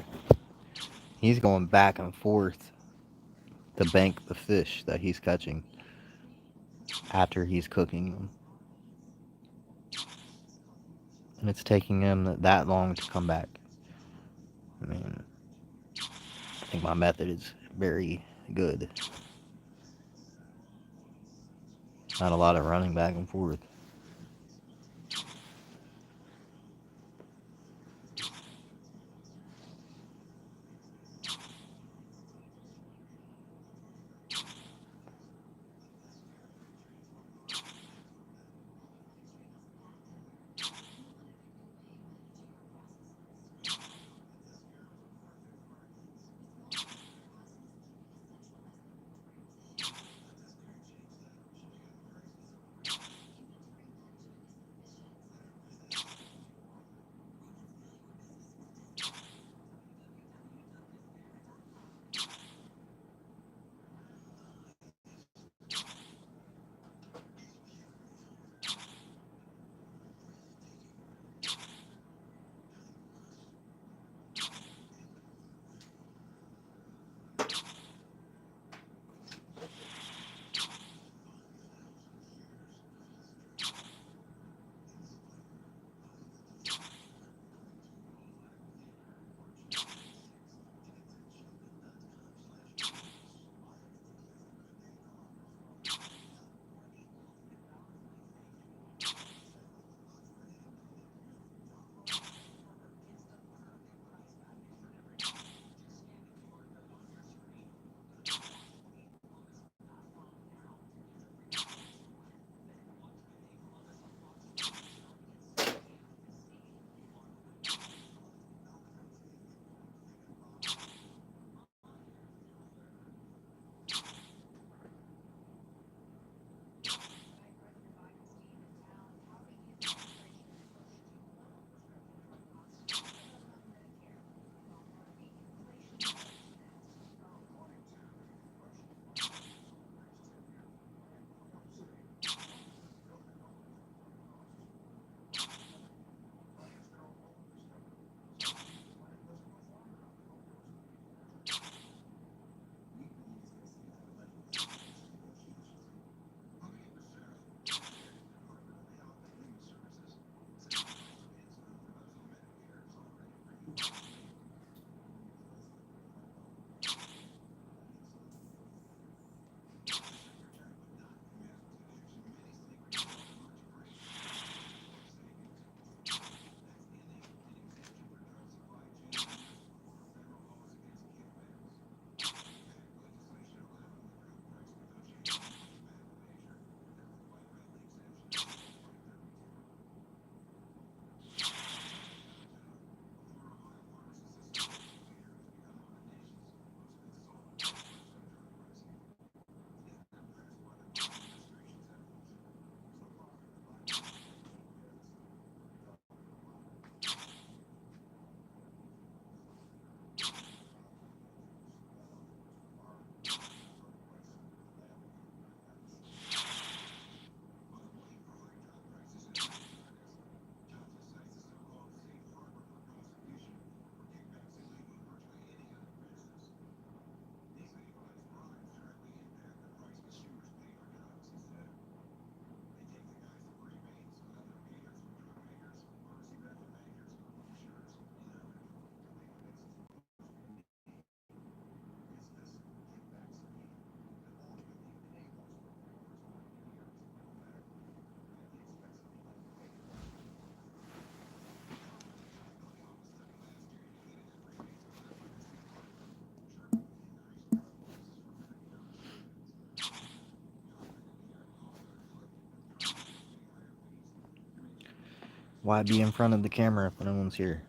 he's going back and forth to bank the fish that he's catching after he's cooking them. And it's taking him that long to come back. I mean, I think my method is very good. Not a lot of running back and forth. Why be in front of the camera if no one's here?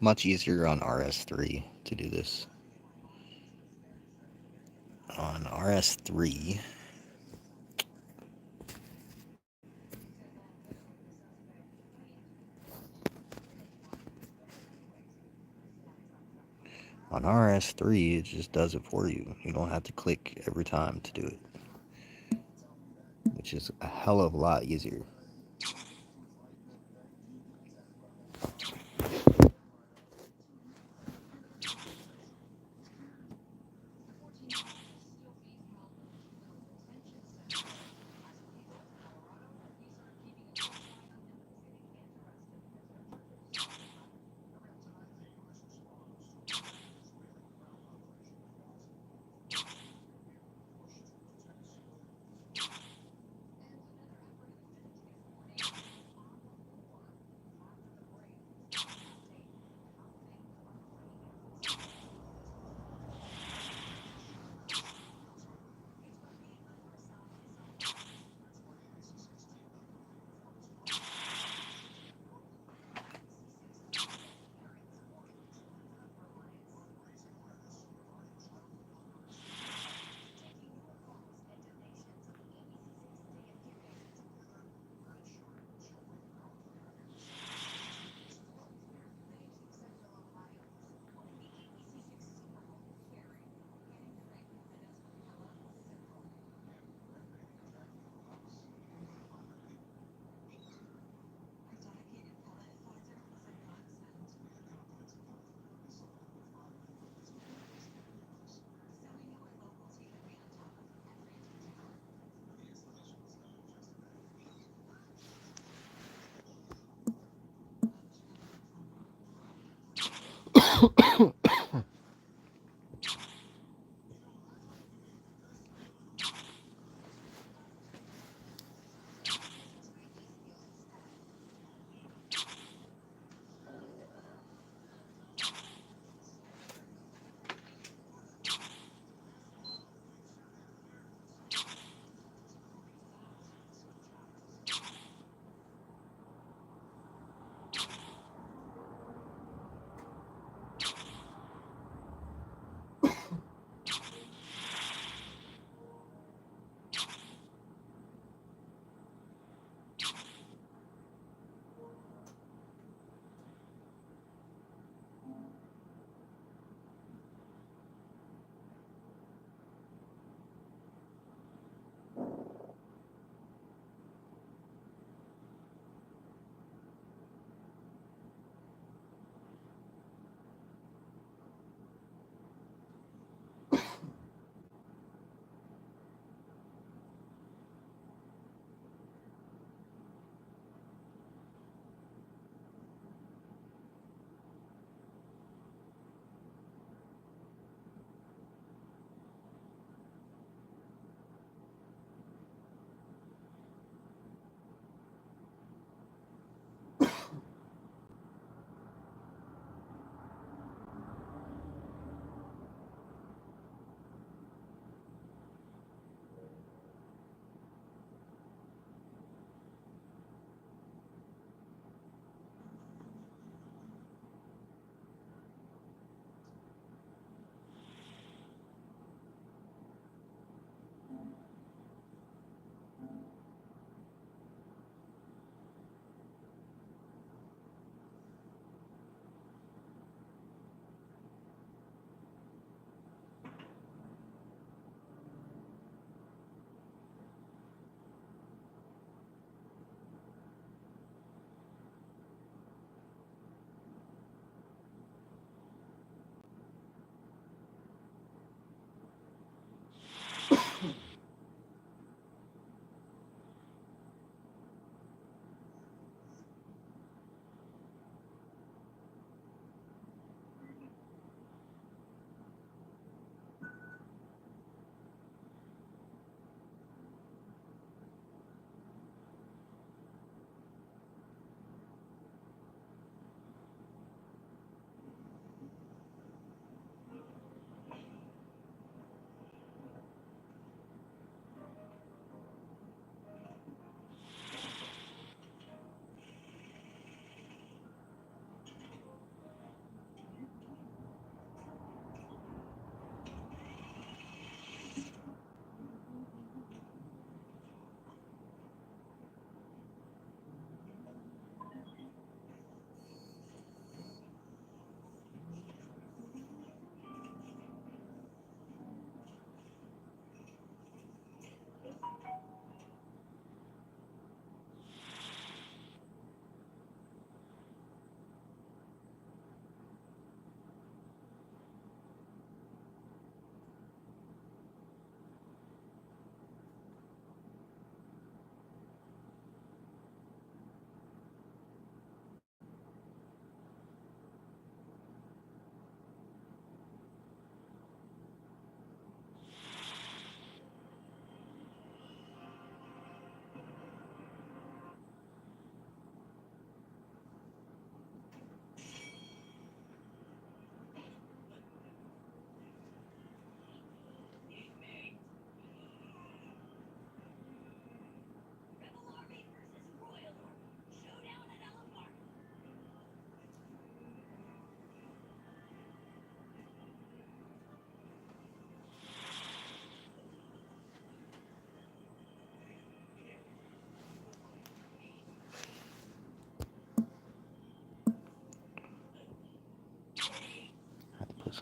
Much easier on RS3 to do this. On RS3, it just does it for you. You don't have to click every time to do it, which is a hell of a lot easier.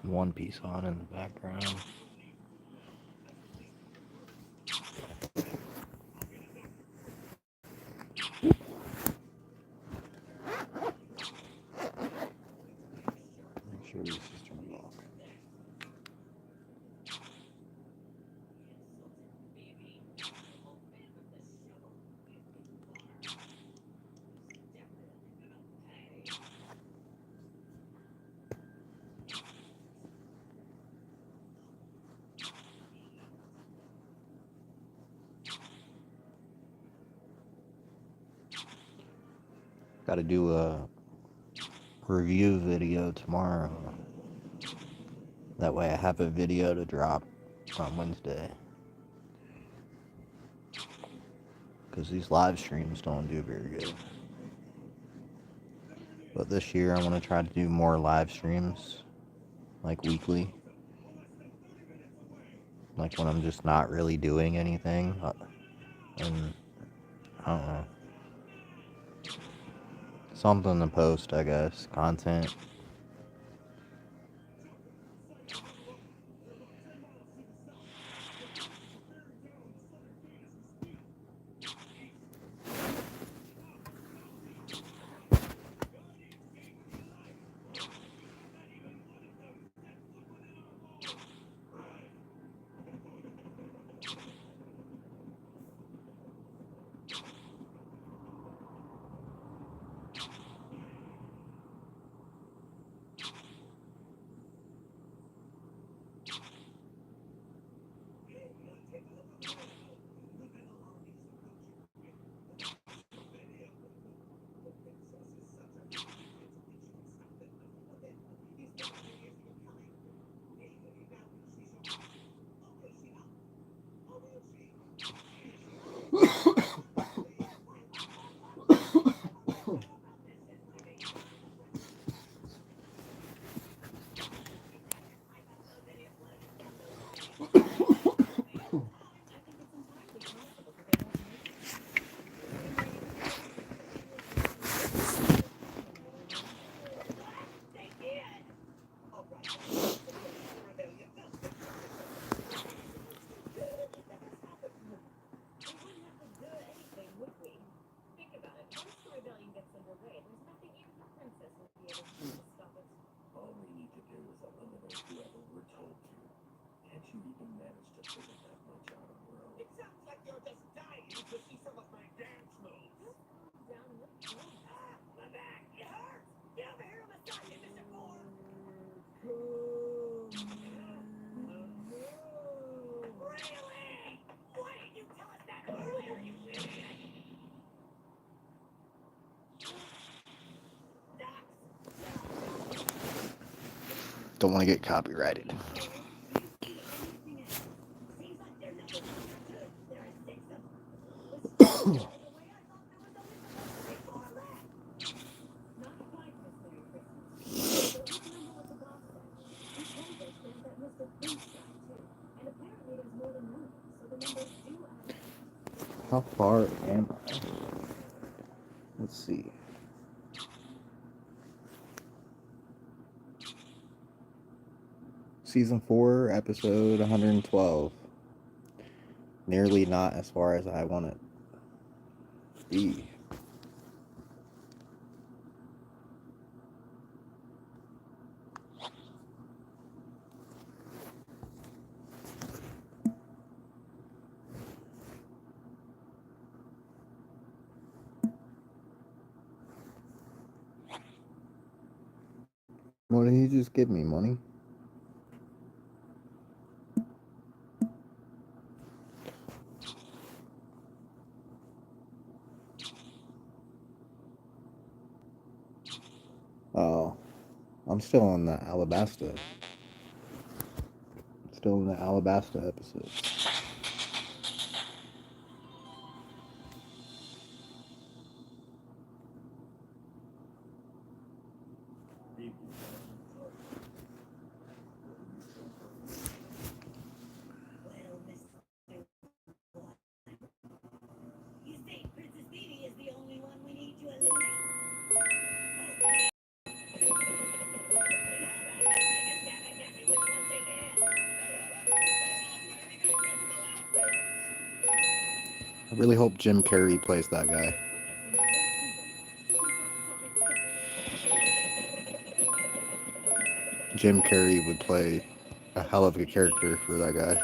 some One Piece on in the background. Make sure this is turned off. Got to do a review video tomorrow. That way I have a video to drop on Wednesday. Because these live streams don't do very good. But this year I want to try to do more live streams, like weekly. Like when I'm just not really doing anything. And I don't know. Something to post, I guess. Content. Don't want to get copyrighted. How far am I? Let's see. Season 4, episode 112. Nearly not as far as I want it to be. What did he just give me, money? Oh, I'm still on the Alabasta. Still in the Alabasta episode. really hope Jim Carrey plays that guy. Jim Carrey would play a hell of a character for that guy.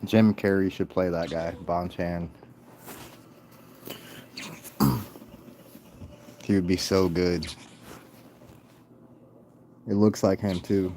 Jim Carrey should play that guy, Bonchan. He would be so good. It looks like him too.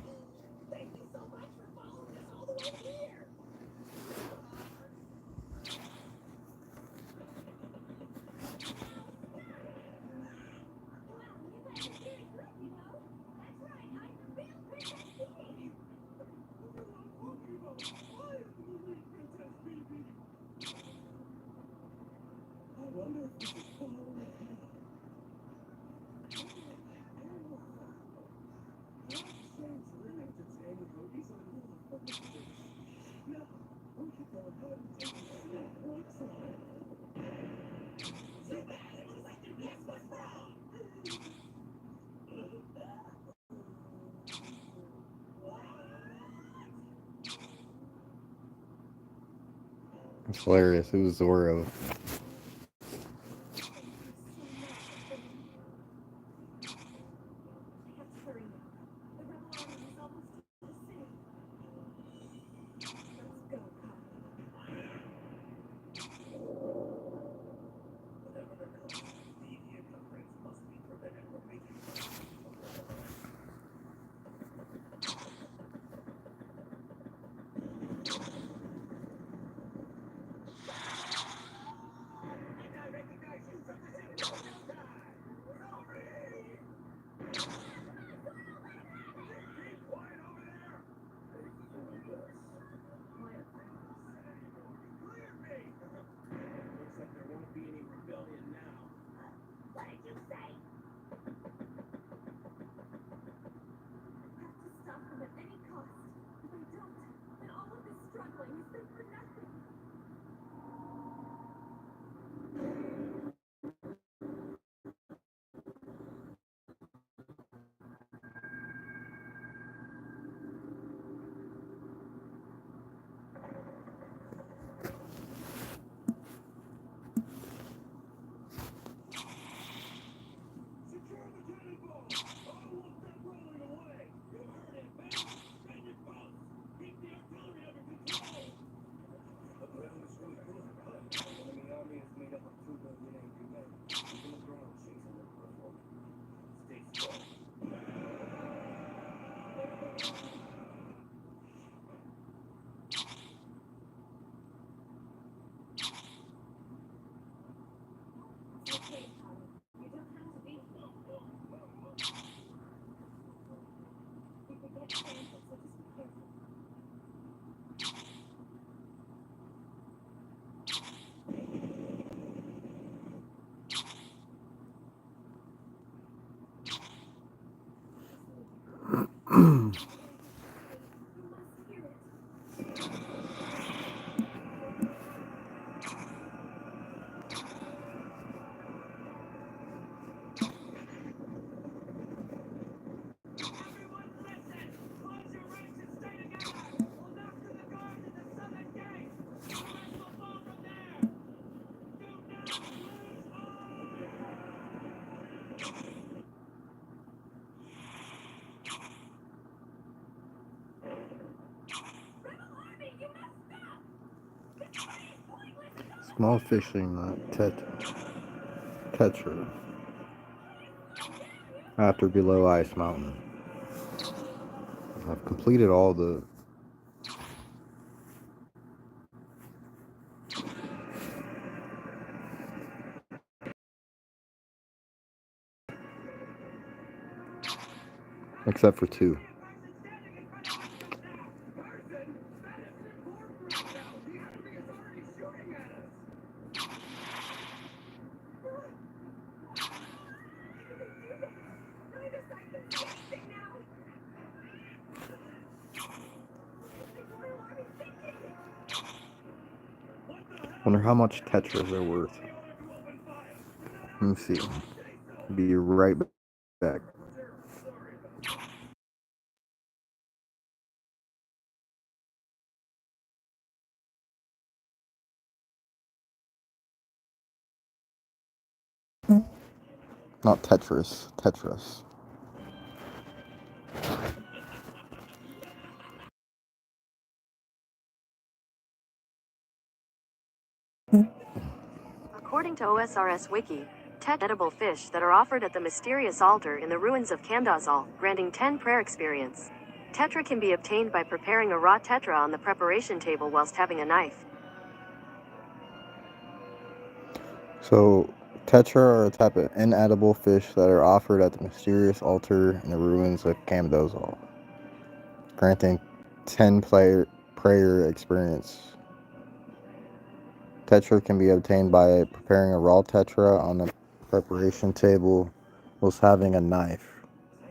It's hilarious. It was Zorro. Small fishing tetra after below ice mountain. I've completed all the except for 2. Wonder how much tetras are worth. Let me see. Be right back. Not Tetris, Tetris. According to OSRS Wiki, 10 edible fish that are offered at the mysterious altar in the ruins of Camdazal, granting 10 prayer experience. Tetra can be obtained by preparing a raw tetra on the preparation table whilst having a knife. So, tetra are a type of inedible fish that are offered at the mysterious altar in the ruins of Camdozal, granting 10 prayer experience. Tetra can be obtained by preparing a raw tetra on the preparation table whilst having a knife.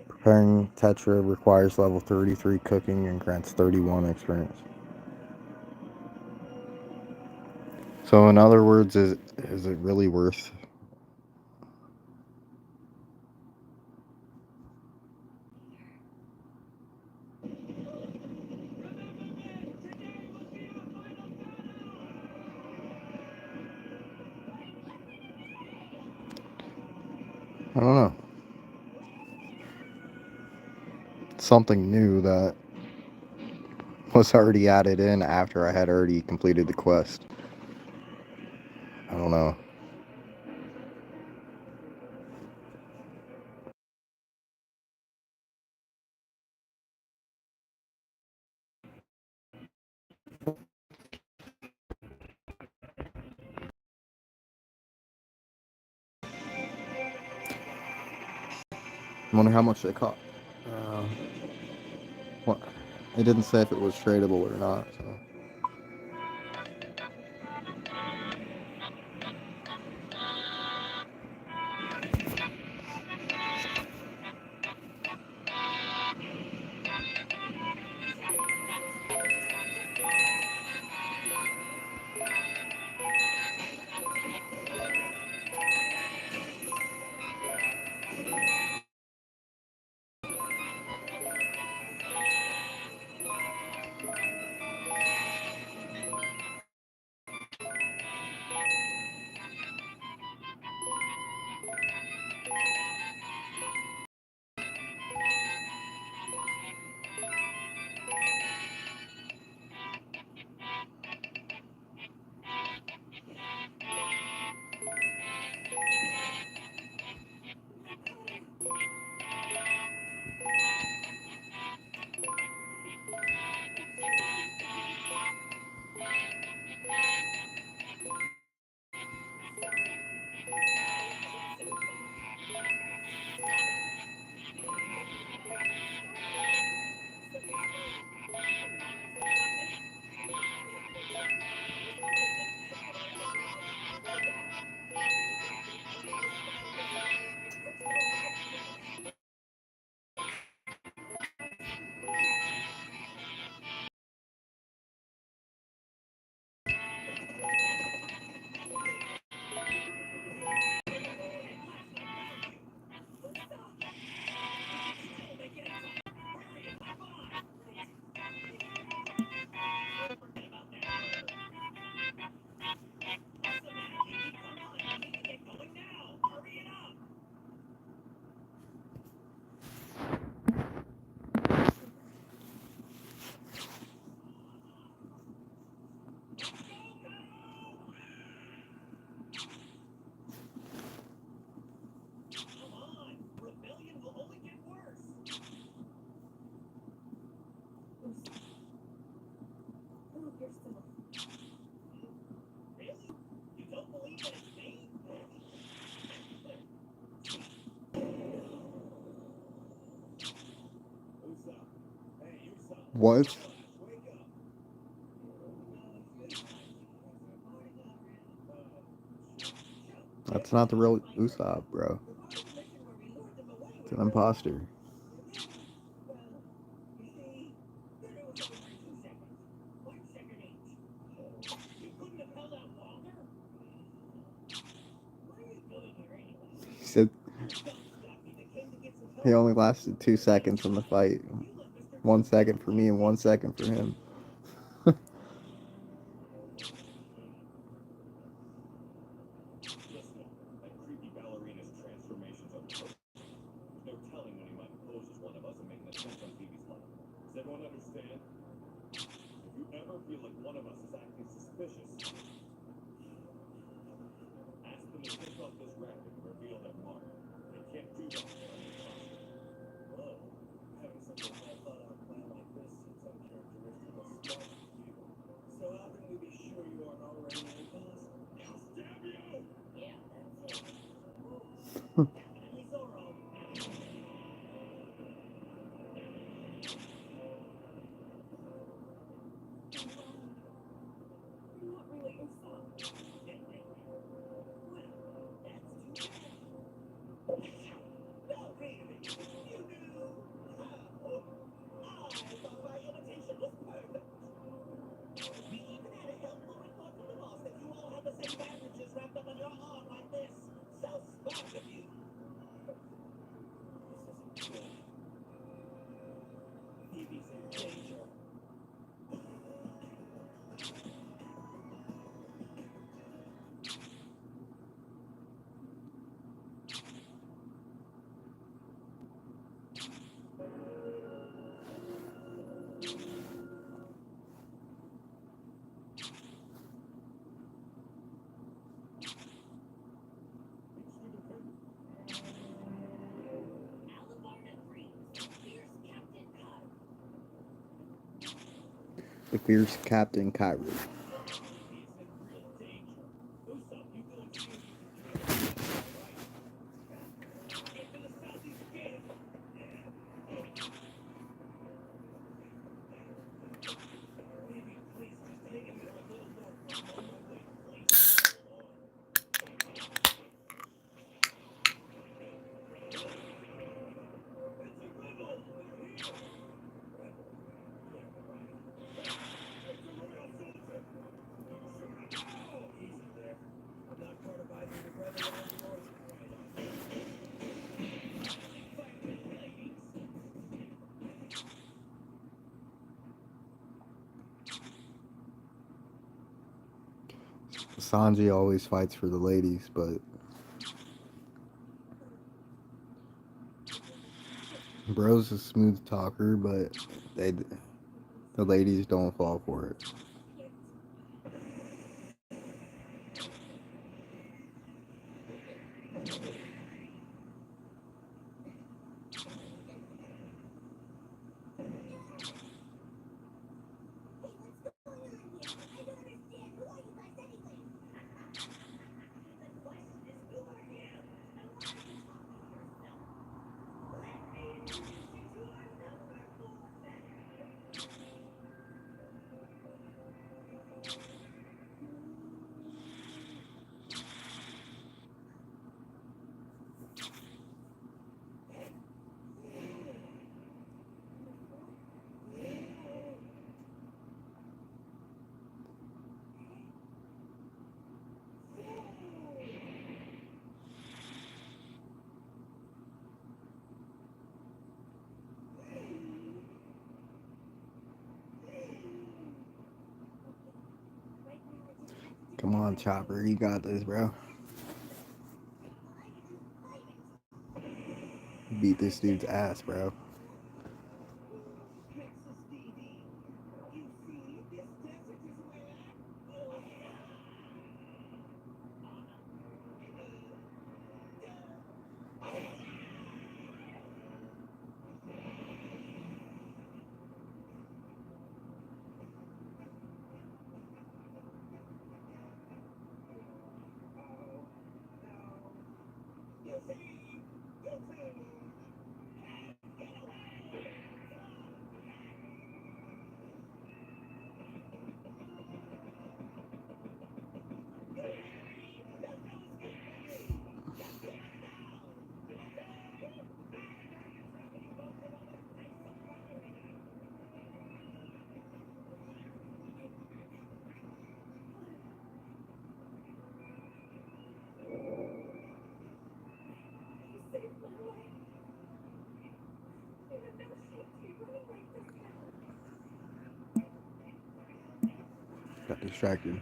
Preparing tetra requires level 33 cooking and grants 31 experience. So in other words, is it really worth? I don't know. Something new that was already added in after I had already completed the quest. I don't know. I wonder how much they cost. What? It didn't say if it was tradable or not. So. What? That's not the real Usopp, bro. It's an imposter. He said he only lasted 2 seconds in the fight. 1 second for me and 1 second for him. The fierce Captain Cairo. Sanji always fights for the ladies, but bro's a smooth talker, but the ladies don't fall for it. Come on, Chopper, you got this, bro. Beat this dude's ass, bro. distracted.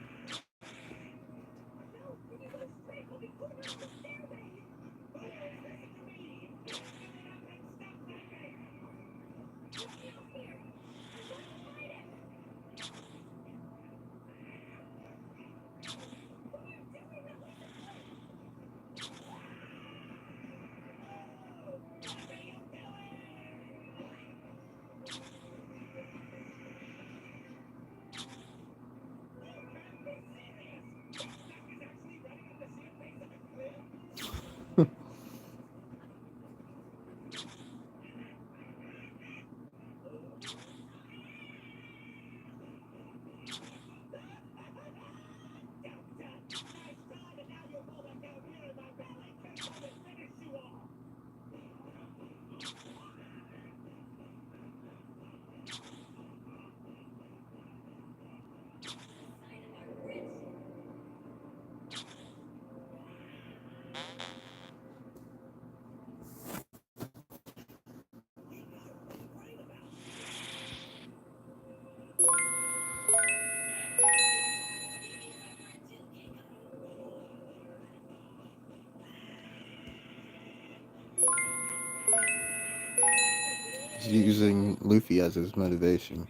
He's using Luffy as his motivation.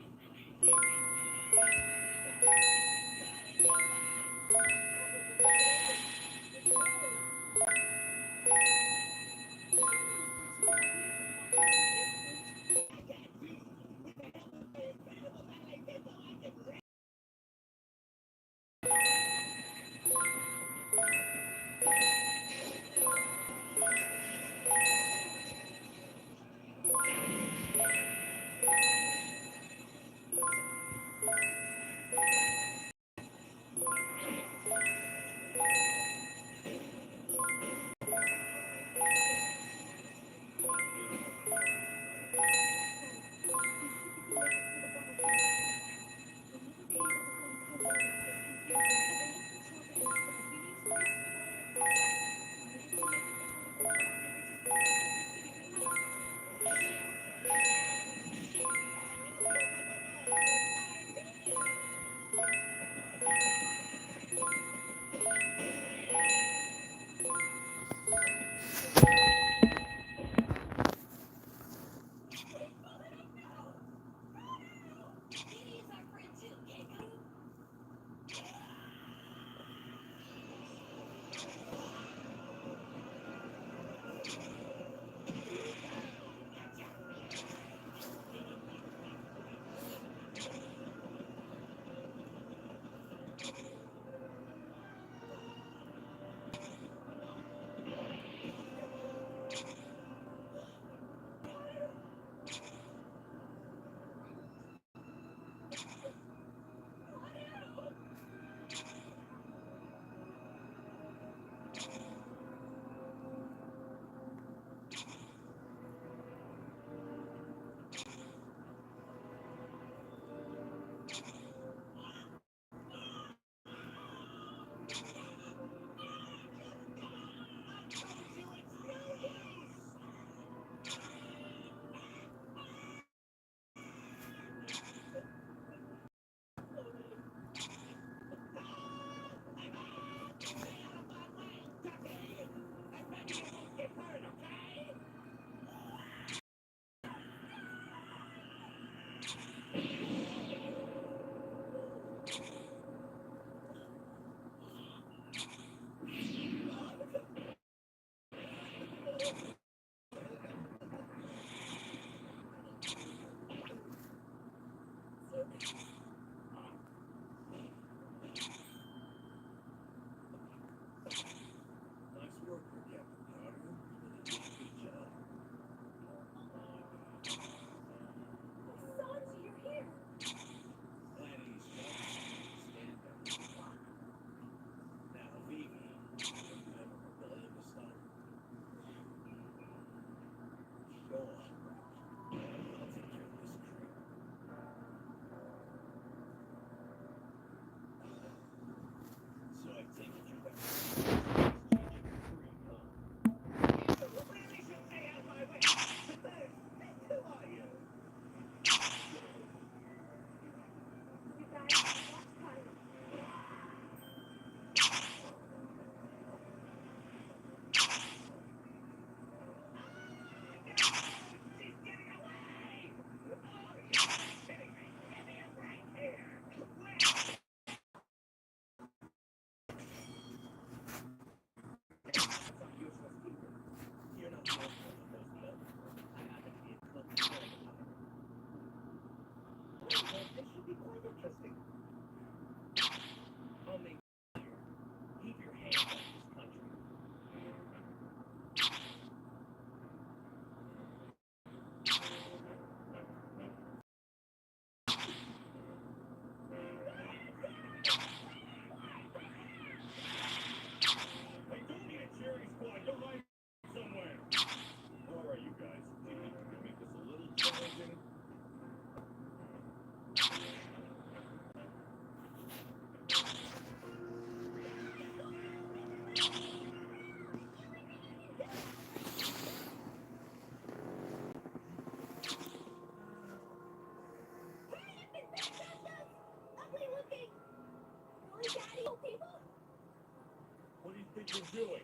What do you think you're doing?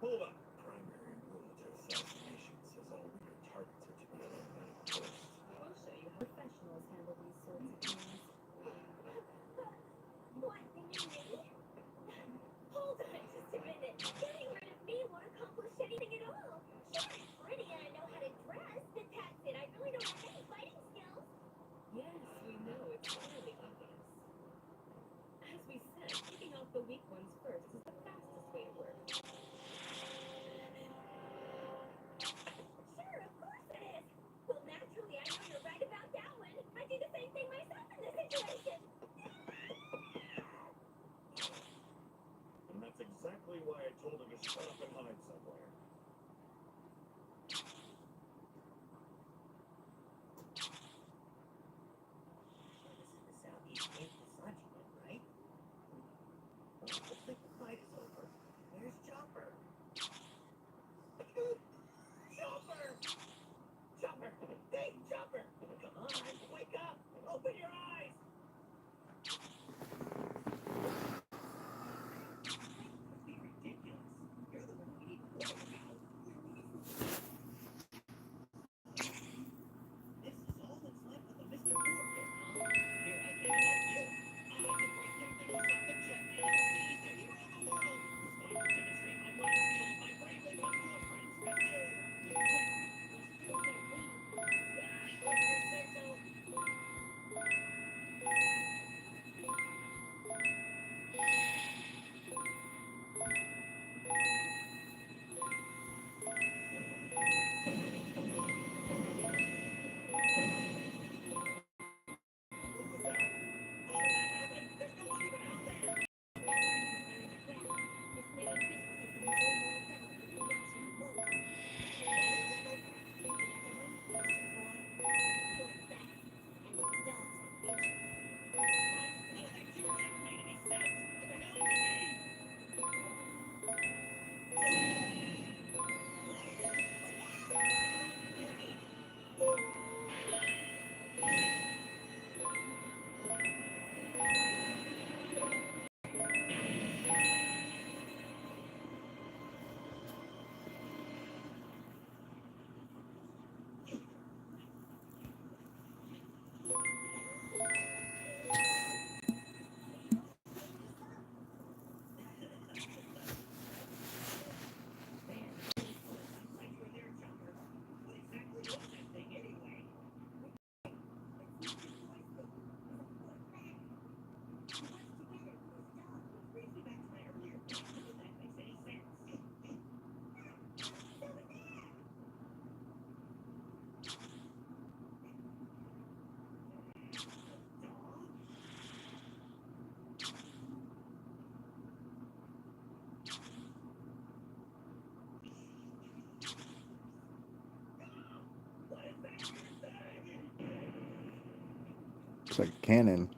Hold up. Primary rule to assassination says all real targets are to be eliminated first. I'll show you how professionals handle these sorts of things. What, you mean me? Hold on just a minute. Getting rid of me won't accomplish anything at all. Sure, I'm pretty and I know how to dress, but that's it. I really don't have any fighting skills. Yes, we know. It's fairly obvious. As we said, kicking off the weak ones first is the fastest way to work. Sure, of course it is. Well, naturally, I know you're right about that one. I do the same thing myself in this situation. And that's exactly why I told him to shut up and hide somewhere. This is the Southeast 8th Massage right? Well, looks like the fight is over. Where's Chopper? Chopper! Chopper! Hey, Chopper! Come on, wake up! Open your eyes! Be ridiculous. You're the one we need to worry about. This is all that's left of the Mr. Morgan, huh? Here, I can help you. I'm the great captain of the champion of the seas, the hero of the world, who's going to demonstrate my might as well as my bravely my girlfriends with you. We still can't leave. Yeah, if you say so. It's like a cannon.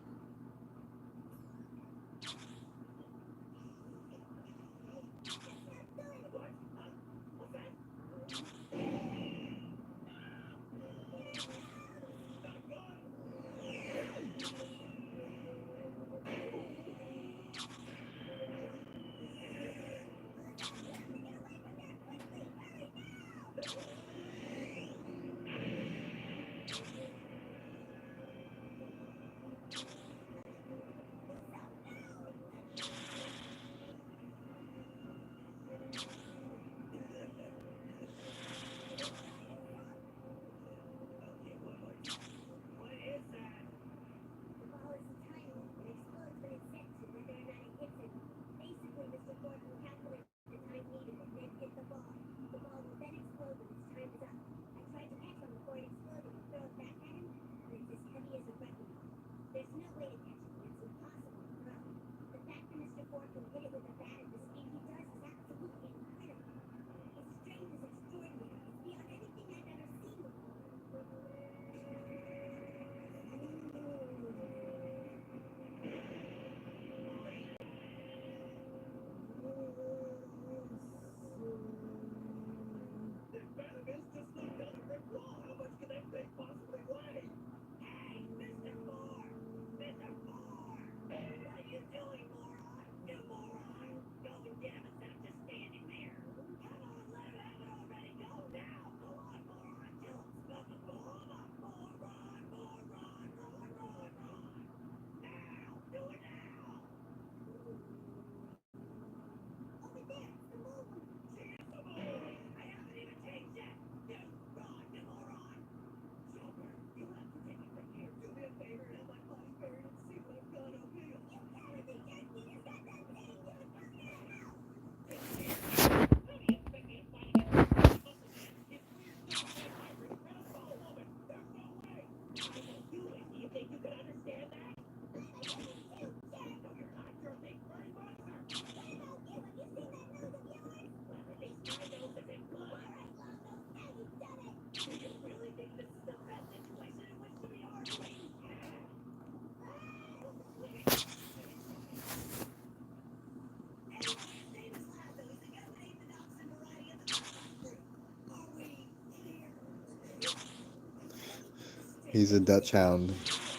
He's a Dutch hound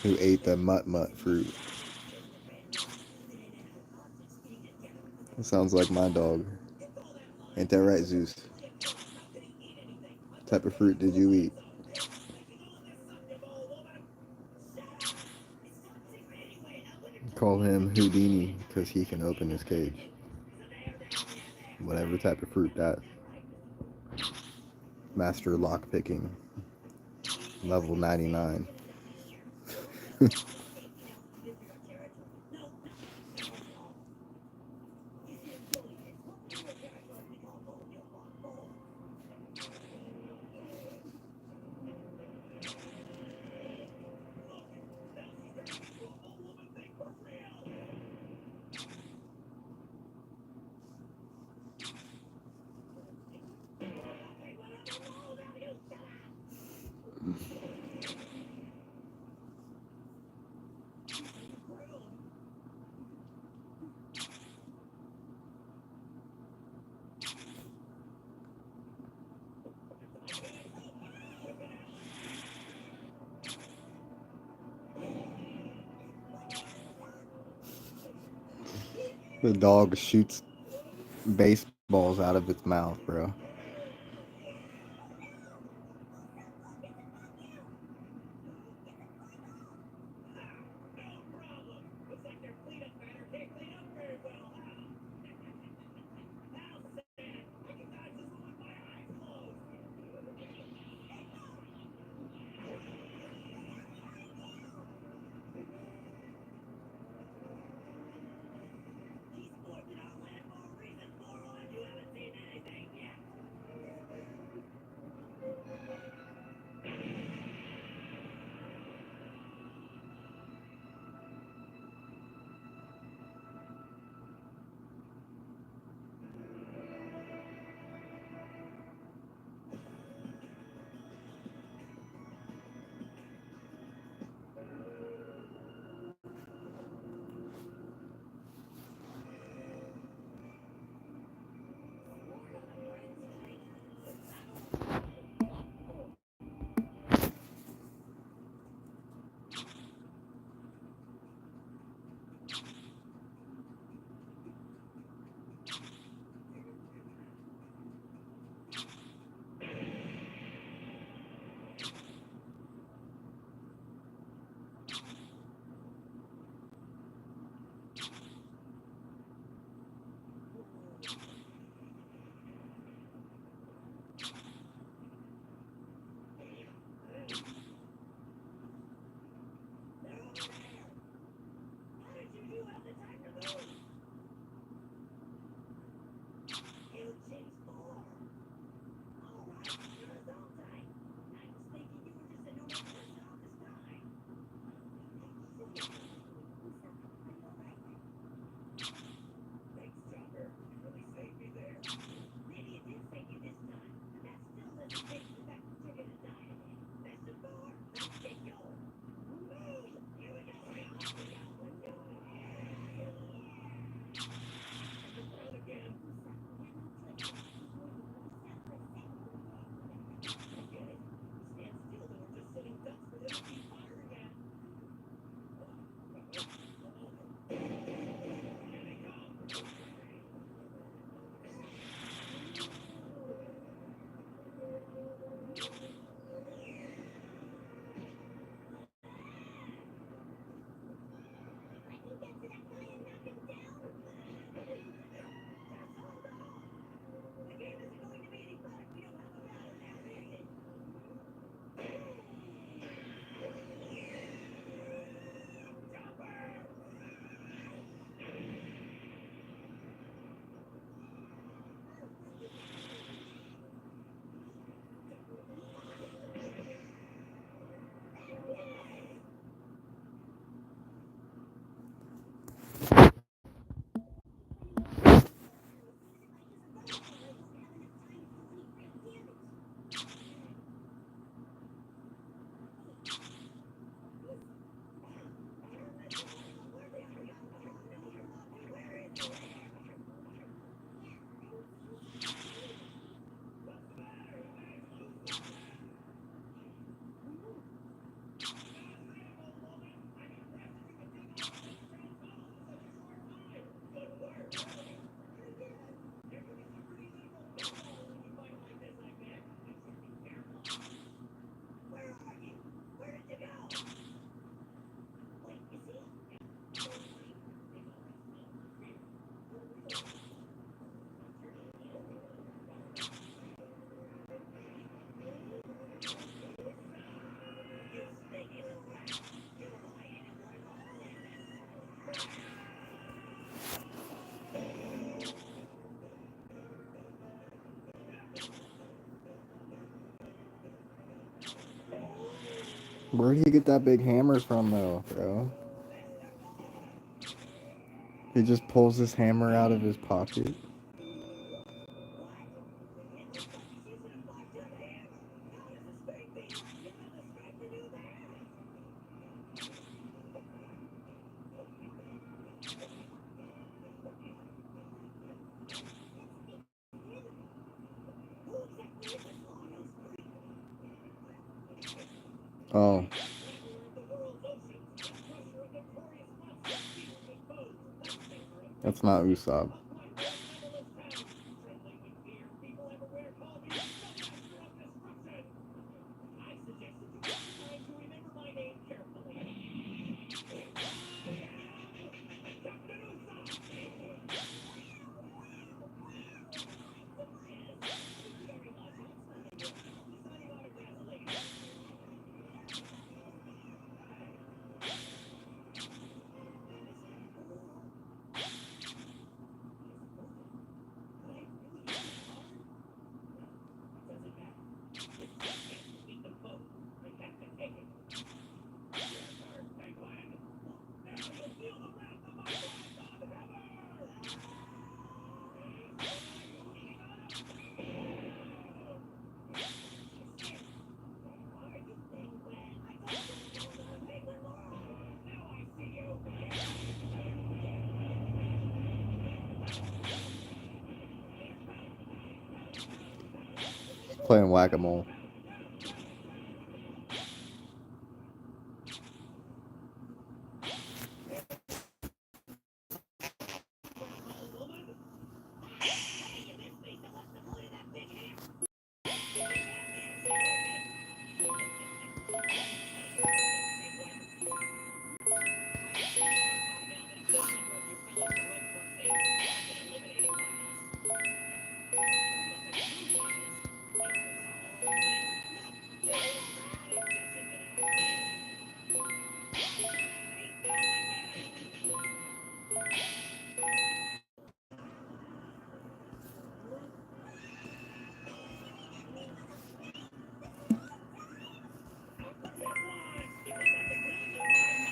who ate the mutt fruit. It sounds like my dog. Ain't that right, Zeus? What type of fruit did you eat? Call him Houdini because he can open his cage. Whatever type of fruit that. Master lock picking. Level 99. The dog shoots baseballs out of its mouth, bro. Where'd he get that big hammer from, though, bro? He just pulls his hammer out of his pocket. Oh. That's not Usopp. Playing whack-a-mole.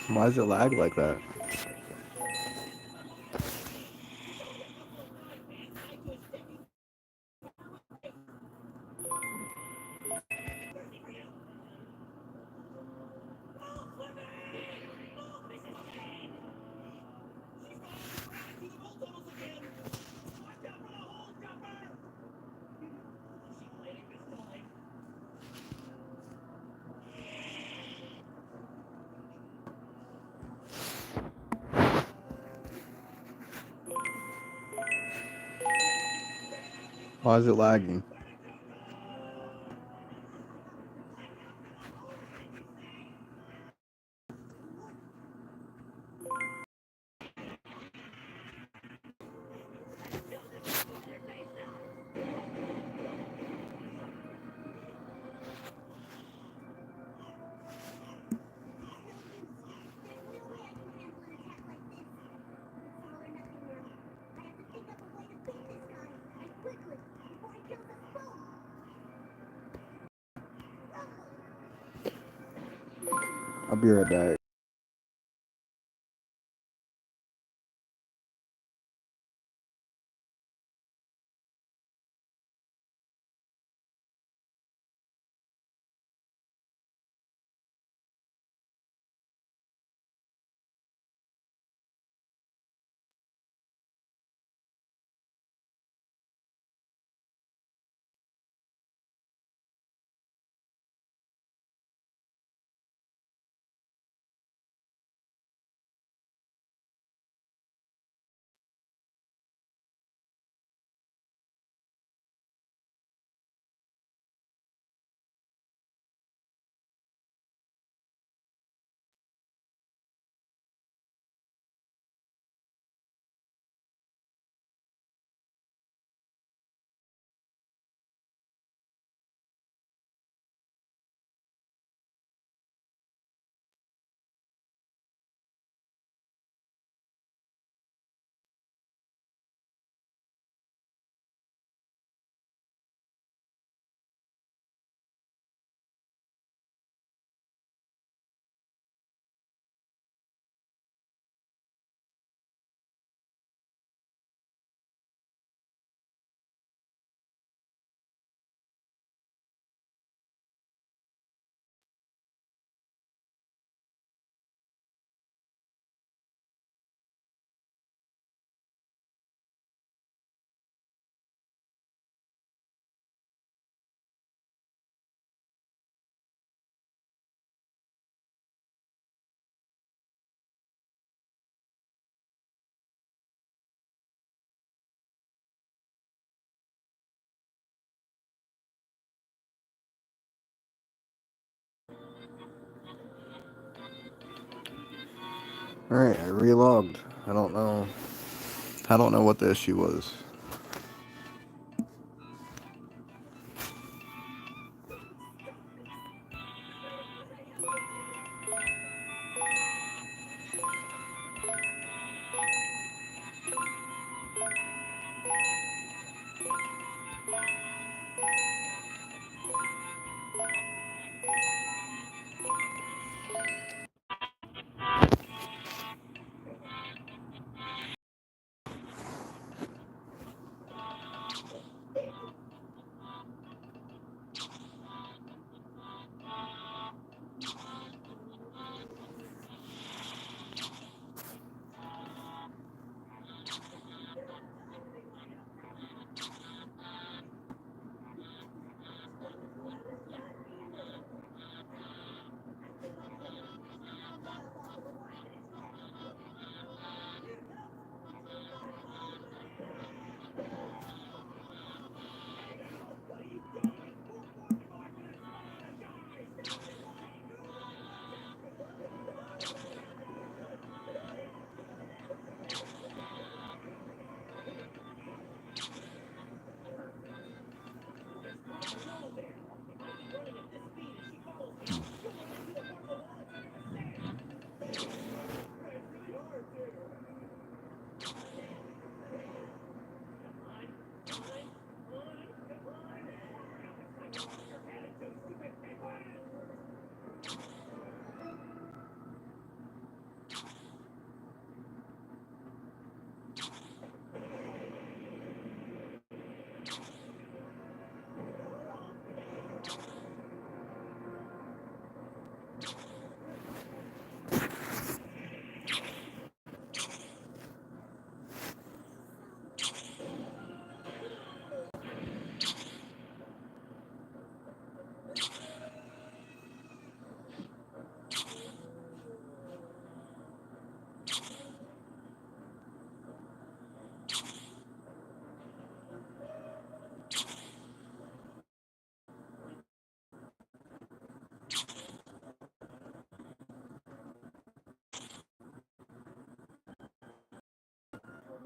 Why does it lag like that? Why is it lagging? I'll be right back. Alright, I relogged. I don't know. I don't know what the issue was.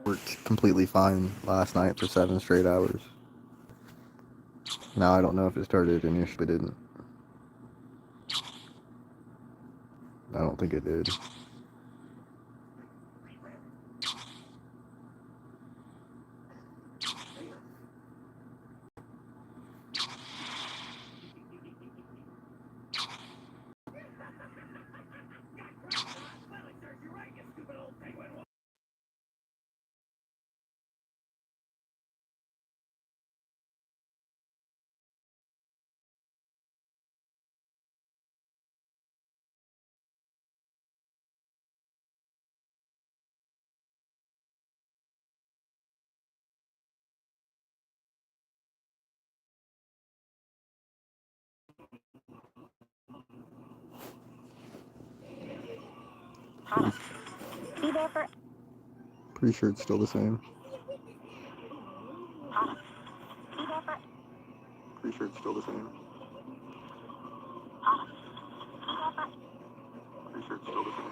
Worked completely fine last night for 7 straight hours. Now I don't know if it started initially didn't. I don't think it did. Be there for. Pretty sure it's still the same. Be there for. Pretty sure it's still the same. Pretty sure it's still the same.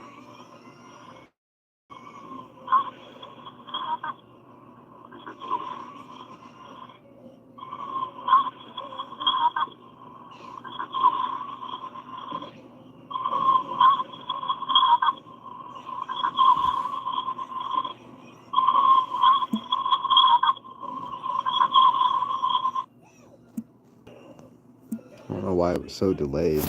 I don't know why it was so delayed.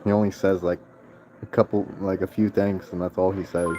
He only says like a few things, and that's all he says.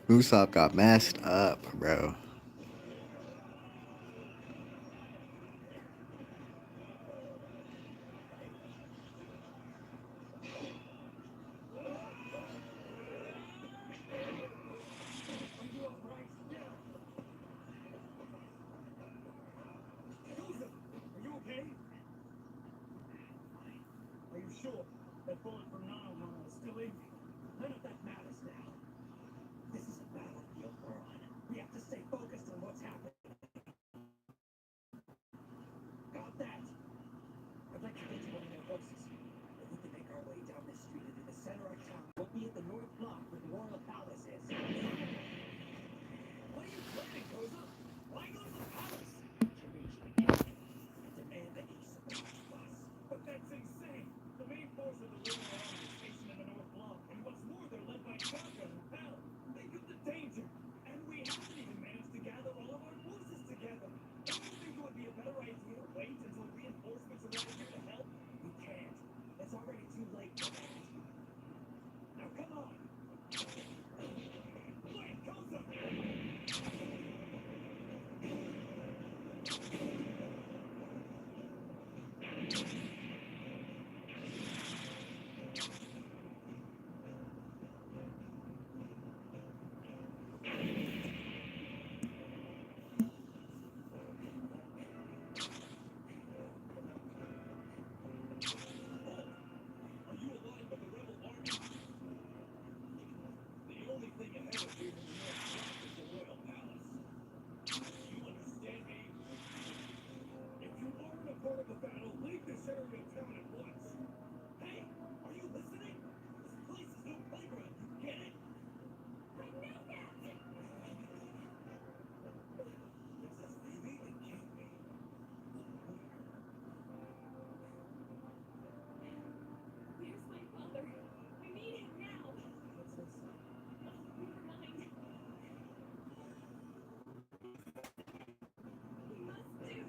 Usopp got messed up, bro. Are you okay? Are you sure that bullet from Nano is still in you? None of that matters now. This is a battlefield we're on. We have to stay focused on what's happening. Got that? I'd like to get you one of their horses. If we can make our way down this street into the center of town, we'll be at the North Block where the Royal Palace is. What are you planning, Koza? Why go to the palace? Demand that you support us. But that's insane. The main force of the Royal Army is stationed in the North Block, and what's more, they're led by Chaka and Pell. Think of the danger. And we haven't even managed to gather all of our forces together. Don't you think it would be a better idea to wait until reinforcements arrive here to help? We can't. It's already too late for that. Now come on. Wait, Koza! Are you aligned with the rebel army? The only thing ahead of you in the North Block is the Royal Palace. You understand me? If you aren't a part of the battle, leave this area of town at once. Hey, are you listening? This place is no playground, you get it? I know that! Princess Phoebe, it can't be. Where's my father? We need him now. Princess? Never mind. We must do.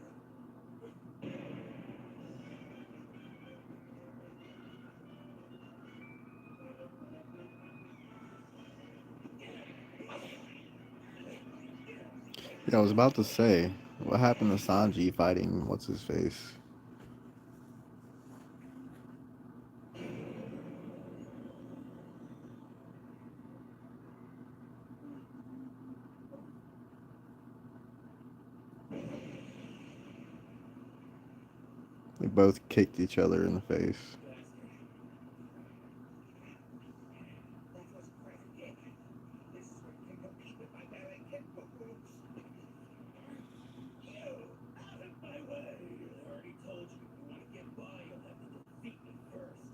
Yeah, I was about to say, what happened to Sanji fighting what's his face? They both kicked each other in the face. That was a great kick. This is where you can compete with my very kick boots. You! Out of my way! I already told you, if you want to get by, you'll have to defeat me first.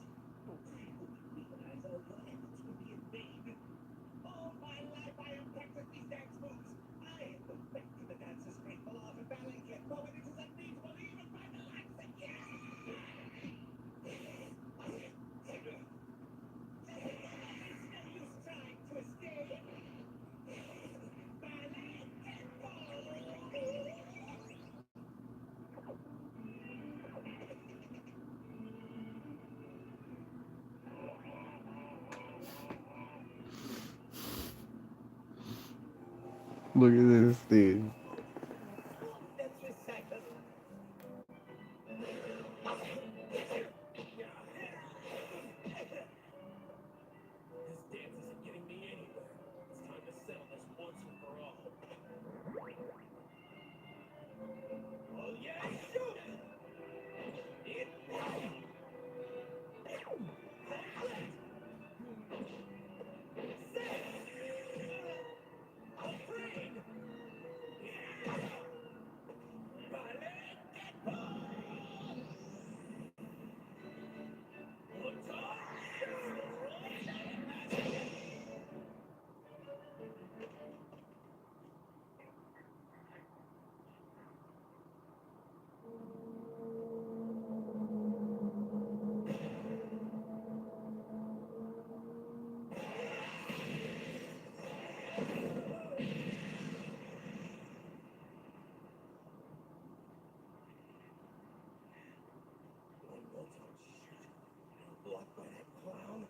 Realize all your efforts will be in vain. All my life I have practiced these dance moves. I have perfected the dancer's graceful off and ballet kick, but when it is unbeatable even by the likes of you! Look at this dude. This dance isn't getting me anywhere. It's time to settle this once and for all. Oh yeah, shoot! Blocked by that clown.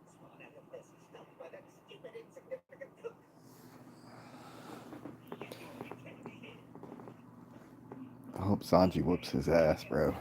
Spawn out of this stuff by that stupid insignificant cook. I hope Sanji whoops his ass, bro.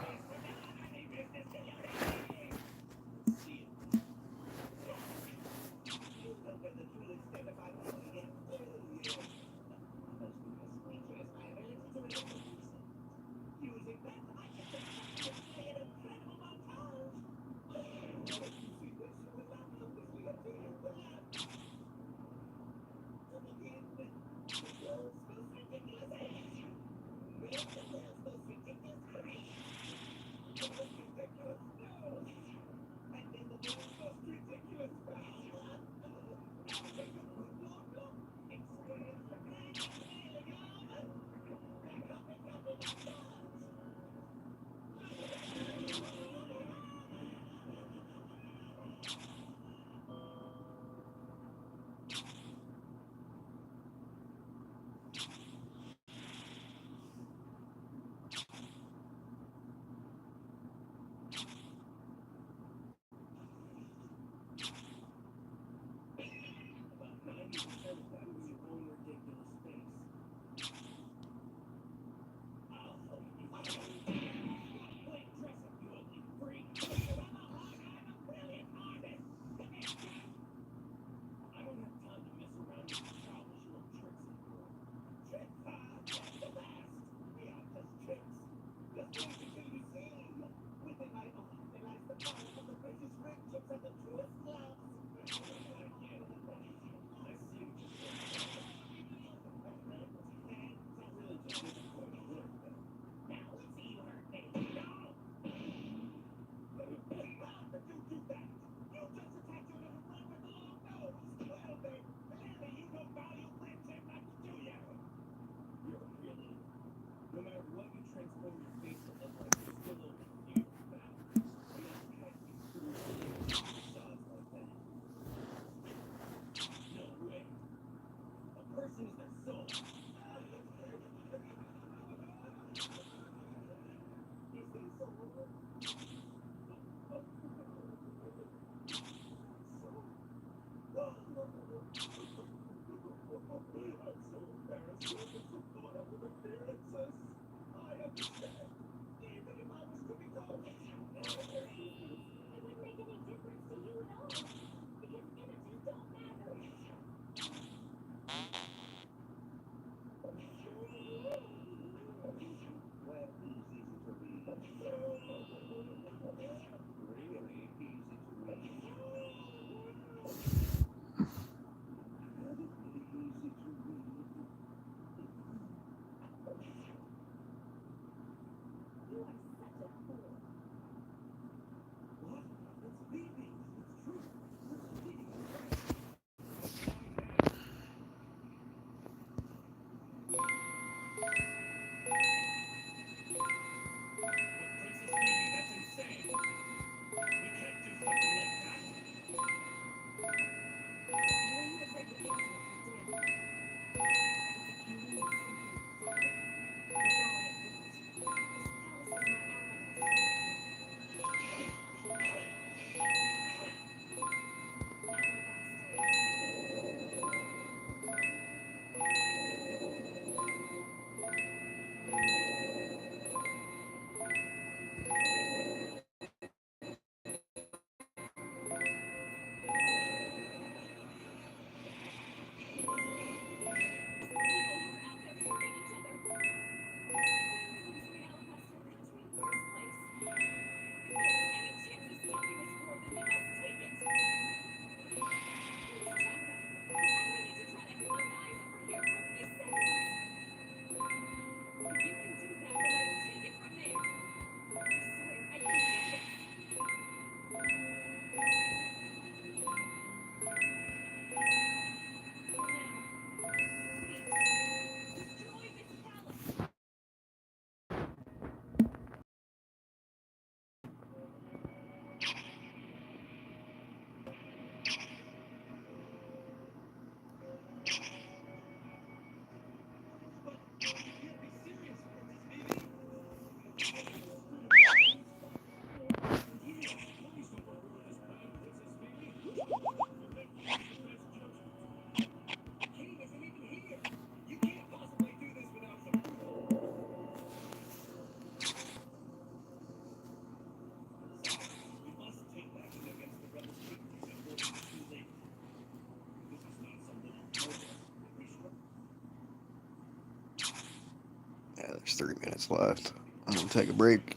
There's 3 minutes left. I'm gonna take a break.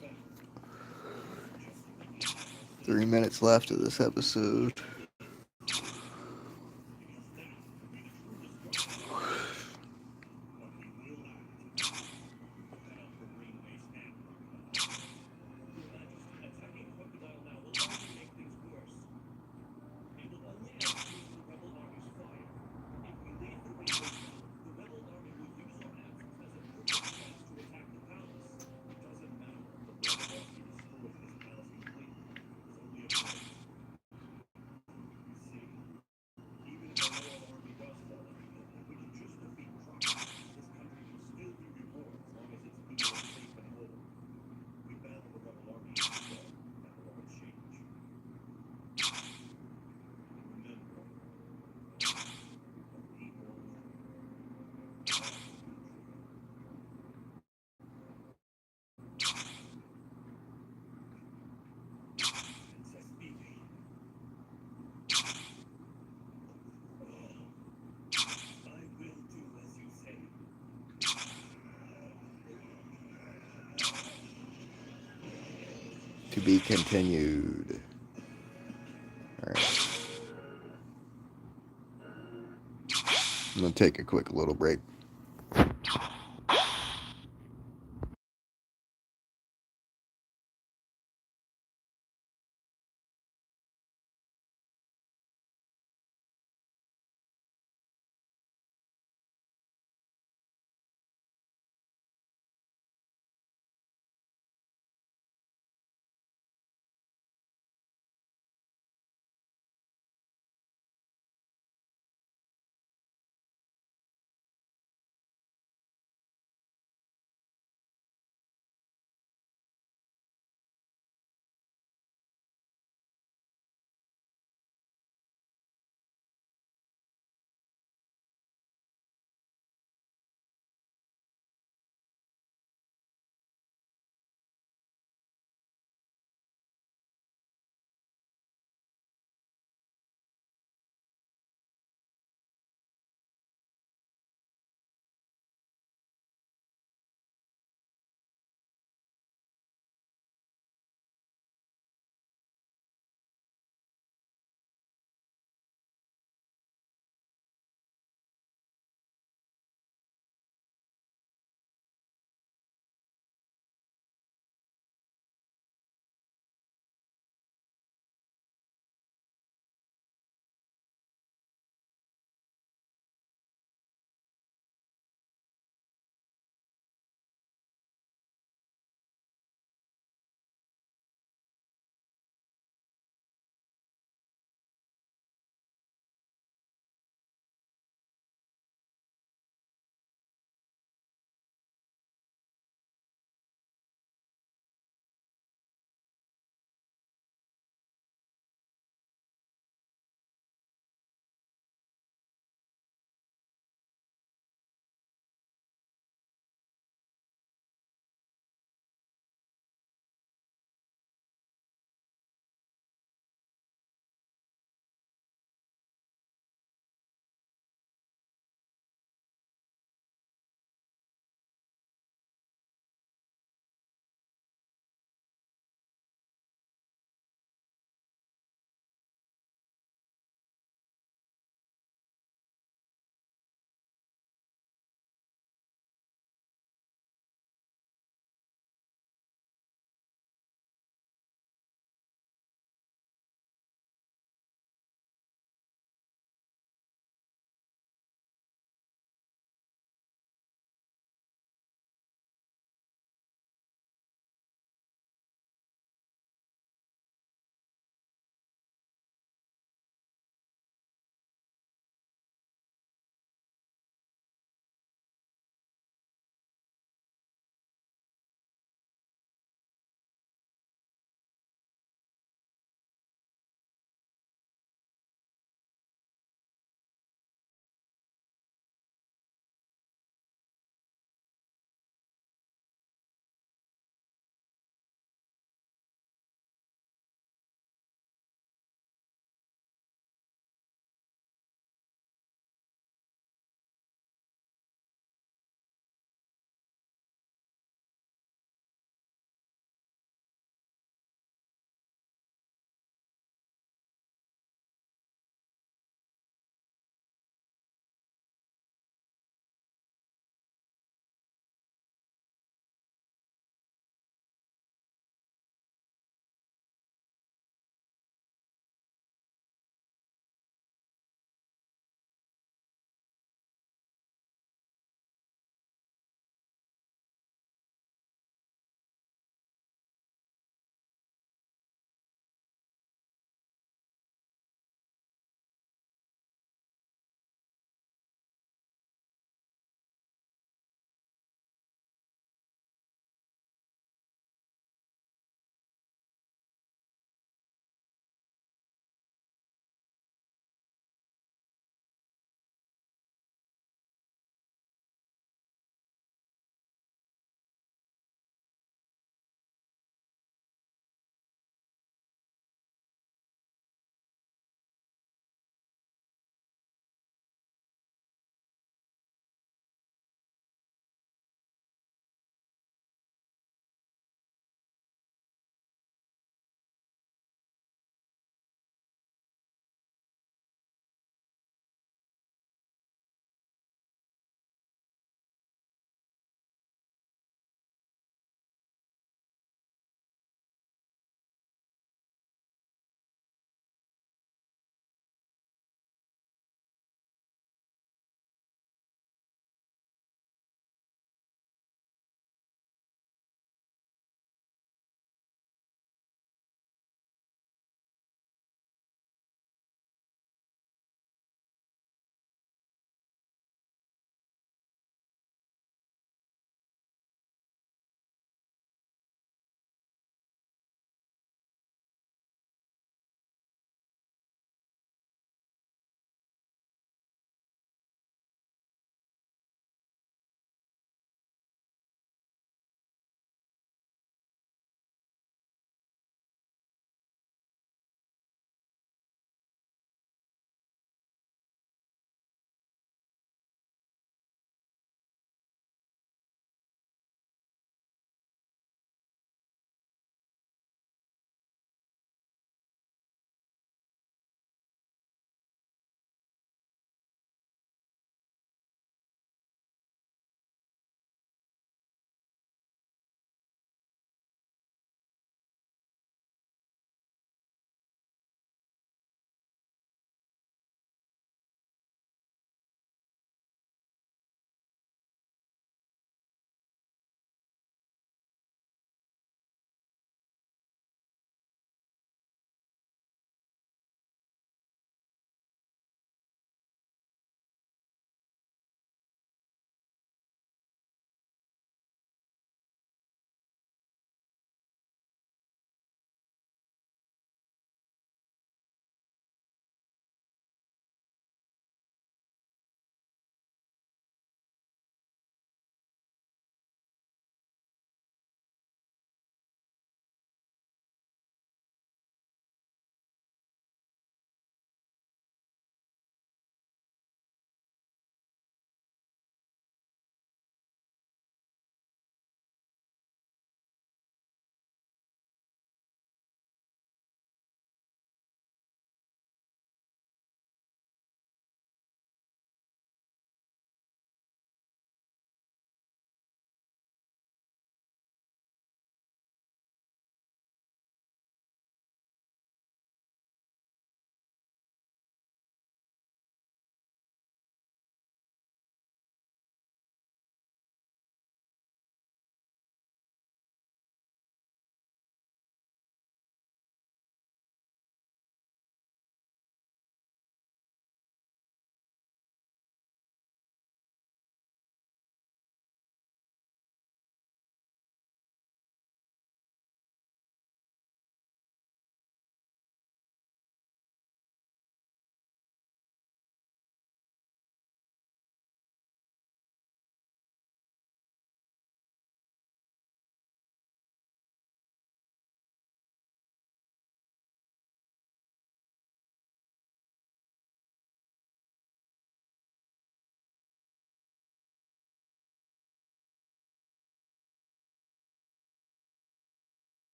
3 minutes left of this episode. To be continued. Alright. I'm gonna take a quick little break.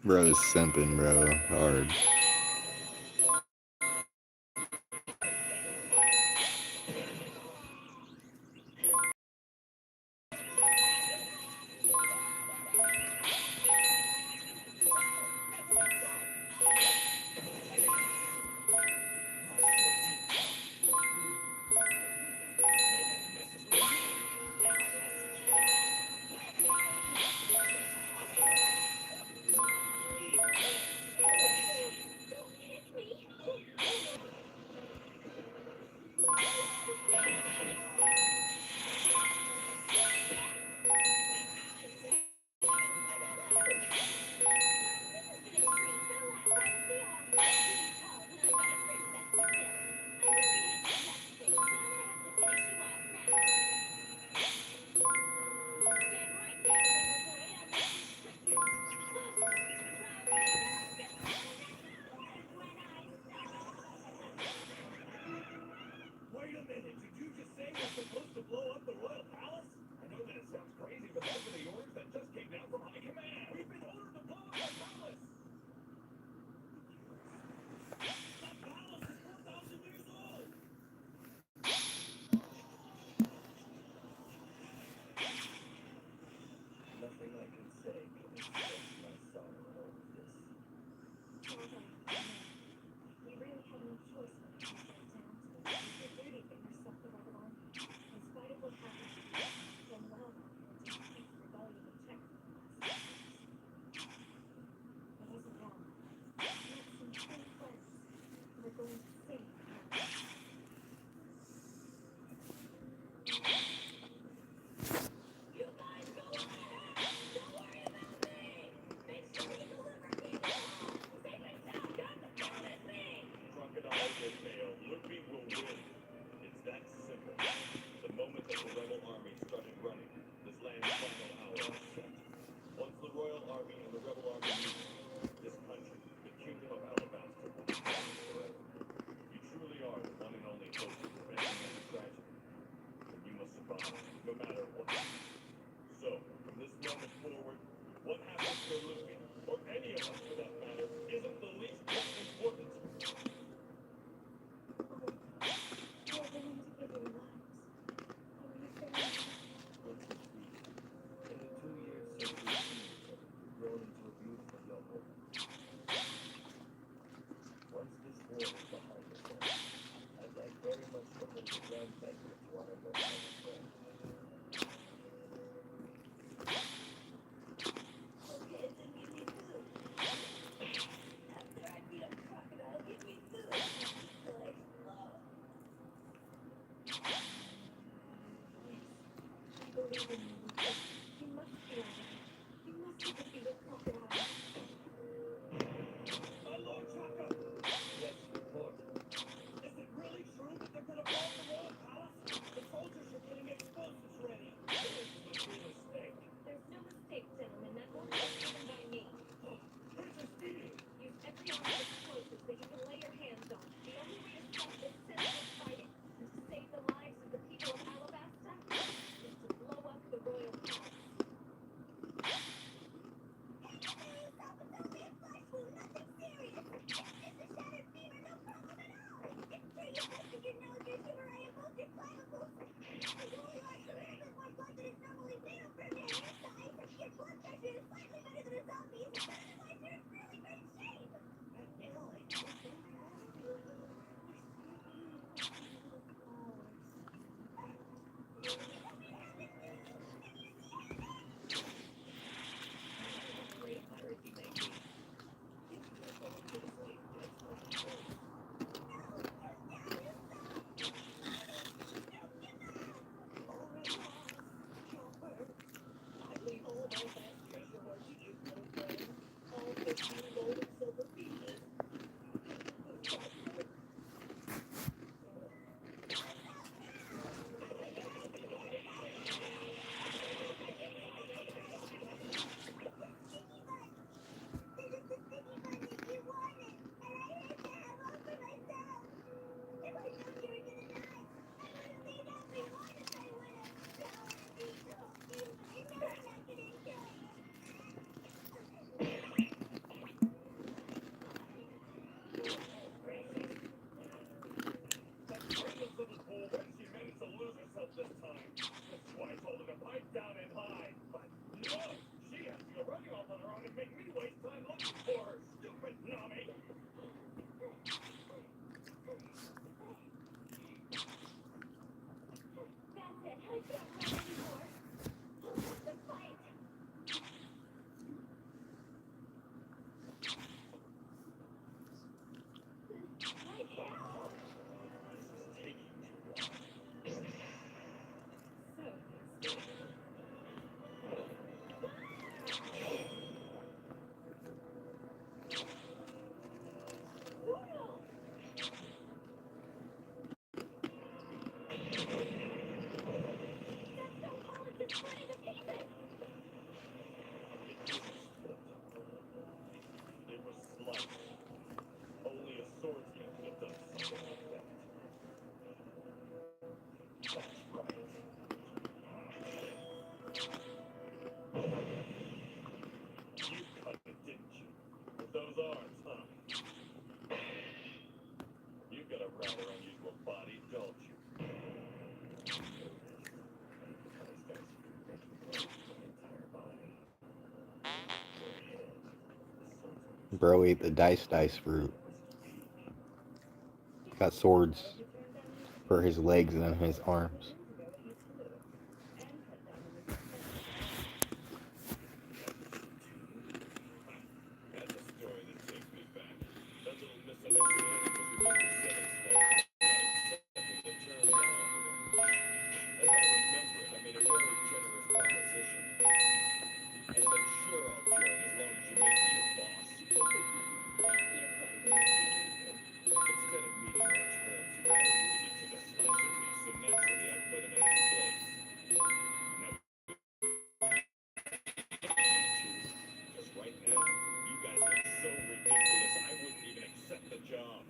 Bro is simping, bro. Hard. Wait a minute, did you just say we're supposed to blow up the royal palace? I know that it sounds crazy, but those are the orders that just came down from high command. We've been ordered to blow up the palace. That palace is 4,000 years old. Nothing I can say can express my sorrow over this. We really had no choice when it came down to it. We did anything to stop the rebel army. In spite of what happened, then Landa had to keep the rebellion in check for the last 6 years. But as of now, we have some true friends who are going to save the palace. You guys go on ahead! Don't worry about me! Make sure you deliver people home! Safe and sound, got the promise me! Crocodile will fail, Luffy will win. It's that simple. The moment that the rebel army started running, this land's final hour was set. Once the royal army and the rebel army meet, this country, the kingdom of Alabasta, will be gone forever. You truly are the one and only hope of preventing any tragedy. And you must survive, no matter what. So, from this moment forward, what happens to Luffy, or any of us for that matter, isn't the least bit important. You are willing to give your lives. Or your family. Let's be sweet. In the 2 years since we've seen each other, you've grown into a beautiful young woman. Once this war is behind us all, I'd like very much to hold a grand banquet to honor your final friend. Okay, then give me food. After I beat up Crocodile, give me food. Like love. Please, I believe in you, Luffy. You must be alright. You must have defeated Crocodile. My Lord Chaka! Yes, report. Is it really true that they're gonna blow up the royal palace? The soldiers are getting explosives ready. There must be a mistake. There's no mistake, gentlemen. That order was given by me. Princess Edie! Use every arm of explosives that you can lay your hands on. The only way to stop this senseless fighting and to save the lives of the people of Alabasta is to blow up the royal palace. Bro ate the dice fruit. Got swords for his legs and his arms. That's a story that takes me back. A little misunderstanding was Mr. Simmons' fault. I accepted the terms I offered him. As I remember it, I made a very generous proposition. I said, sure, I'll join as long as you make me your boss. Instead of meeting our terms, he rather rudely took a slice of me, so naturally I put him in his place. Now, because right now, you guys look so ridiculous, I wouldn't even accept the job.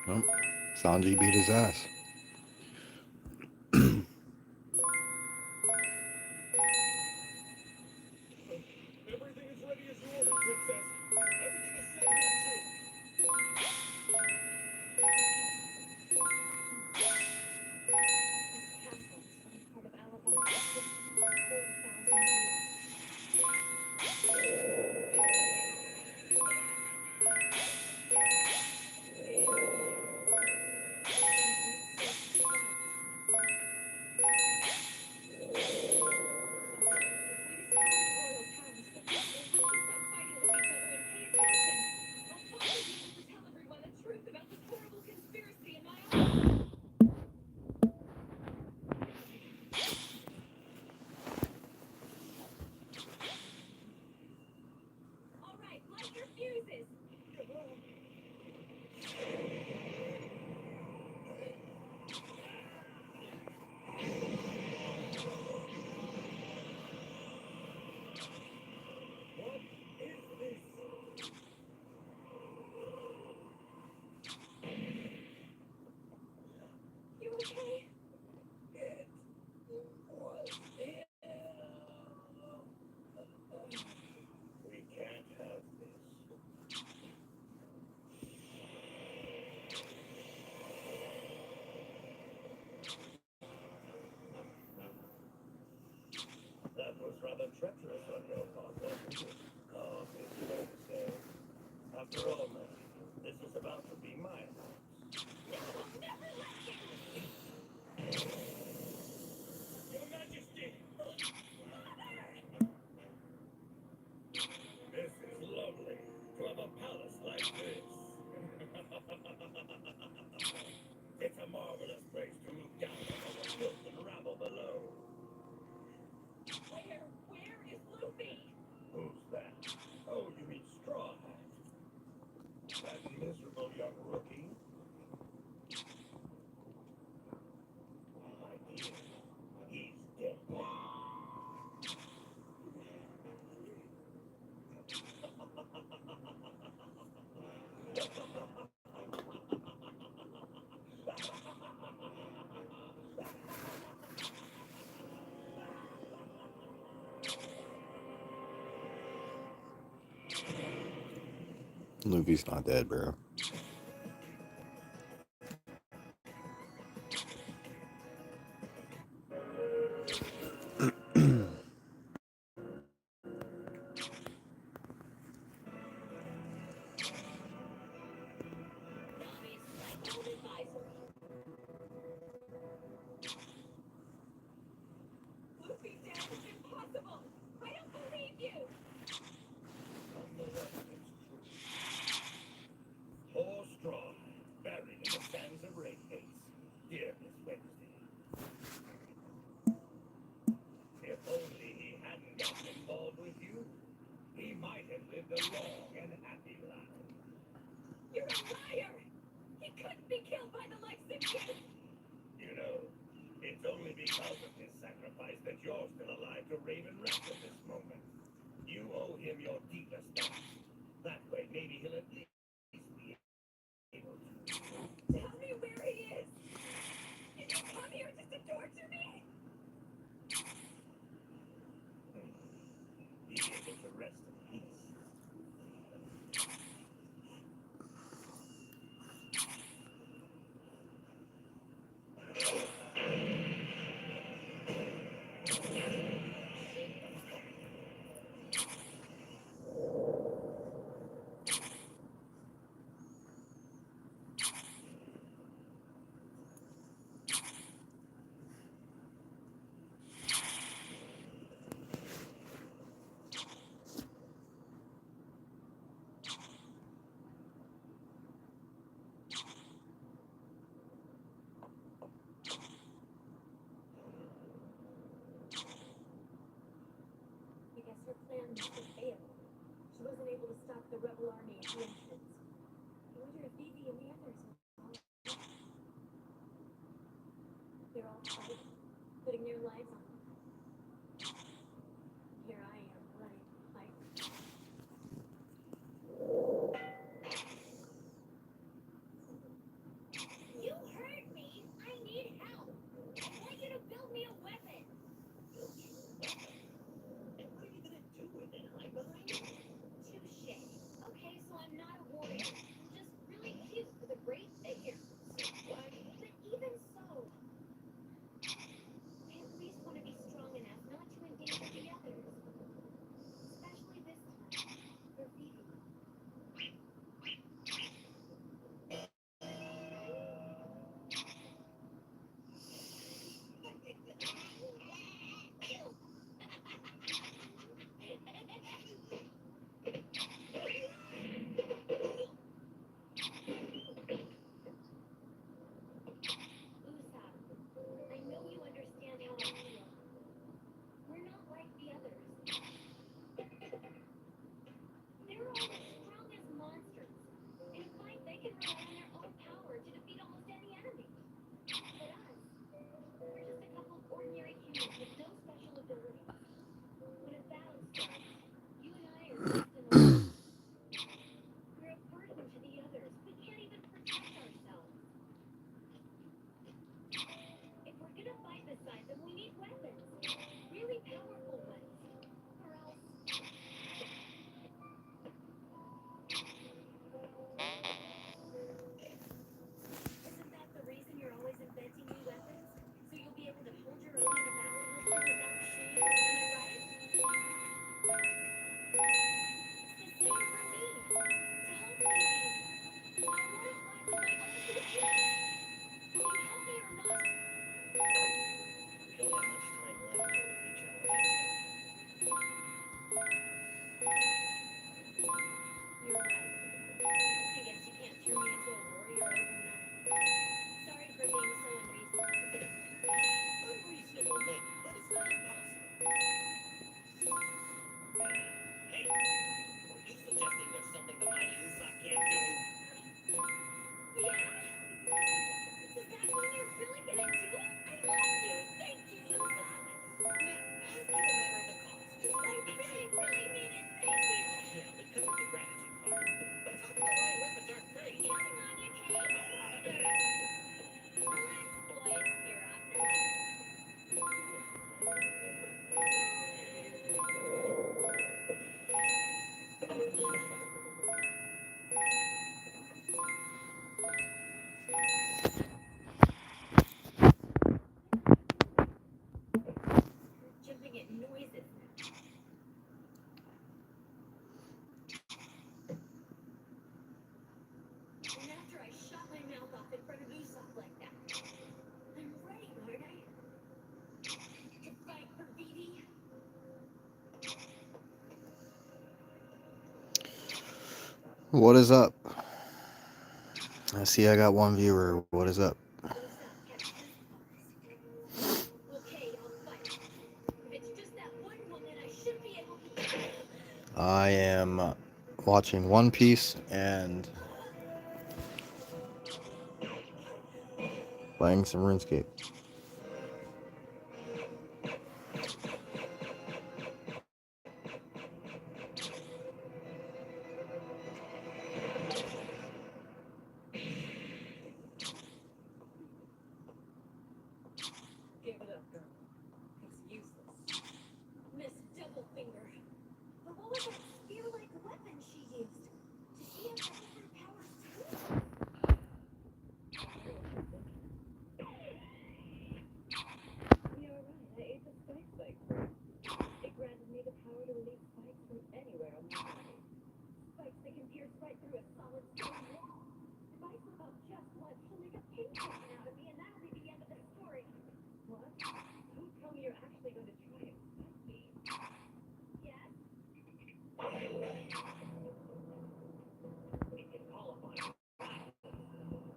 Well, Sanji beat his ass. That was rather treacherous on your part, wasn't it? Oh, it's fair to say. After all, man, this is about to be my house. Your Majesty! This is lovely. To have a palace like this. It's a marvelous place to look down on all the filth and rabble below. Where is Luffy? Who's that? Oh, you mean Straw Hat. That miserable young rookie. My dear, he's dead. Luffy's not dead, bro. Luffy dead is impossible. I don't believe you. Nonetheless, it's true. Poor Straw, buried in the sands of Rain Haze. Dear Miss Wednesday. If only he hadn't gotten involved with you, he might have lived a long and happy life. You're a liar! He couldn't be killed by the likes of you! You know, it's only because of his sacrifice that you're still alive to Raven Wrath at this moment. You owe him your deepest thanks. That way, maybe he'll at least be able to. Tell me where he is! Did you come here just to torture me? Be able to rest in peace. must have failed. She wasn't able to stop the rebel army at the entrance. I wonder if Vivi and the others are all dead. They're all fighting, putting their lives on it. Here I am, running behind them. You heard me! I need help! I want you to build me a weapon! What are you gonna do with it, hide behind it? Touche. Okay, so I'm not a warrior. I'm just really cute with a great figure. What? But even so, I at least want to be strong enough not to endanger the others. Especially this time, for Vivi. Usopp, I know you understand how I feel. We're not like the others. They're all the strongest monsters. In a fight, they can rely on their own power to defeat almost any enemy. But us, we're just a couple of ordinary humans with no special abilities. When a battle starts, you and I are left in the lurch. We're a burden to the others. We can't even protect ourselves. If we're gonna fight beside them, we need weapons. Really powerful ones. Or else... Isn't that the reason you're always inventing new weapons? So you'll be able to hold your own in a battle with them without shame, am I right? It's the same for me. To help me. I want to fight with my own two hands. Will you help me or not? We don't have much time left to reach our exit. You're right. I guess you can't turn me into a warrior overnight. Sorry for being so unreasonable. Unreasonable, maybe, but it's not impossible. Hey, were you suggesting there's something the mighty Usopp can't do? Yeah? Does that mean you're really gonna do it? I love you! Thank you, Usopp! Nah, it's a matter of the cost. Just I really, really mean it! Thank you! yeah, we covered the gratitude part. But top of the line weapons aren't free. Counting on you, Kate! Relax, boys. You're up. Jumping at noises now. And after I shut my mouth off in front of Usopp like that, I'm ready, aren't I? To fight for Vivi? What is up? I see I got one viewer. What is up? Usopp kept his promise. Okay, I'll fight. If it's just that one woman, I should be able to... I am watching One Piece and playing some RuneScape. Give it up, girl. It's useless. Miss Doublefinger. But what was that spear-like weapon she used? Does she have different powers too? You're right, I ate the spike fruit. It granted me the power to release spikes from anywhere on my body. Spikes that can pierce right through a solid stone wall. If I slip up just once, she'll make a pinprick out of me, and that'll be the end of the story. What? Don't tell me you're actually going to try and fight me. Yes? It can call upon God.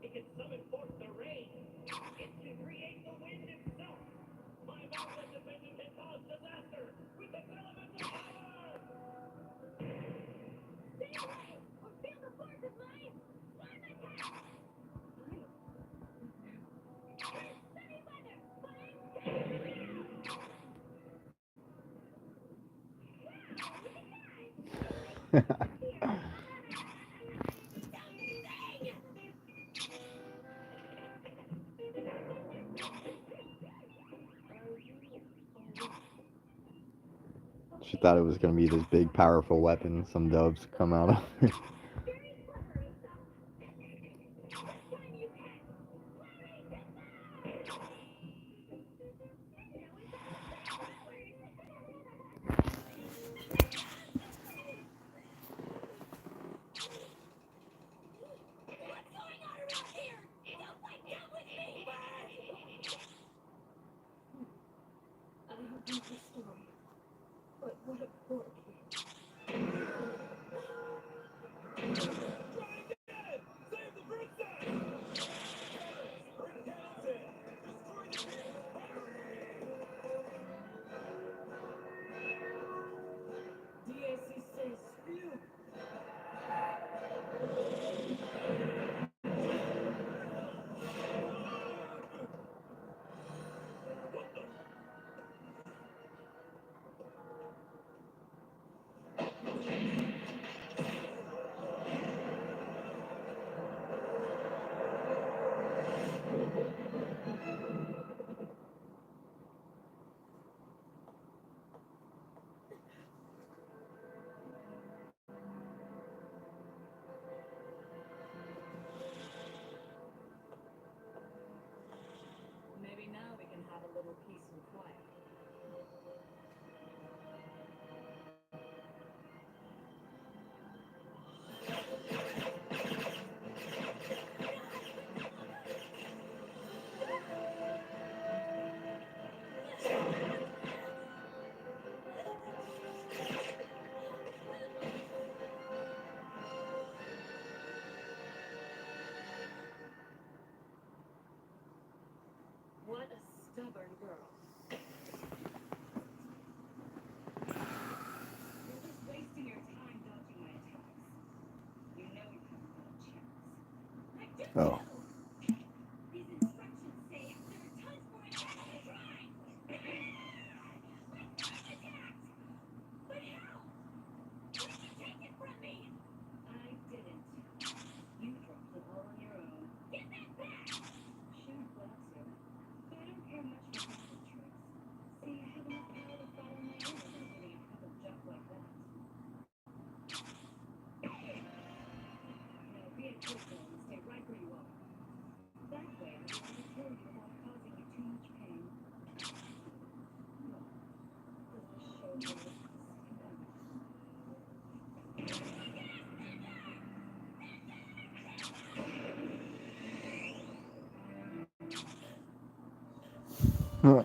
It can summon forth the rain. It can create the wind itself. My marvelous invention can cause disaster with its elemental power. She thought it was gonna be this big, powerful weapon. Some doves come out of it. But what a poor kid. Maybe now we can have a little peace and quiet. What a stubborn girl. You're just wasting your time dodging my attacks. You know you haven't got a chance. I do Oh. know. These instructions say if there are tons more attacks to try. My first attack! But how? Why did you take it from me? I didn't. You dropped it all on your own. Get that back! Sure, glad to. But I don't care much for practice tricks. See, I have enough power to fight on my own without getting a couple jump like that. Now be a good girl and stay right where you are. That way I'll be able to kill you without causing you too much pain. Well, does this show you? Huh.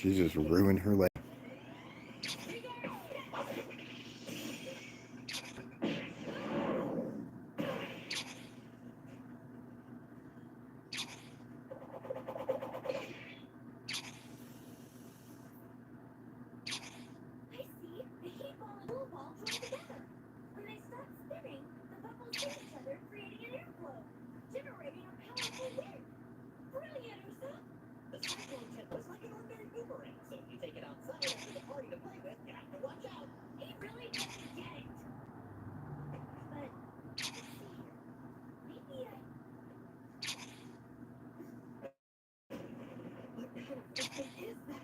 She just ruined her life. I see. The heat ball and pool ball join together. When they start spinning, the bubbles hit each other, creating an airflow, generating a powerful wind. Brilliant, Usa! The cyclone tip was like an ordinary boomerang, so if you take it outside after the party to play with, you have to watch out. He really doesn't get it. But, let's see here. Maybe I... What kind of thing is that?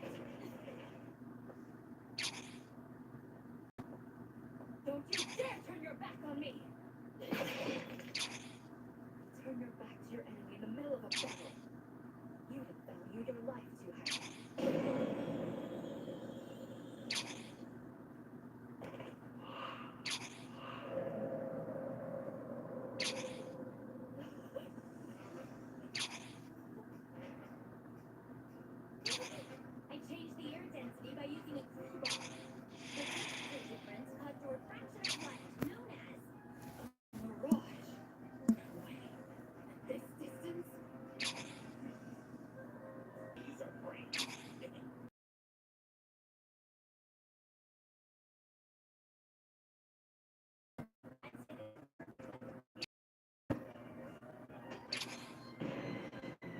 Don't you dare turn your back on me! Turn your back to your enemy in the middle of a battle. You don't value your life too highly. I changed the air density by using a cool ball. The temperature difference caused a refraction of light known as A mirage. No way. At this distance? These are brains. Okay,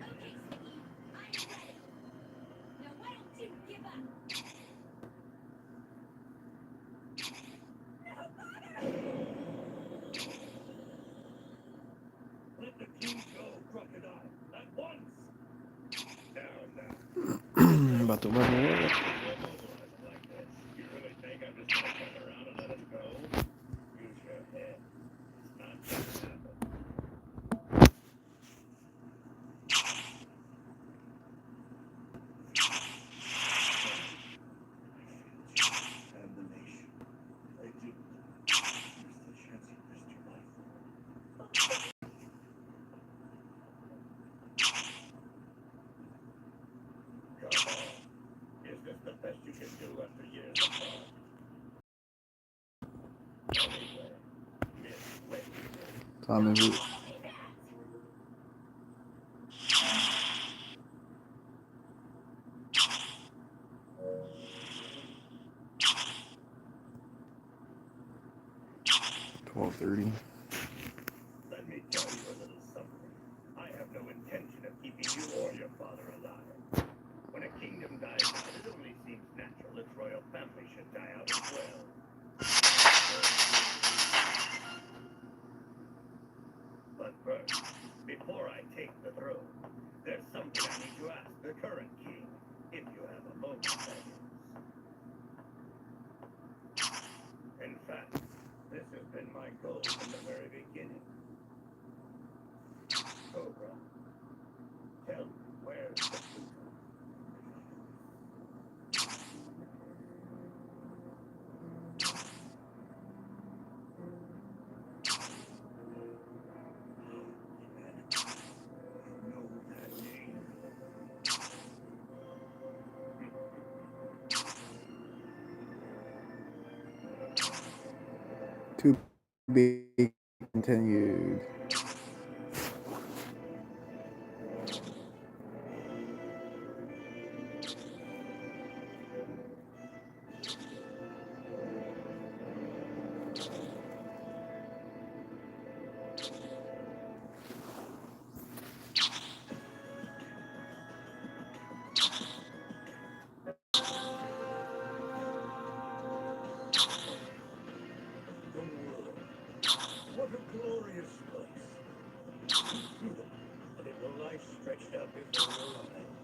Sneaky, I'm ready. Now why don't you give up? No, Father! Let the king go, crocodile. At once. Down now. About to run away. Like this. You really think I'm just gonna turn around and let us go? Use your head. It's not gonna happen. And the nation. I didn't. Here's the chance you risked your life for. Come on. Is this the best you can do after years of fun? Anyway, miss Time is it? 12:30. Let me tell you a little something. I have no intention of keeping you or your father alive. When a kingdom dies out, it only seems natural its royal family should die out as well. But first, before I take the throne, there's something I need to ask the current king, if you have a moment, that is. In fact, this has been my goal from the very beginning. Cobra, tell me, where's the Pluto? Know that name. To be continued. What a glorious place. A little life stretched out before your eyes.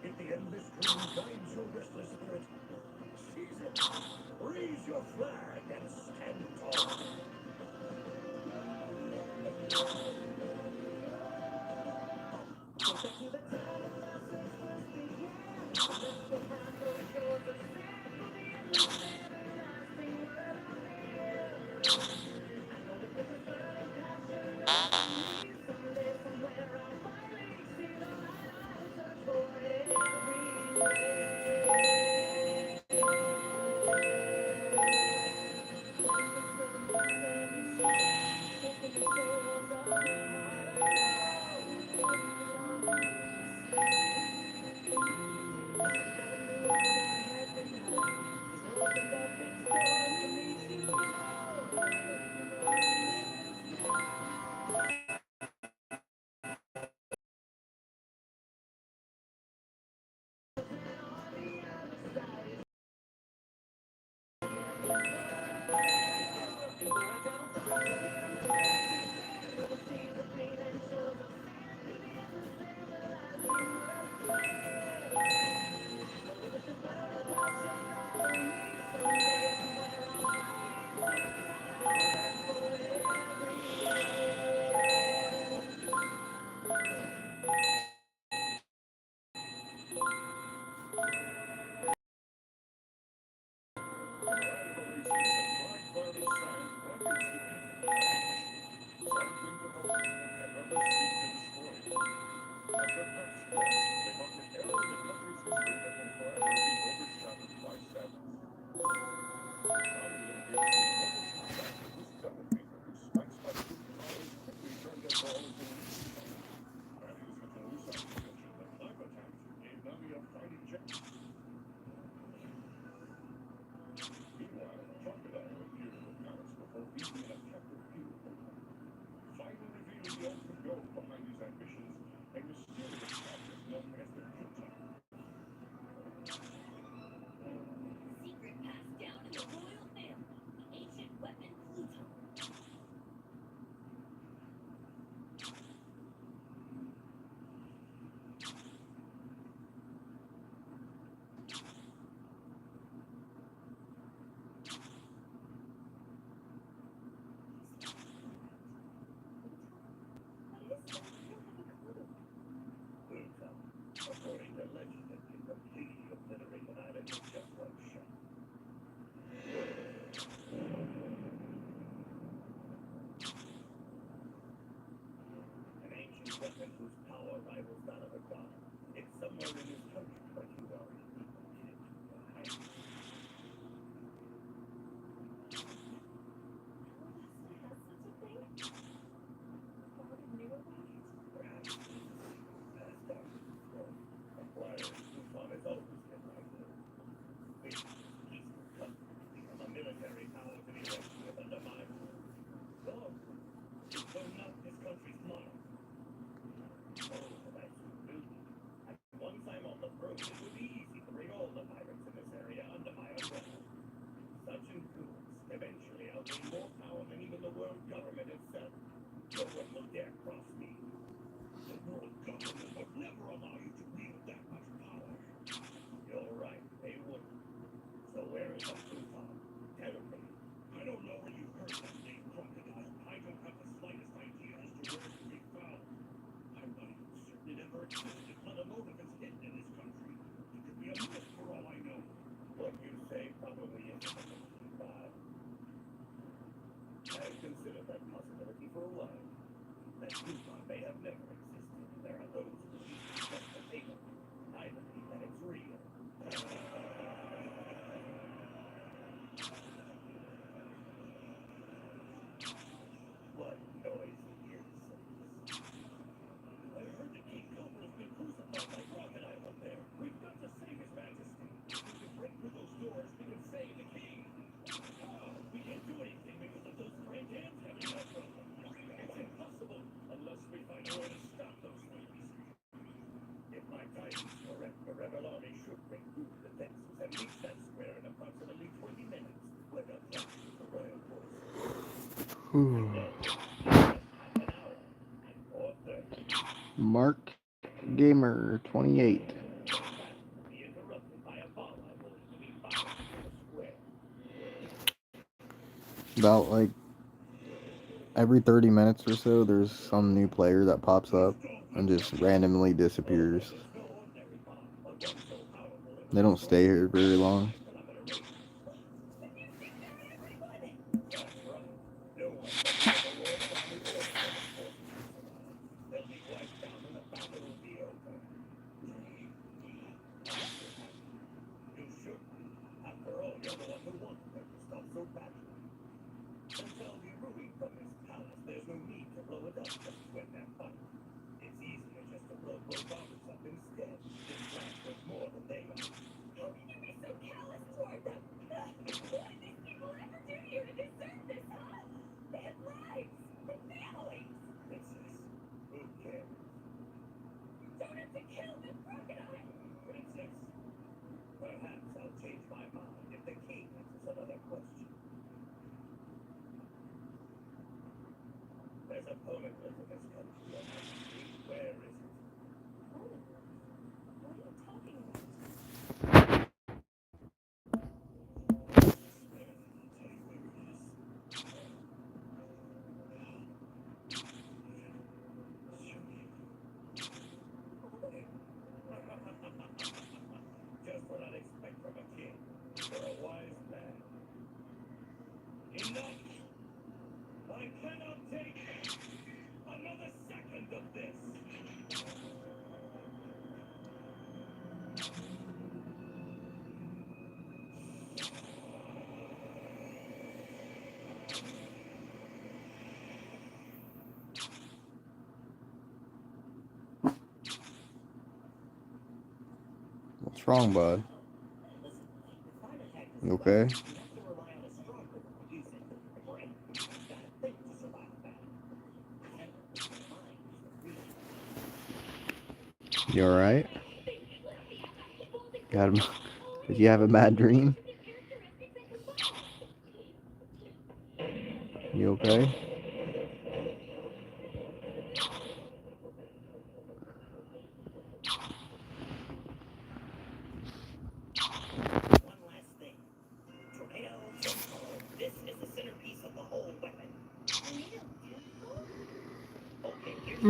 If the endless dream guides your restless spirit, seize it. Raise your flag and stand tall. Secret passed down in the royal family. Ancient weapon Pluto. Pluto, according to legend, it can completely obliterate an island with just one shot. An ancient weapon whose power rivals that of a god. It's somewhere in this country, but you already located it. Right? Has such a thing? Nobody knew about it? Perhaps this is passed down to the throne. Acquired Pluton has always been like this. Wait, peaceful country become a military power to be reckoned with under my rule. So, though not this country's monarch. Oh, but I soon will be. And once I'm on the throne, it will be easy to bring all the pirates in this area under my umbrella. Such influence, eventually I'll gain more power than even the world government itself. No one will dare cross me. The world government would never allow you to wield that much power. You're right, they wouldn't. So where is the Pluton? Tell me. I don't know where you heard that name, Crocodile. I don't have the slightest idea as to where it can be found. I'm not even certain it ever existed, let alone if it's hidden in this country. It could be a myth for all I know. What you say probably isn't bad. I've considered that possibility for a while. That Pluton may have never existed. There are those who believe it's just a paper. I believe that it's real. What noisy earcigs. I heard the King Cobra has been crucified by Crocodile up there. We've got to save His Majesty. If we can break through those doors, we can save the king. How? We can't do anything because of those strange ants having that problem. It's impossible unless we find a way to stop those things. If my guidance is correct, the rebel army should break through the defenses and reach that square in approximately 20 minutes when attacked with the royal forces. Mark Gamer 28. About like every 30 minutes or so, there's some new player that pops up and just randomly disappears. They don't stay here very long. After all, you're the one who wanted them to stop so badly. Until we ruined from this palace, there's no need to blow it up just when they're fighting. It's easier just to blow bombers up instead. This land was more than they are. How can you be so callous toward them? What did these people ever do to you to deserve this, huh? They had lives and families. Princess, who cares? You don't have to kill the crocodile. Princess, perhaps I'll change my mind if the king answers another question. There's a poet lives in this country, Your Majesty. Where is it? Oh, what are you talking about? Just what I'd expect from a king. You're a wise man. Enough! I cannot take another second of this! wrong, bud? You okay? You alright? Did you have a bad dream? You okay? This is the centerpiece of the whole weapon. Okay, here's the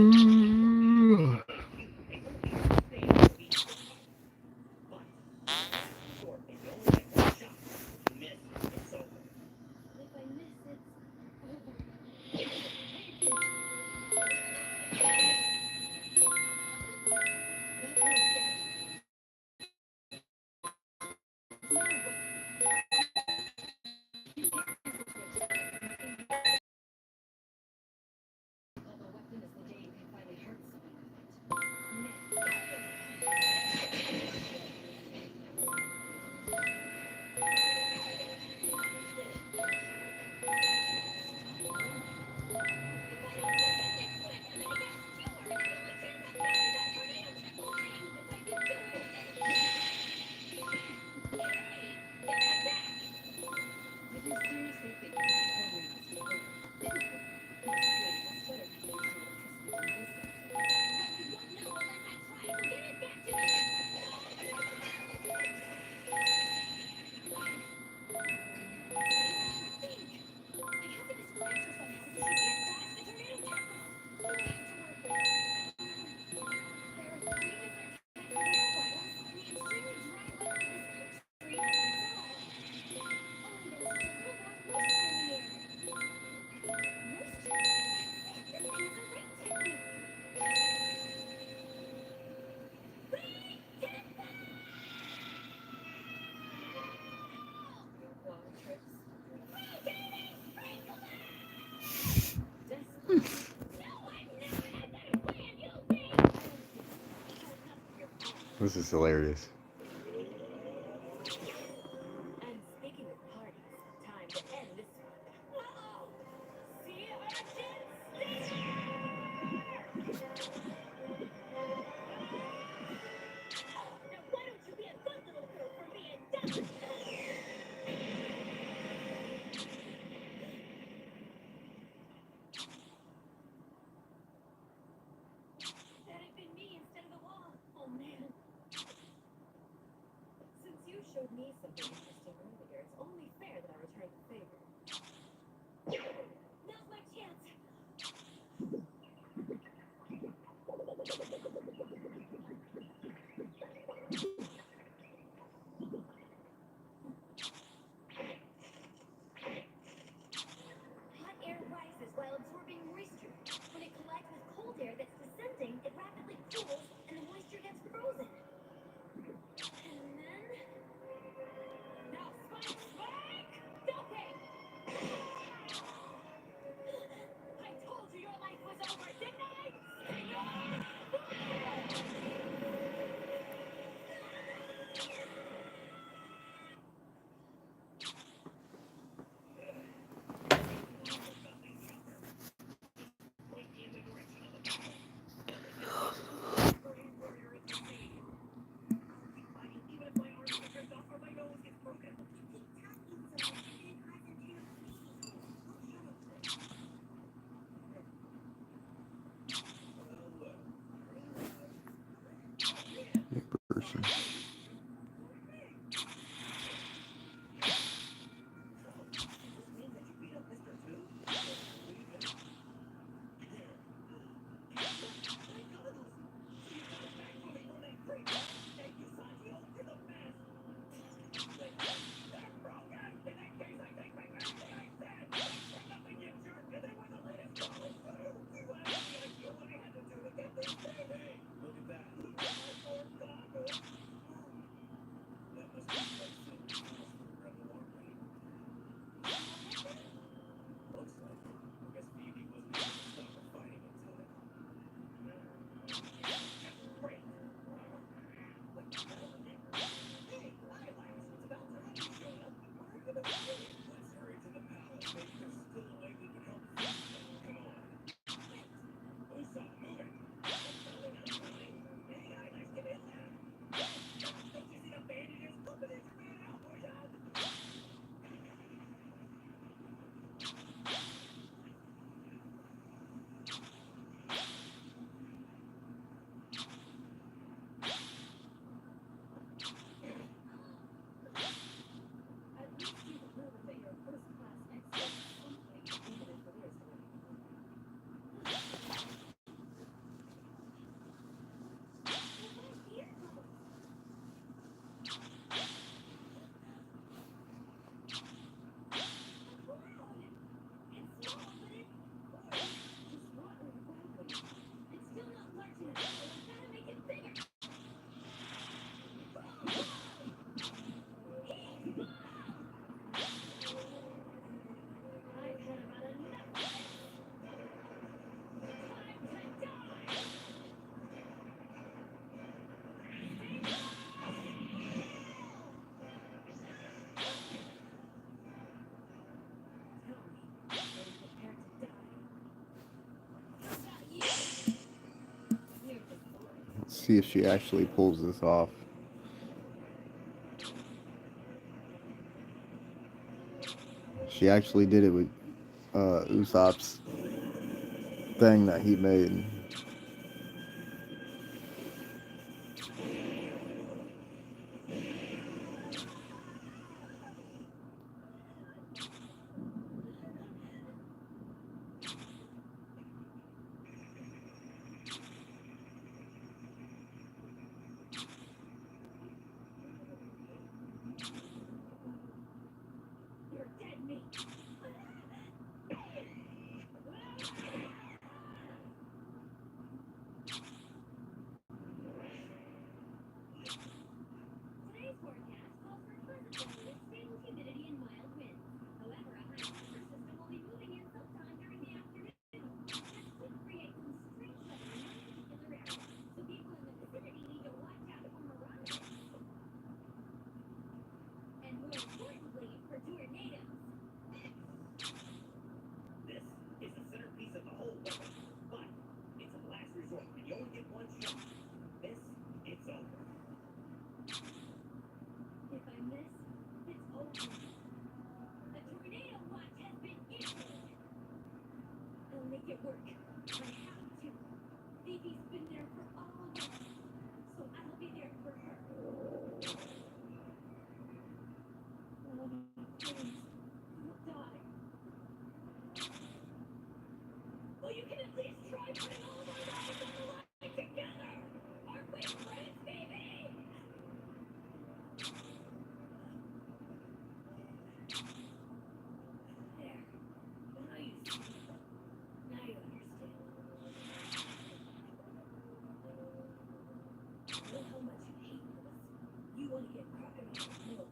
This is hilarious. And speaking of parties, time to end this one. Uh-oh! Sea urchins, now why don't you be a good little girl for being done? That had been me instead of the wall. Oh man. Since you showed me something interesting earlier, it's only fair that I return the favor. Now's my chance. Hot air rises while absorbing moisture. When it collides with cold air that's descending, it rapidly cools and the moisture gets frozen. And then see if she actually pulls this off. She actually did it with Usopp's thing that he made. You're dead meat. Today's forecast calls for pleasant weather with stable humidity and mild winds. However, a high pressure system will be moving in sometime during the afternoon. This could create some strange weather in one particular area, so people in the vicinity need to watch out for marauders. And more importantly, for tornadoes. This is the centerpiece of the whole weapon, but it's a last resort, and you only get one shot. Miss, it's over. If I miss, it's over. A tornado watch has been issued. I'll make it work. I have to. Phoebe's been there for all of us, so I'll be there for her. Oh, please, don't die. Well, you can at least try putting all of our lives on the line together. Aren't we friends, Phoebe? There. Now you see. Now you understand. I know how much you hate this. You want to get crocodile milk.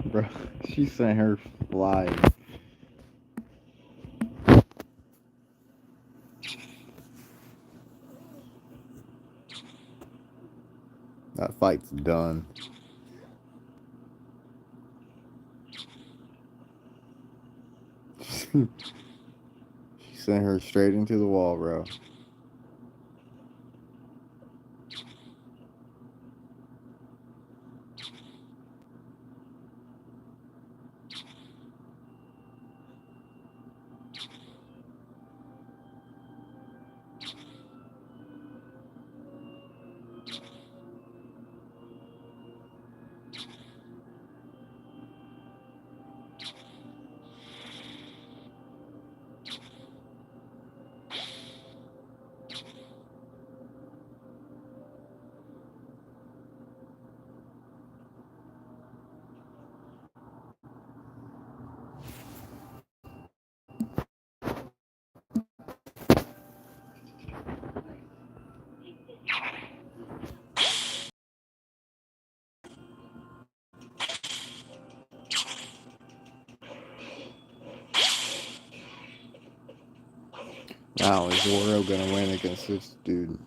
Bro, she sent her flying. That fight's done. She sent her straight into the wall, bro. Now is Zoro gonna win against this dude?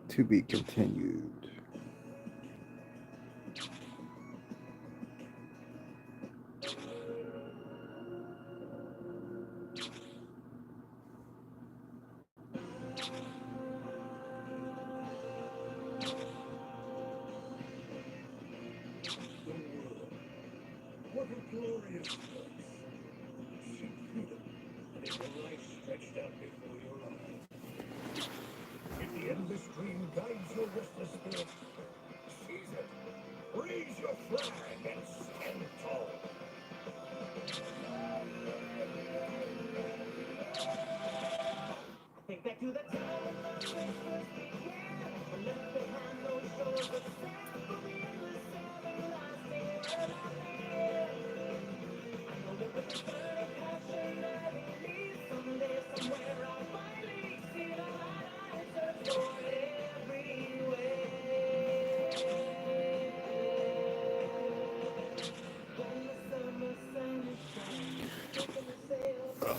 To be continued. What a glorious place. And your life stretched out before your eyes. If the endless dream guides your restless spirit, seize it. Raise your flag and stand tall. Think back to the time when love first began. Left behind those shores of sand for the endless everlasting world I live. I know that with the burning passion I believe someday, somewhere I'll finally see the light I search for everywhere. When the summer sun is shining, taking the sails from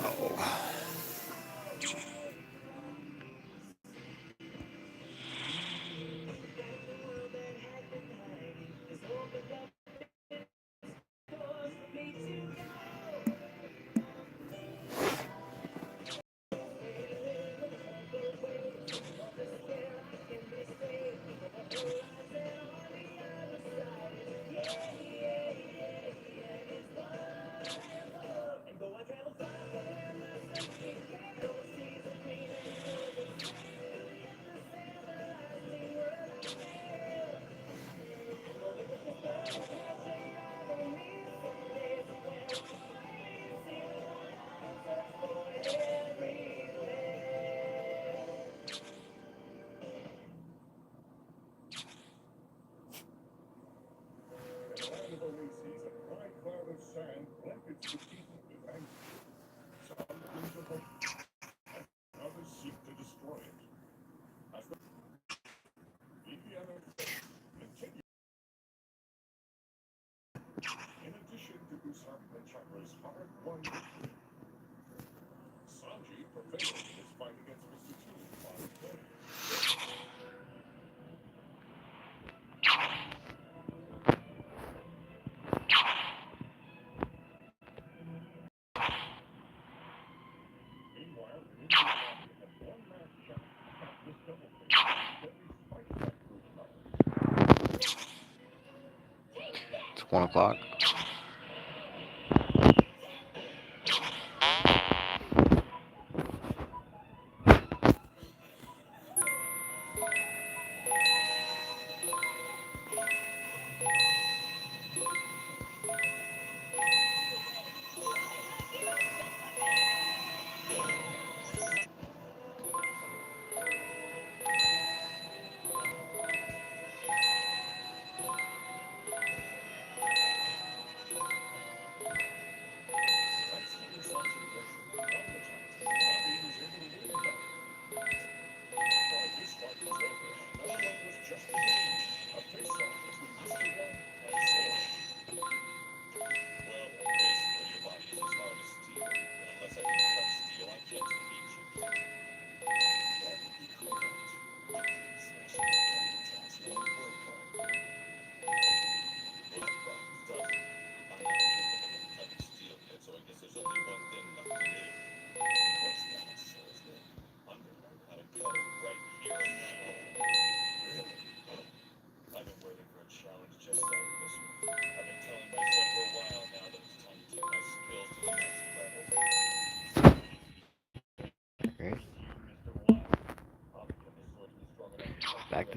in addition to Usopp and Chakra's hard-won victory, Sanji prevailed in his fight against Mr. Two on Earth. Meanwhile, the Indian army had one last shot to stop this double fist, then despite that power. It's 1 o'clock.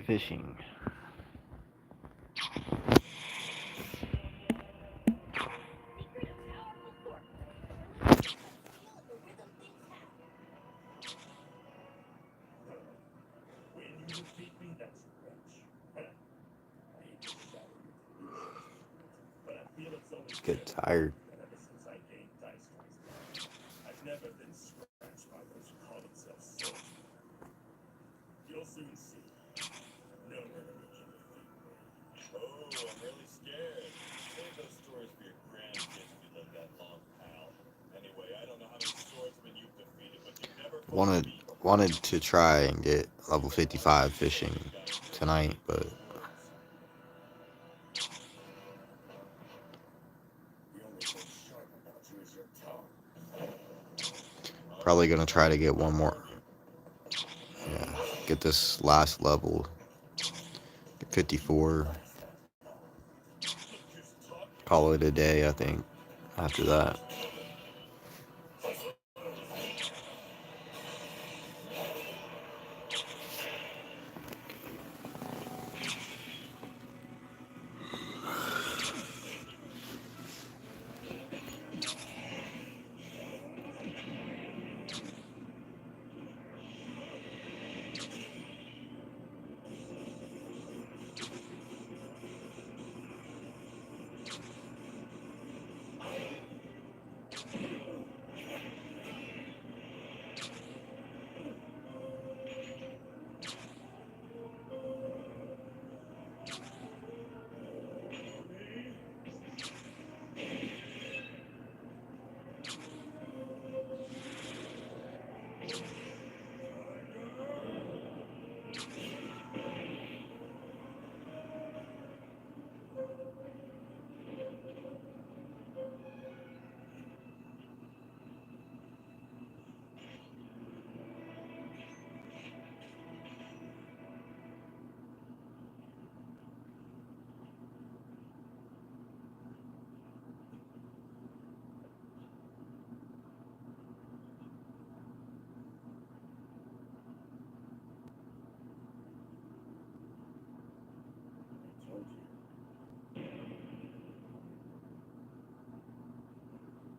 fishing. Get tired. I've never been scratched by those who call themselves soldiers. You'll soon see. No enemy can defeat me. Oh, I'm really scared. Save those stories for your grandkids if you live that long, pal. Anyway, I don't know how many swordsmen you've defeated, but you've never Wanted to try and get level 55 fishing tonight, but probably gonna try to get one more. Yeah, get this last level. Get 54. Call it a day, I think, after that.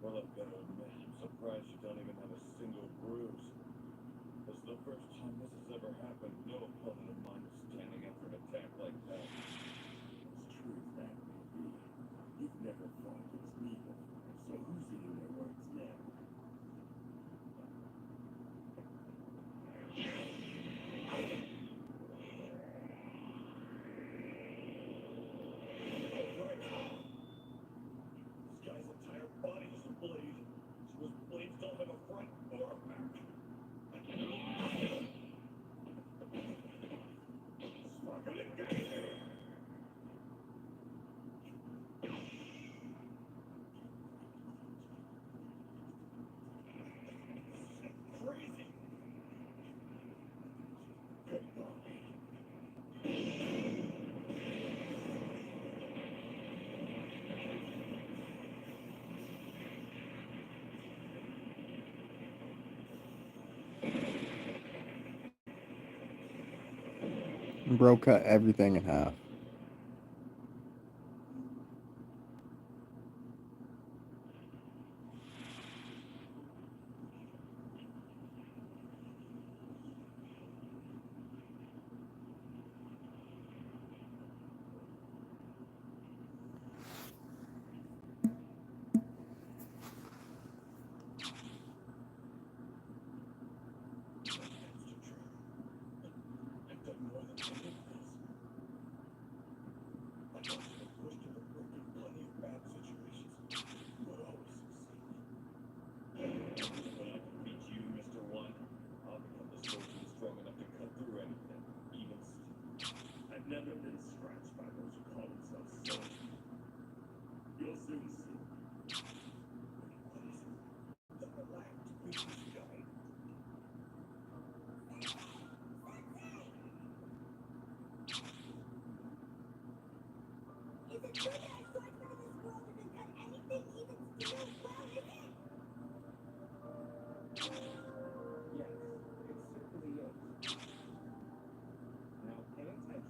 Well, I've got to admit, I'm surprised you don't even have a single bruise. This is the first time this has ever happened. No opponent of mine is standing up for an attack like that. As true as that may be, you've never fought against me before, so who's eating their words now? This guy's entire body is a blade, so his blades don't have a front or a back. Crazy. Bro cut everything in half. I've done more than any of this. I've also been pushed to the brink of plenty of bad situations, but always succeed. When I defeat you, Mr. One, I'll become the swordsman strong enough to cut through anything, even steel. I've never been scratched by those who call themselves soldiers. You'll soon see. What is it? The black preacher's guide. Is it true that our swordsmen in this world have been cut anything, even steel? Well, is it? Yes, it certainly is. Now, pay attention.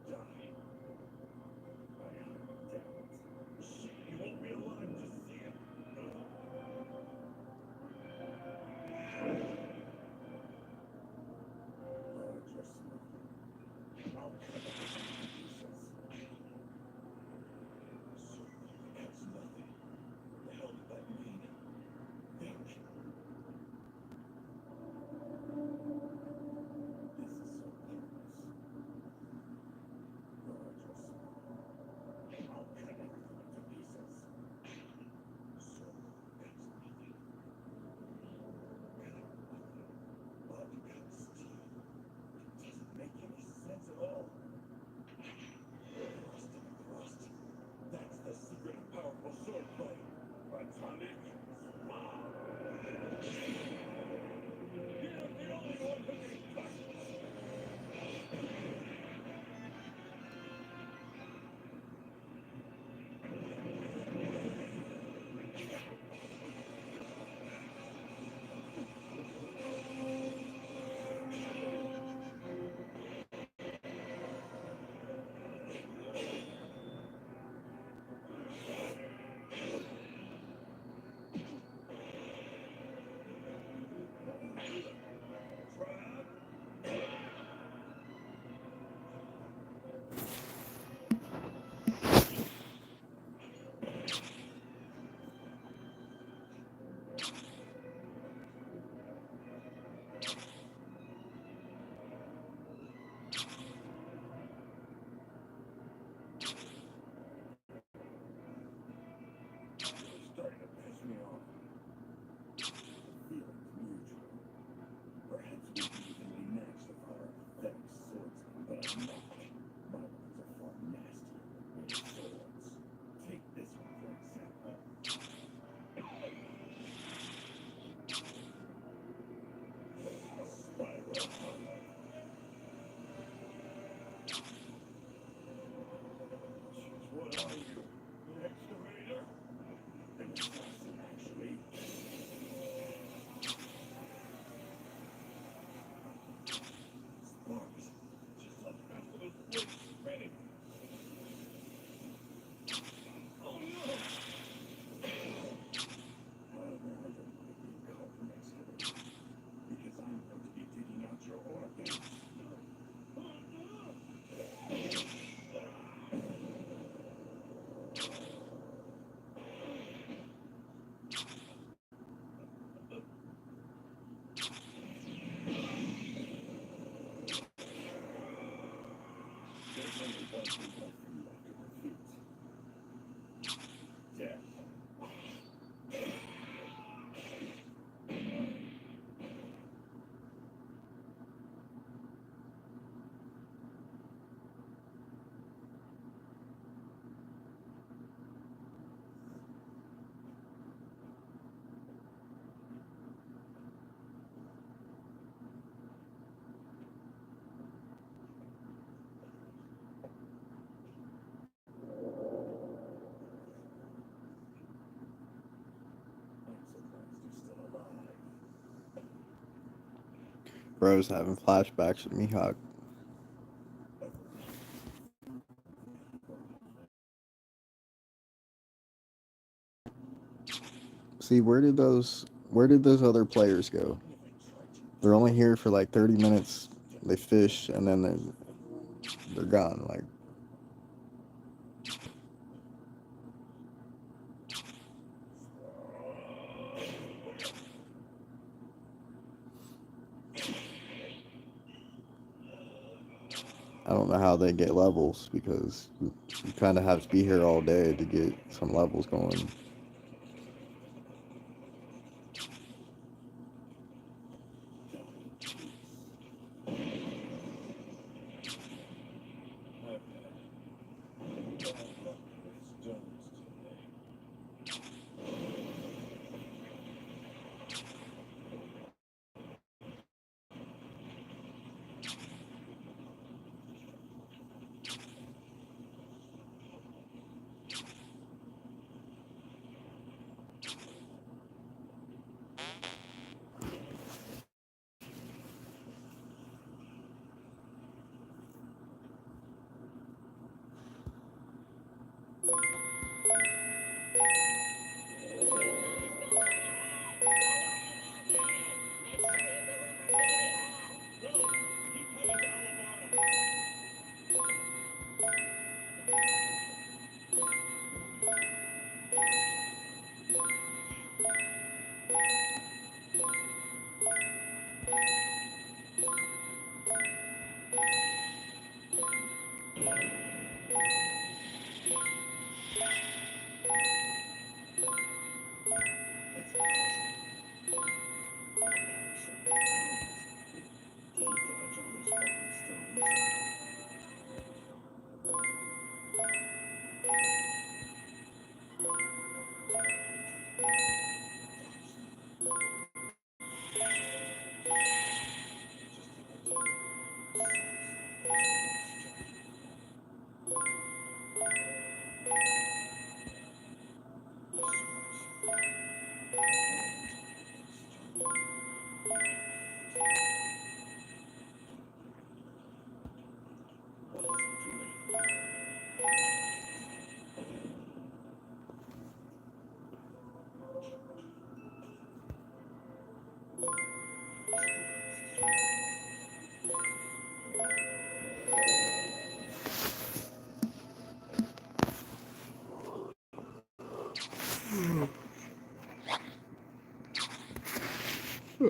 die. I highly doubt it. Shit, you won't be alive to see it. Trust me. I'll cut it into pieces. So that's nothing. The hell did that mean? Think. This is so pointless. Trust me. I'll cut everything into pieces. So that's nothing. Blood cuts steel. It doesn't make any sense at all. Crust in the crust. That's the secret of powerful swordplay. Atomic smile. You're the only one who can touch it. It's starting to piss me off. The feeling's mutual. Perhaps we can evenly match the power of pathetic swords, but I'm not. My weapons are far nastier than your swords. Take this one, for example. A spiral hammer. Jeez, what are you? An excavator? An assassin, actually. Sparks. Just like half of those blades spinning. Oh no! I'd rather not be called an excavator, because I'm going to be digging out your organs. Oh no! There's only one thing left for you after defeat. Death. I'm surprised you're still alive. Bro's having flashbacks with Mihawk. See, where did those other players go? They're only here for like 30 minutes. They fish and then they're gone. Like, I don't know how they get levels because you kind of have to be here all day to get some levels going.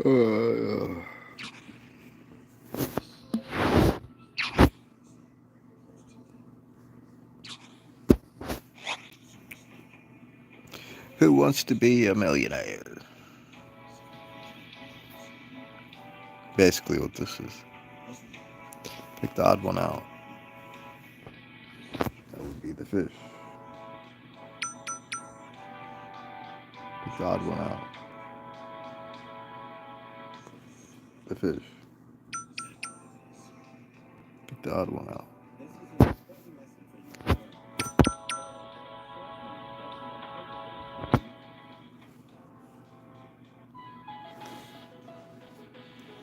Who wants to be a millionaire? Basically what this is. Pick the odd one out. That would be the fish. Pick the odd one out. The fish. Pick the odd one out.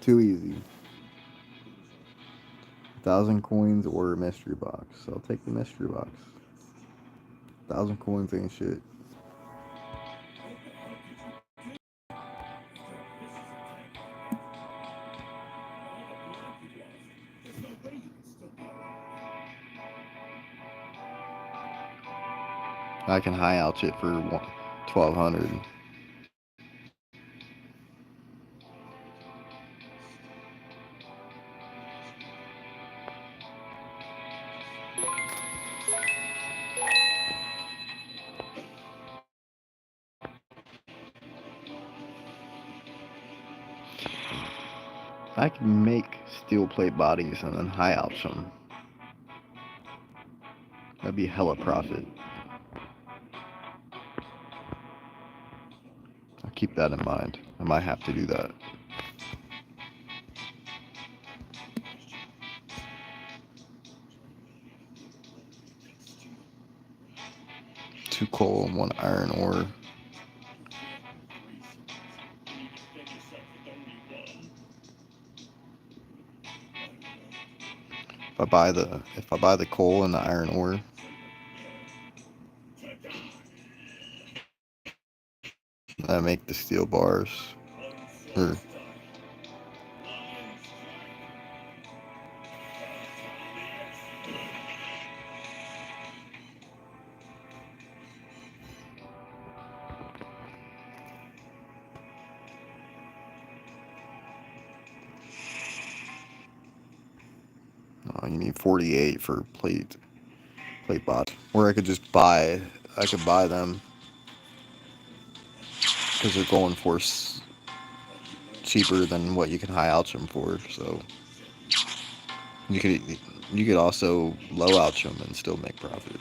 Too easy. 1,000 coins or a mystery box. So I'll take the mystery box. 1,000 coins ain't shit. I can high out it for 1,200. I can make steel plate bodies and then high out them. That'd be hella profit. I'll keep that in mind. I might have to do that. 2 coal and 1 iron ore. If I buy the coal and the iron ore, I make the steel bars. Or you need 48 for plate bot. Or I could buy them because they're going for cheaper than what you can high out them for. So you could also low out them and still make profit.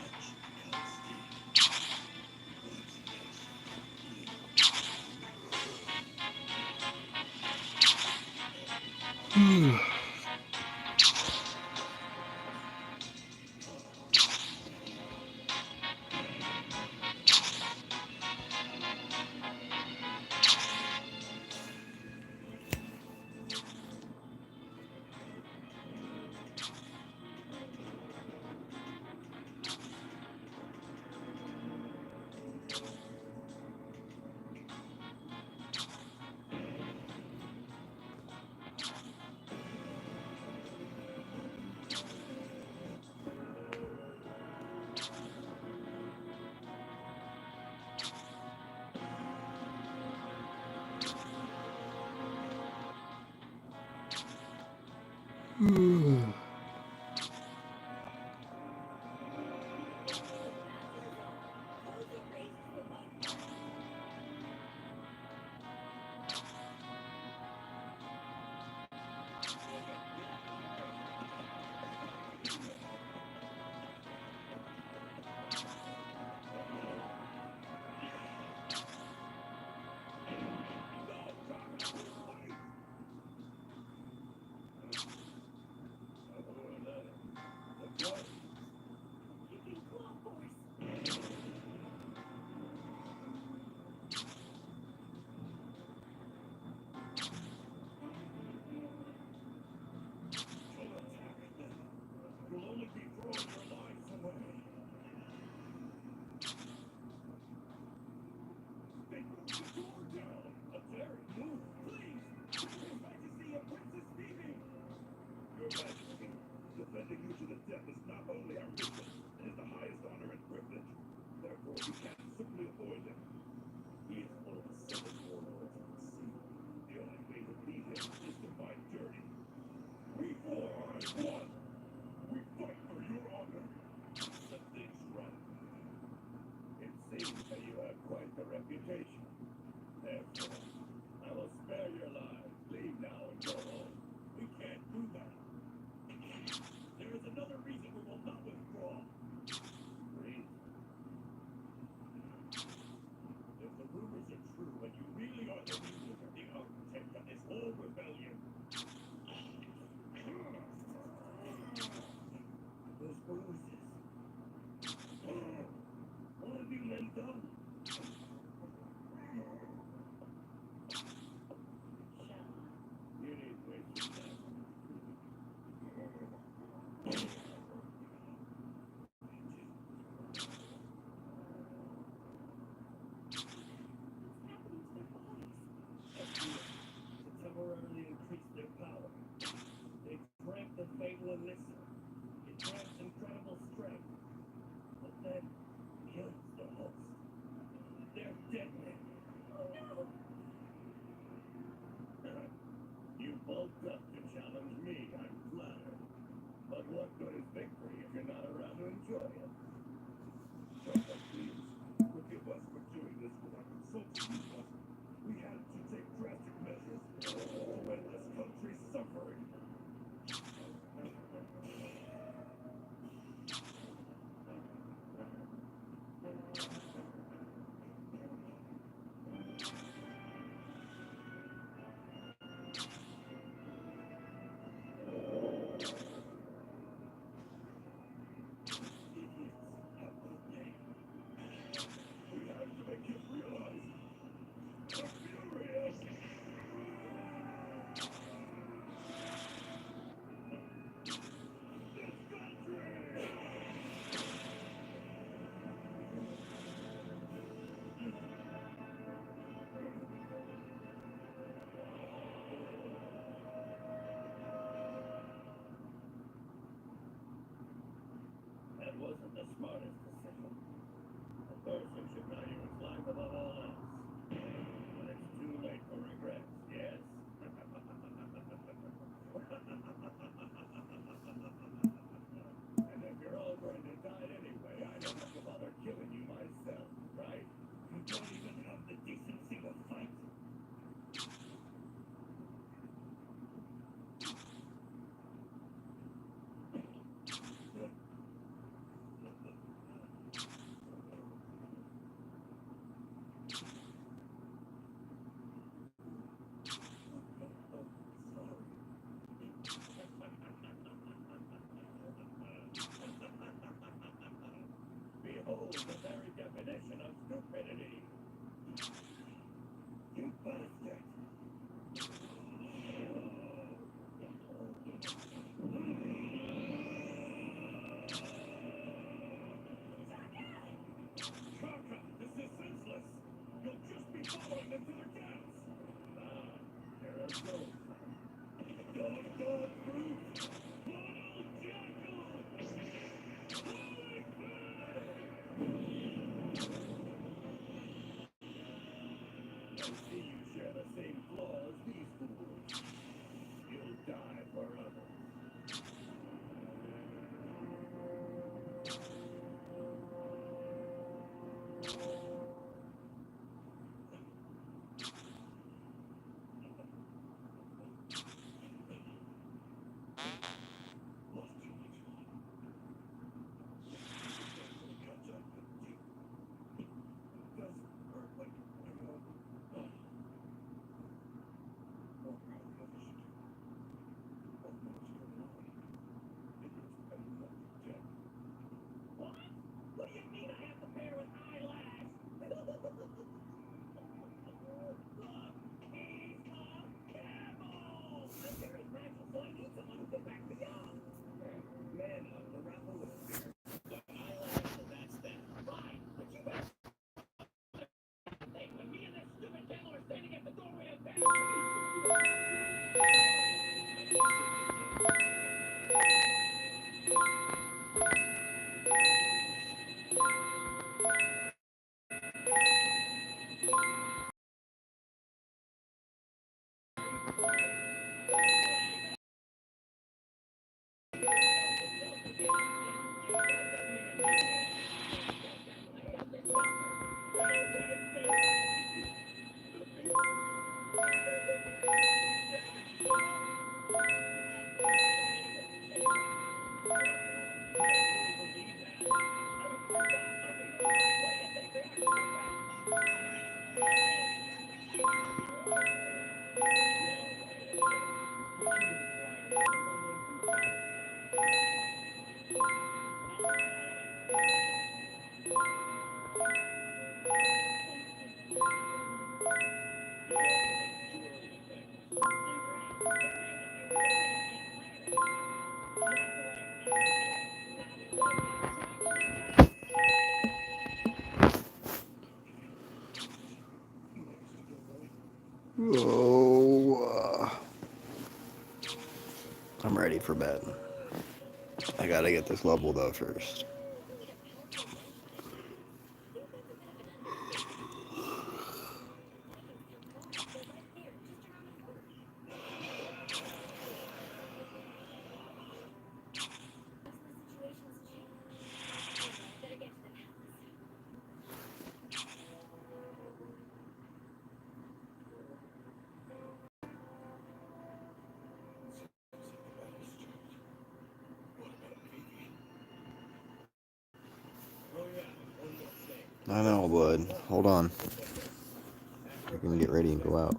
look good as victory if you're not around to enjoy it. But please, forgive us for doing this without consulting you. We had to take drastic measures to end this country's suffering. That wasn't the smartest decision. A person should value his life above all else. But it's too late for regrets, yes? And if you're all going to die anyway, I don't have to bother killing you myself, right? You don't even have the decency to fight. Behold the very definition of stupidity. You bastard. Kaka, this is senseless. You'll just be following them to their deaths. Ah, there are ghosts. Dog fruit. Little jackal. I see you share the same flaw as these fools. You'll die forever. What do you mean I have to pair with eyelash? Look, he's a camel! I'm very fragile, so I need someone who can back me up. Man up, the raffle was scared. Got eyelash, and that's that. Fine, but you better think when me and this stupid camel are standing at the doorway of death. Oh, I'm ready for bed. I gotta get this level though first. I know, bud. Hold on. We can get ready and go out.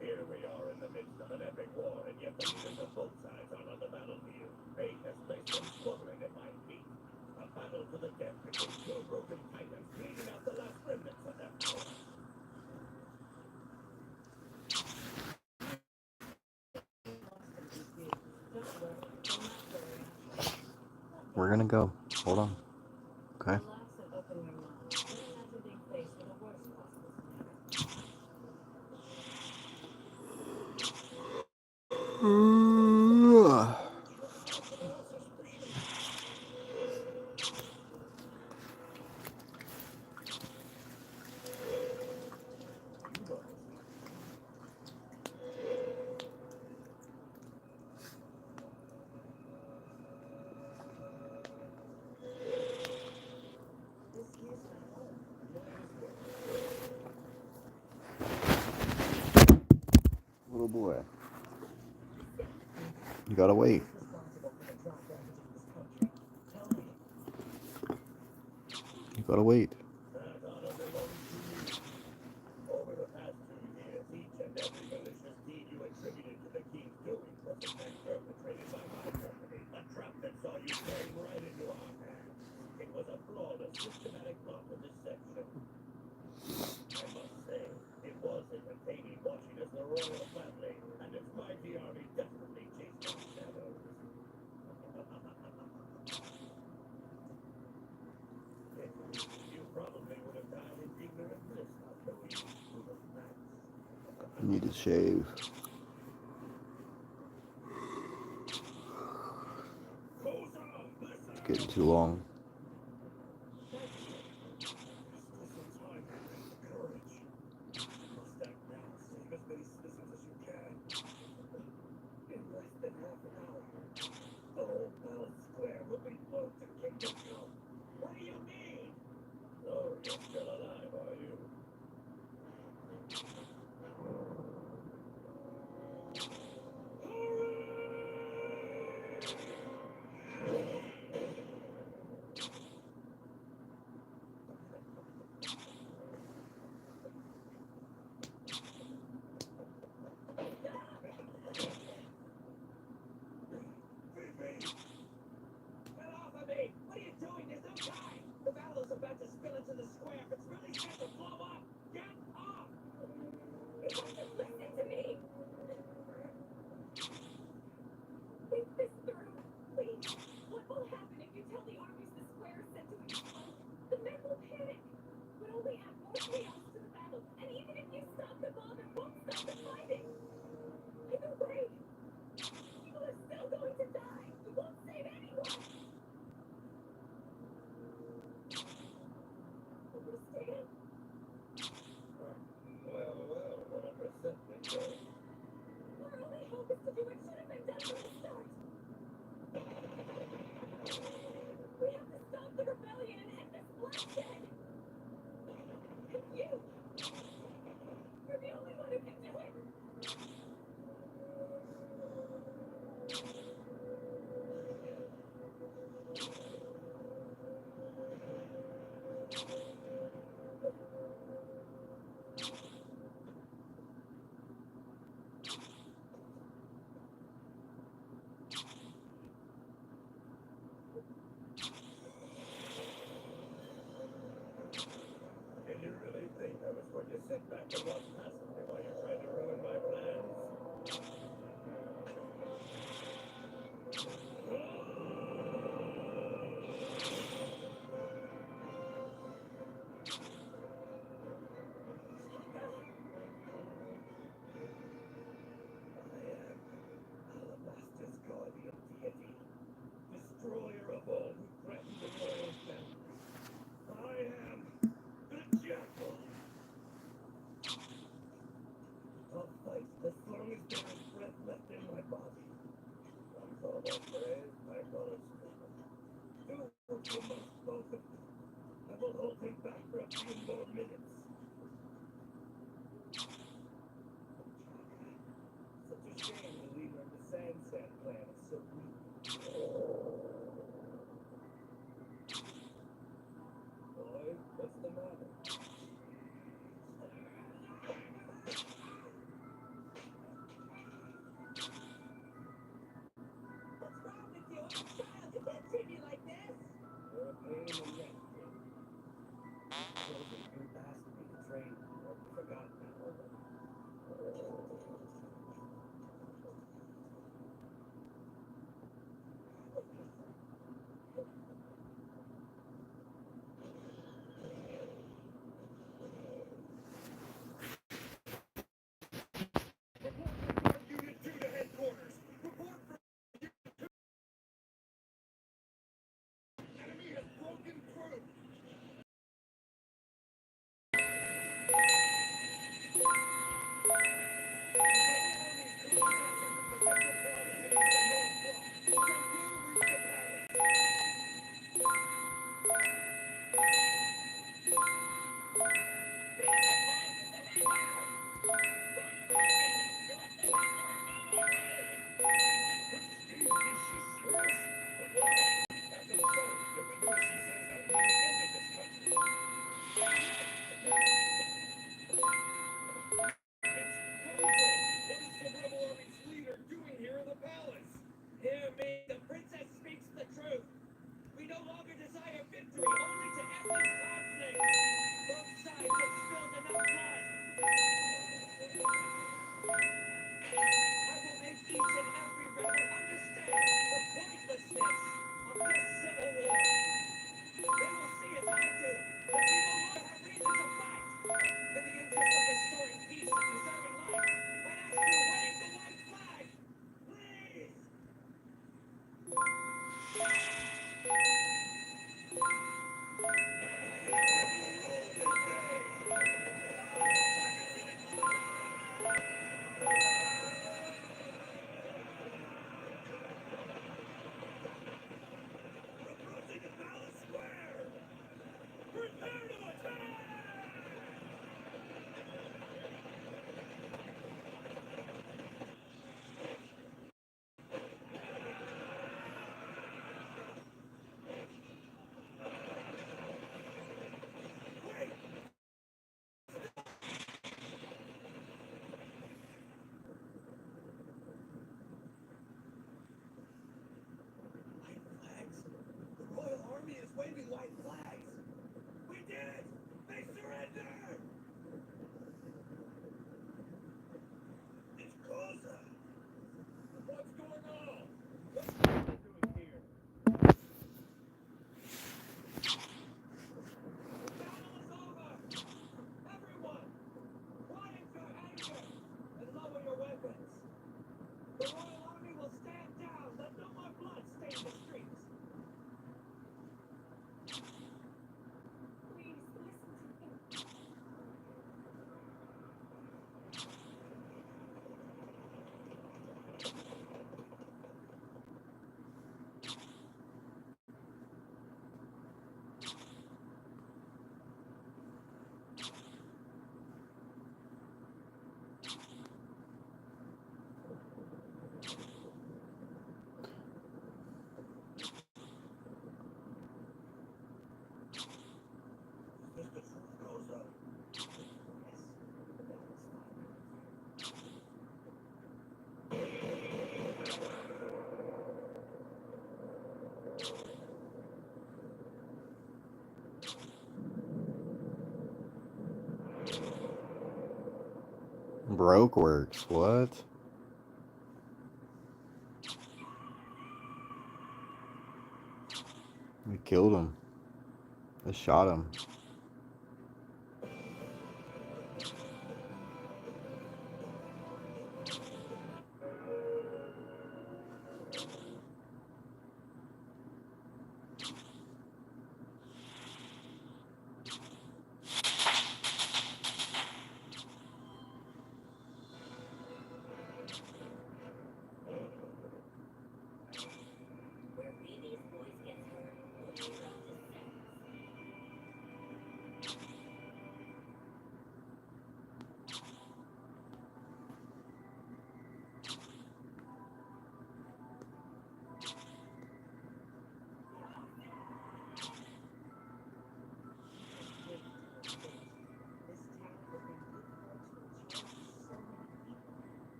Here we are in the midst of an epic war, and yet the leaders of both sides are on the battlefield. Fate has placed them squabbling at my feet. A battle to the death between two broken titans, cleaning out the last remnants of their power. We're gonna go. Hold on. Okay. Little boy. You gotta wait. You gotta wait. Over the past 2 years, each and every malicious deed you attributed to the king's doing was in fact perpetrated by my company. A trap that saw you playing right into our hands. It was a flawless, systematic plot of deception. I must say, it was entertaining watching as the royal family and its mighty army desperately chased our shadows. You probably would have died in ignorant bliss not knowing who was next. You need to shave. It's getting too long. What do you mean? Oh, you're still alive, are you? Get off of me! What are you doing? There's no time! The battle is about to spill into the square. It's really set to blow up! Get off! You have to listen to me. Think this through, please. What will happen if you tell the armies the square is set to explode? The men will panic. We'll only add more chaos to the battle. And even if you stop the bomb, it won't stop the fighting. understand? Well, 100% they do. Our only hope is to do what should have been done from the start. We have to stop the rebellion and end this bloodshed. And you're the only one who can do it. And you really think I was going to sit back and watch passively while you're trying to ruin my plans? Alabaster's guardian deity, destroyer of all who threaten the royal family. I am the Jackal. I'll fight as long as there is breath left in my body. Once all my prey, my knowledge speaker. Do what you must, both of you. I will hold him back for a few more minutes. Such a shame the leader of the Sand clan is so weak. Boy, what's the matter? What's wrong with you? I'm a child. You can't treat me like this. You're a pain in the neck, kid. Children, you asked me to train you. I've forgotten that already. Unit 2 to headquarters. Report for enemy has broken through. Broke works. What? We killed him. They shot him.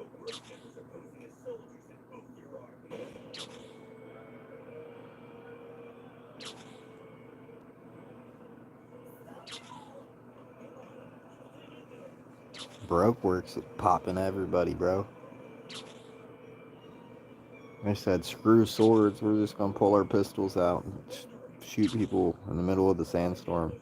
Where baby's voice gets heard, put your own to Broke works at popping everybody, bro. They said, screw swords, we're just gonna pull our pistols out and shoot people in the middle of the sandstorm.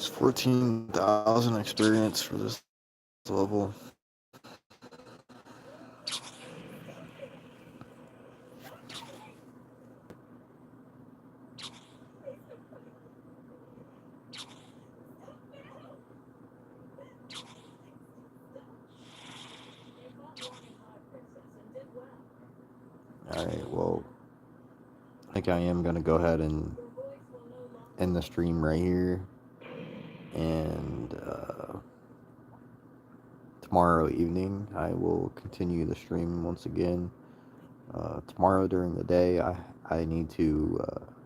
It's 14,000 experience for this level. Alright, well, I think I am going to go ahead and end the stream right here. And tomorrow evening, I will continue the stream once again. Tomorrow during the day, I need to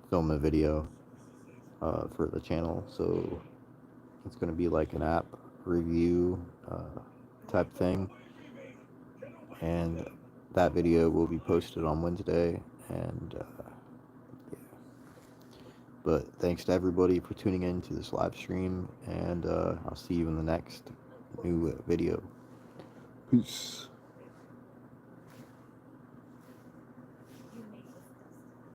film a video for the channel, so it's going to be like an app review type thing, and that video will be posted on Wednesday. And yeah. But thanks to everybody for tuning in to this live stream, and I'll see you in the next new video. Peace.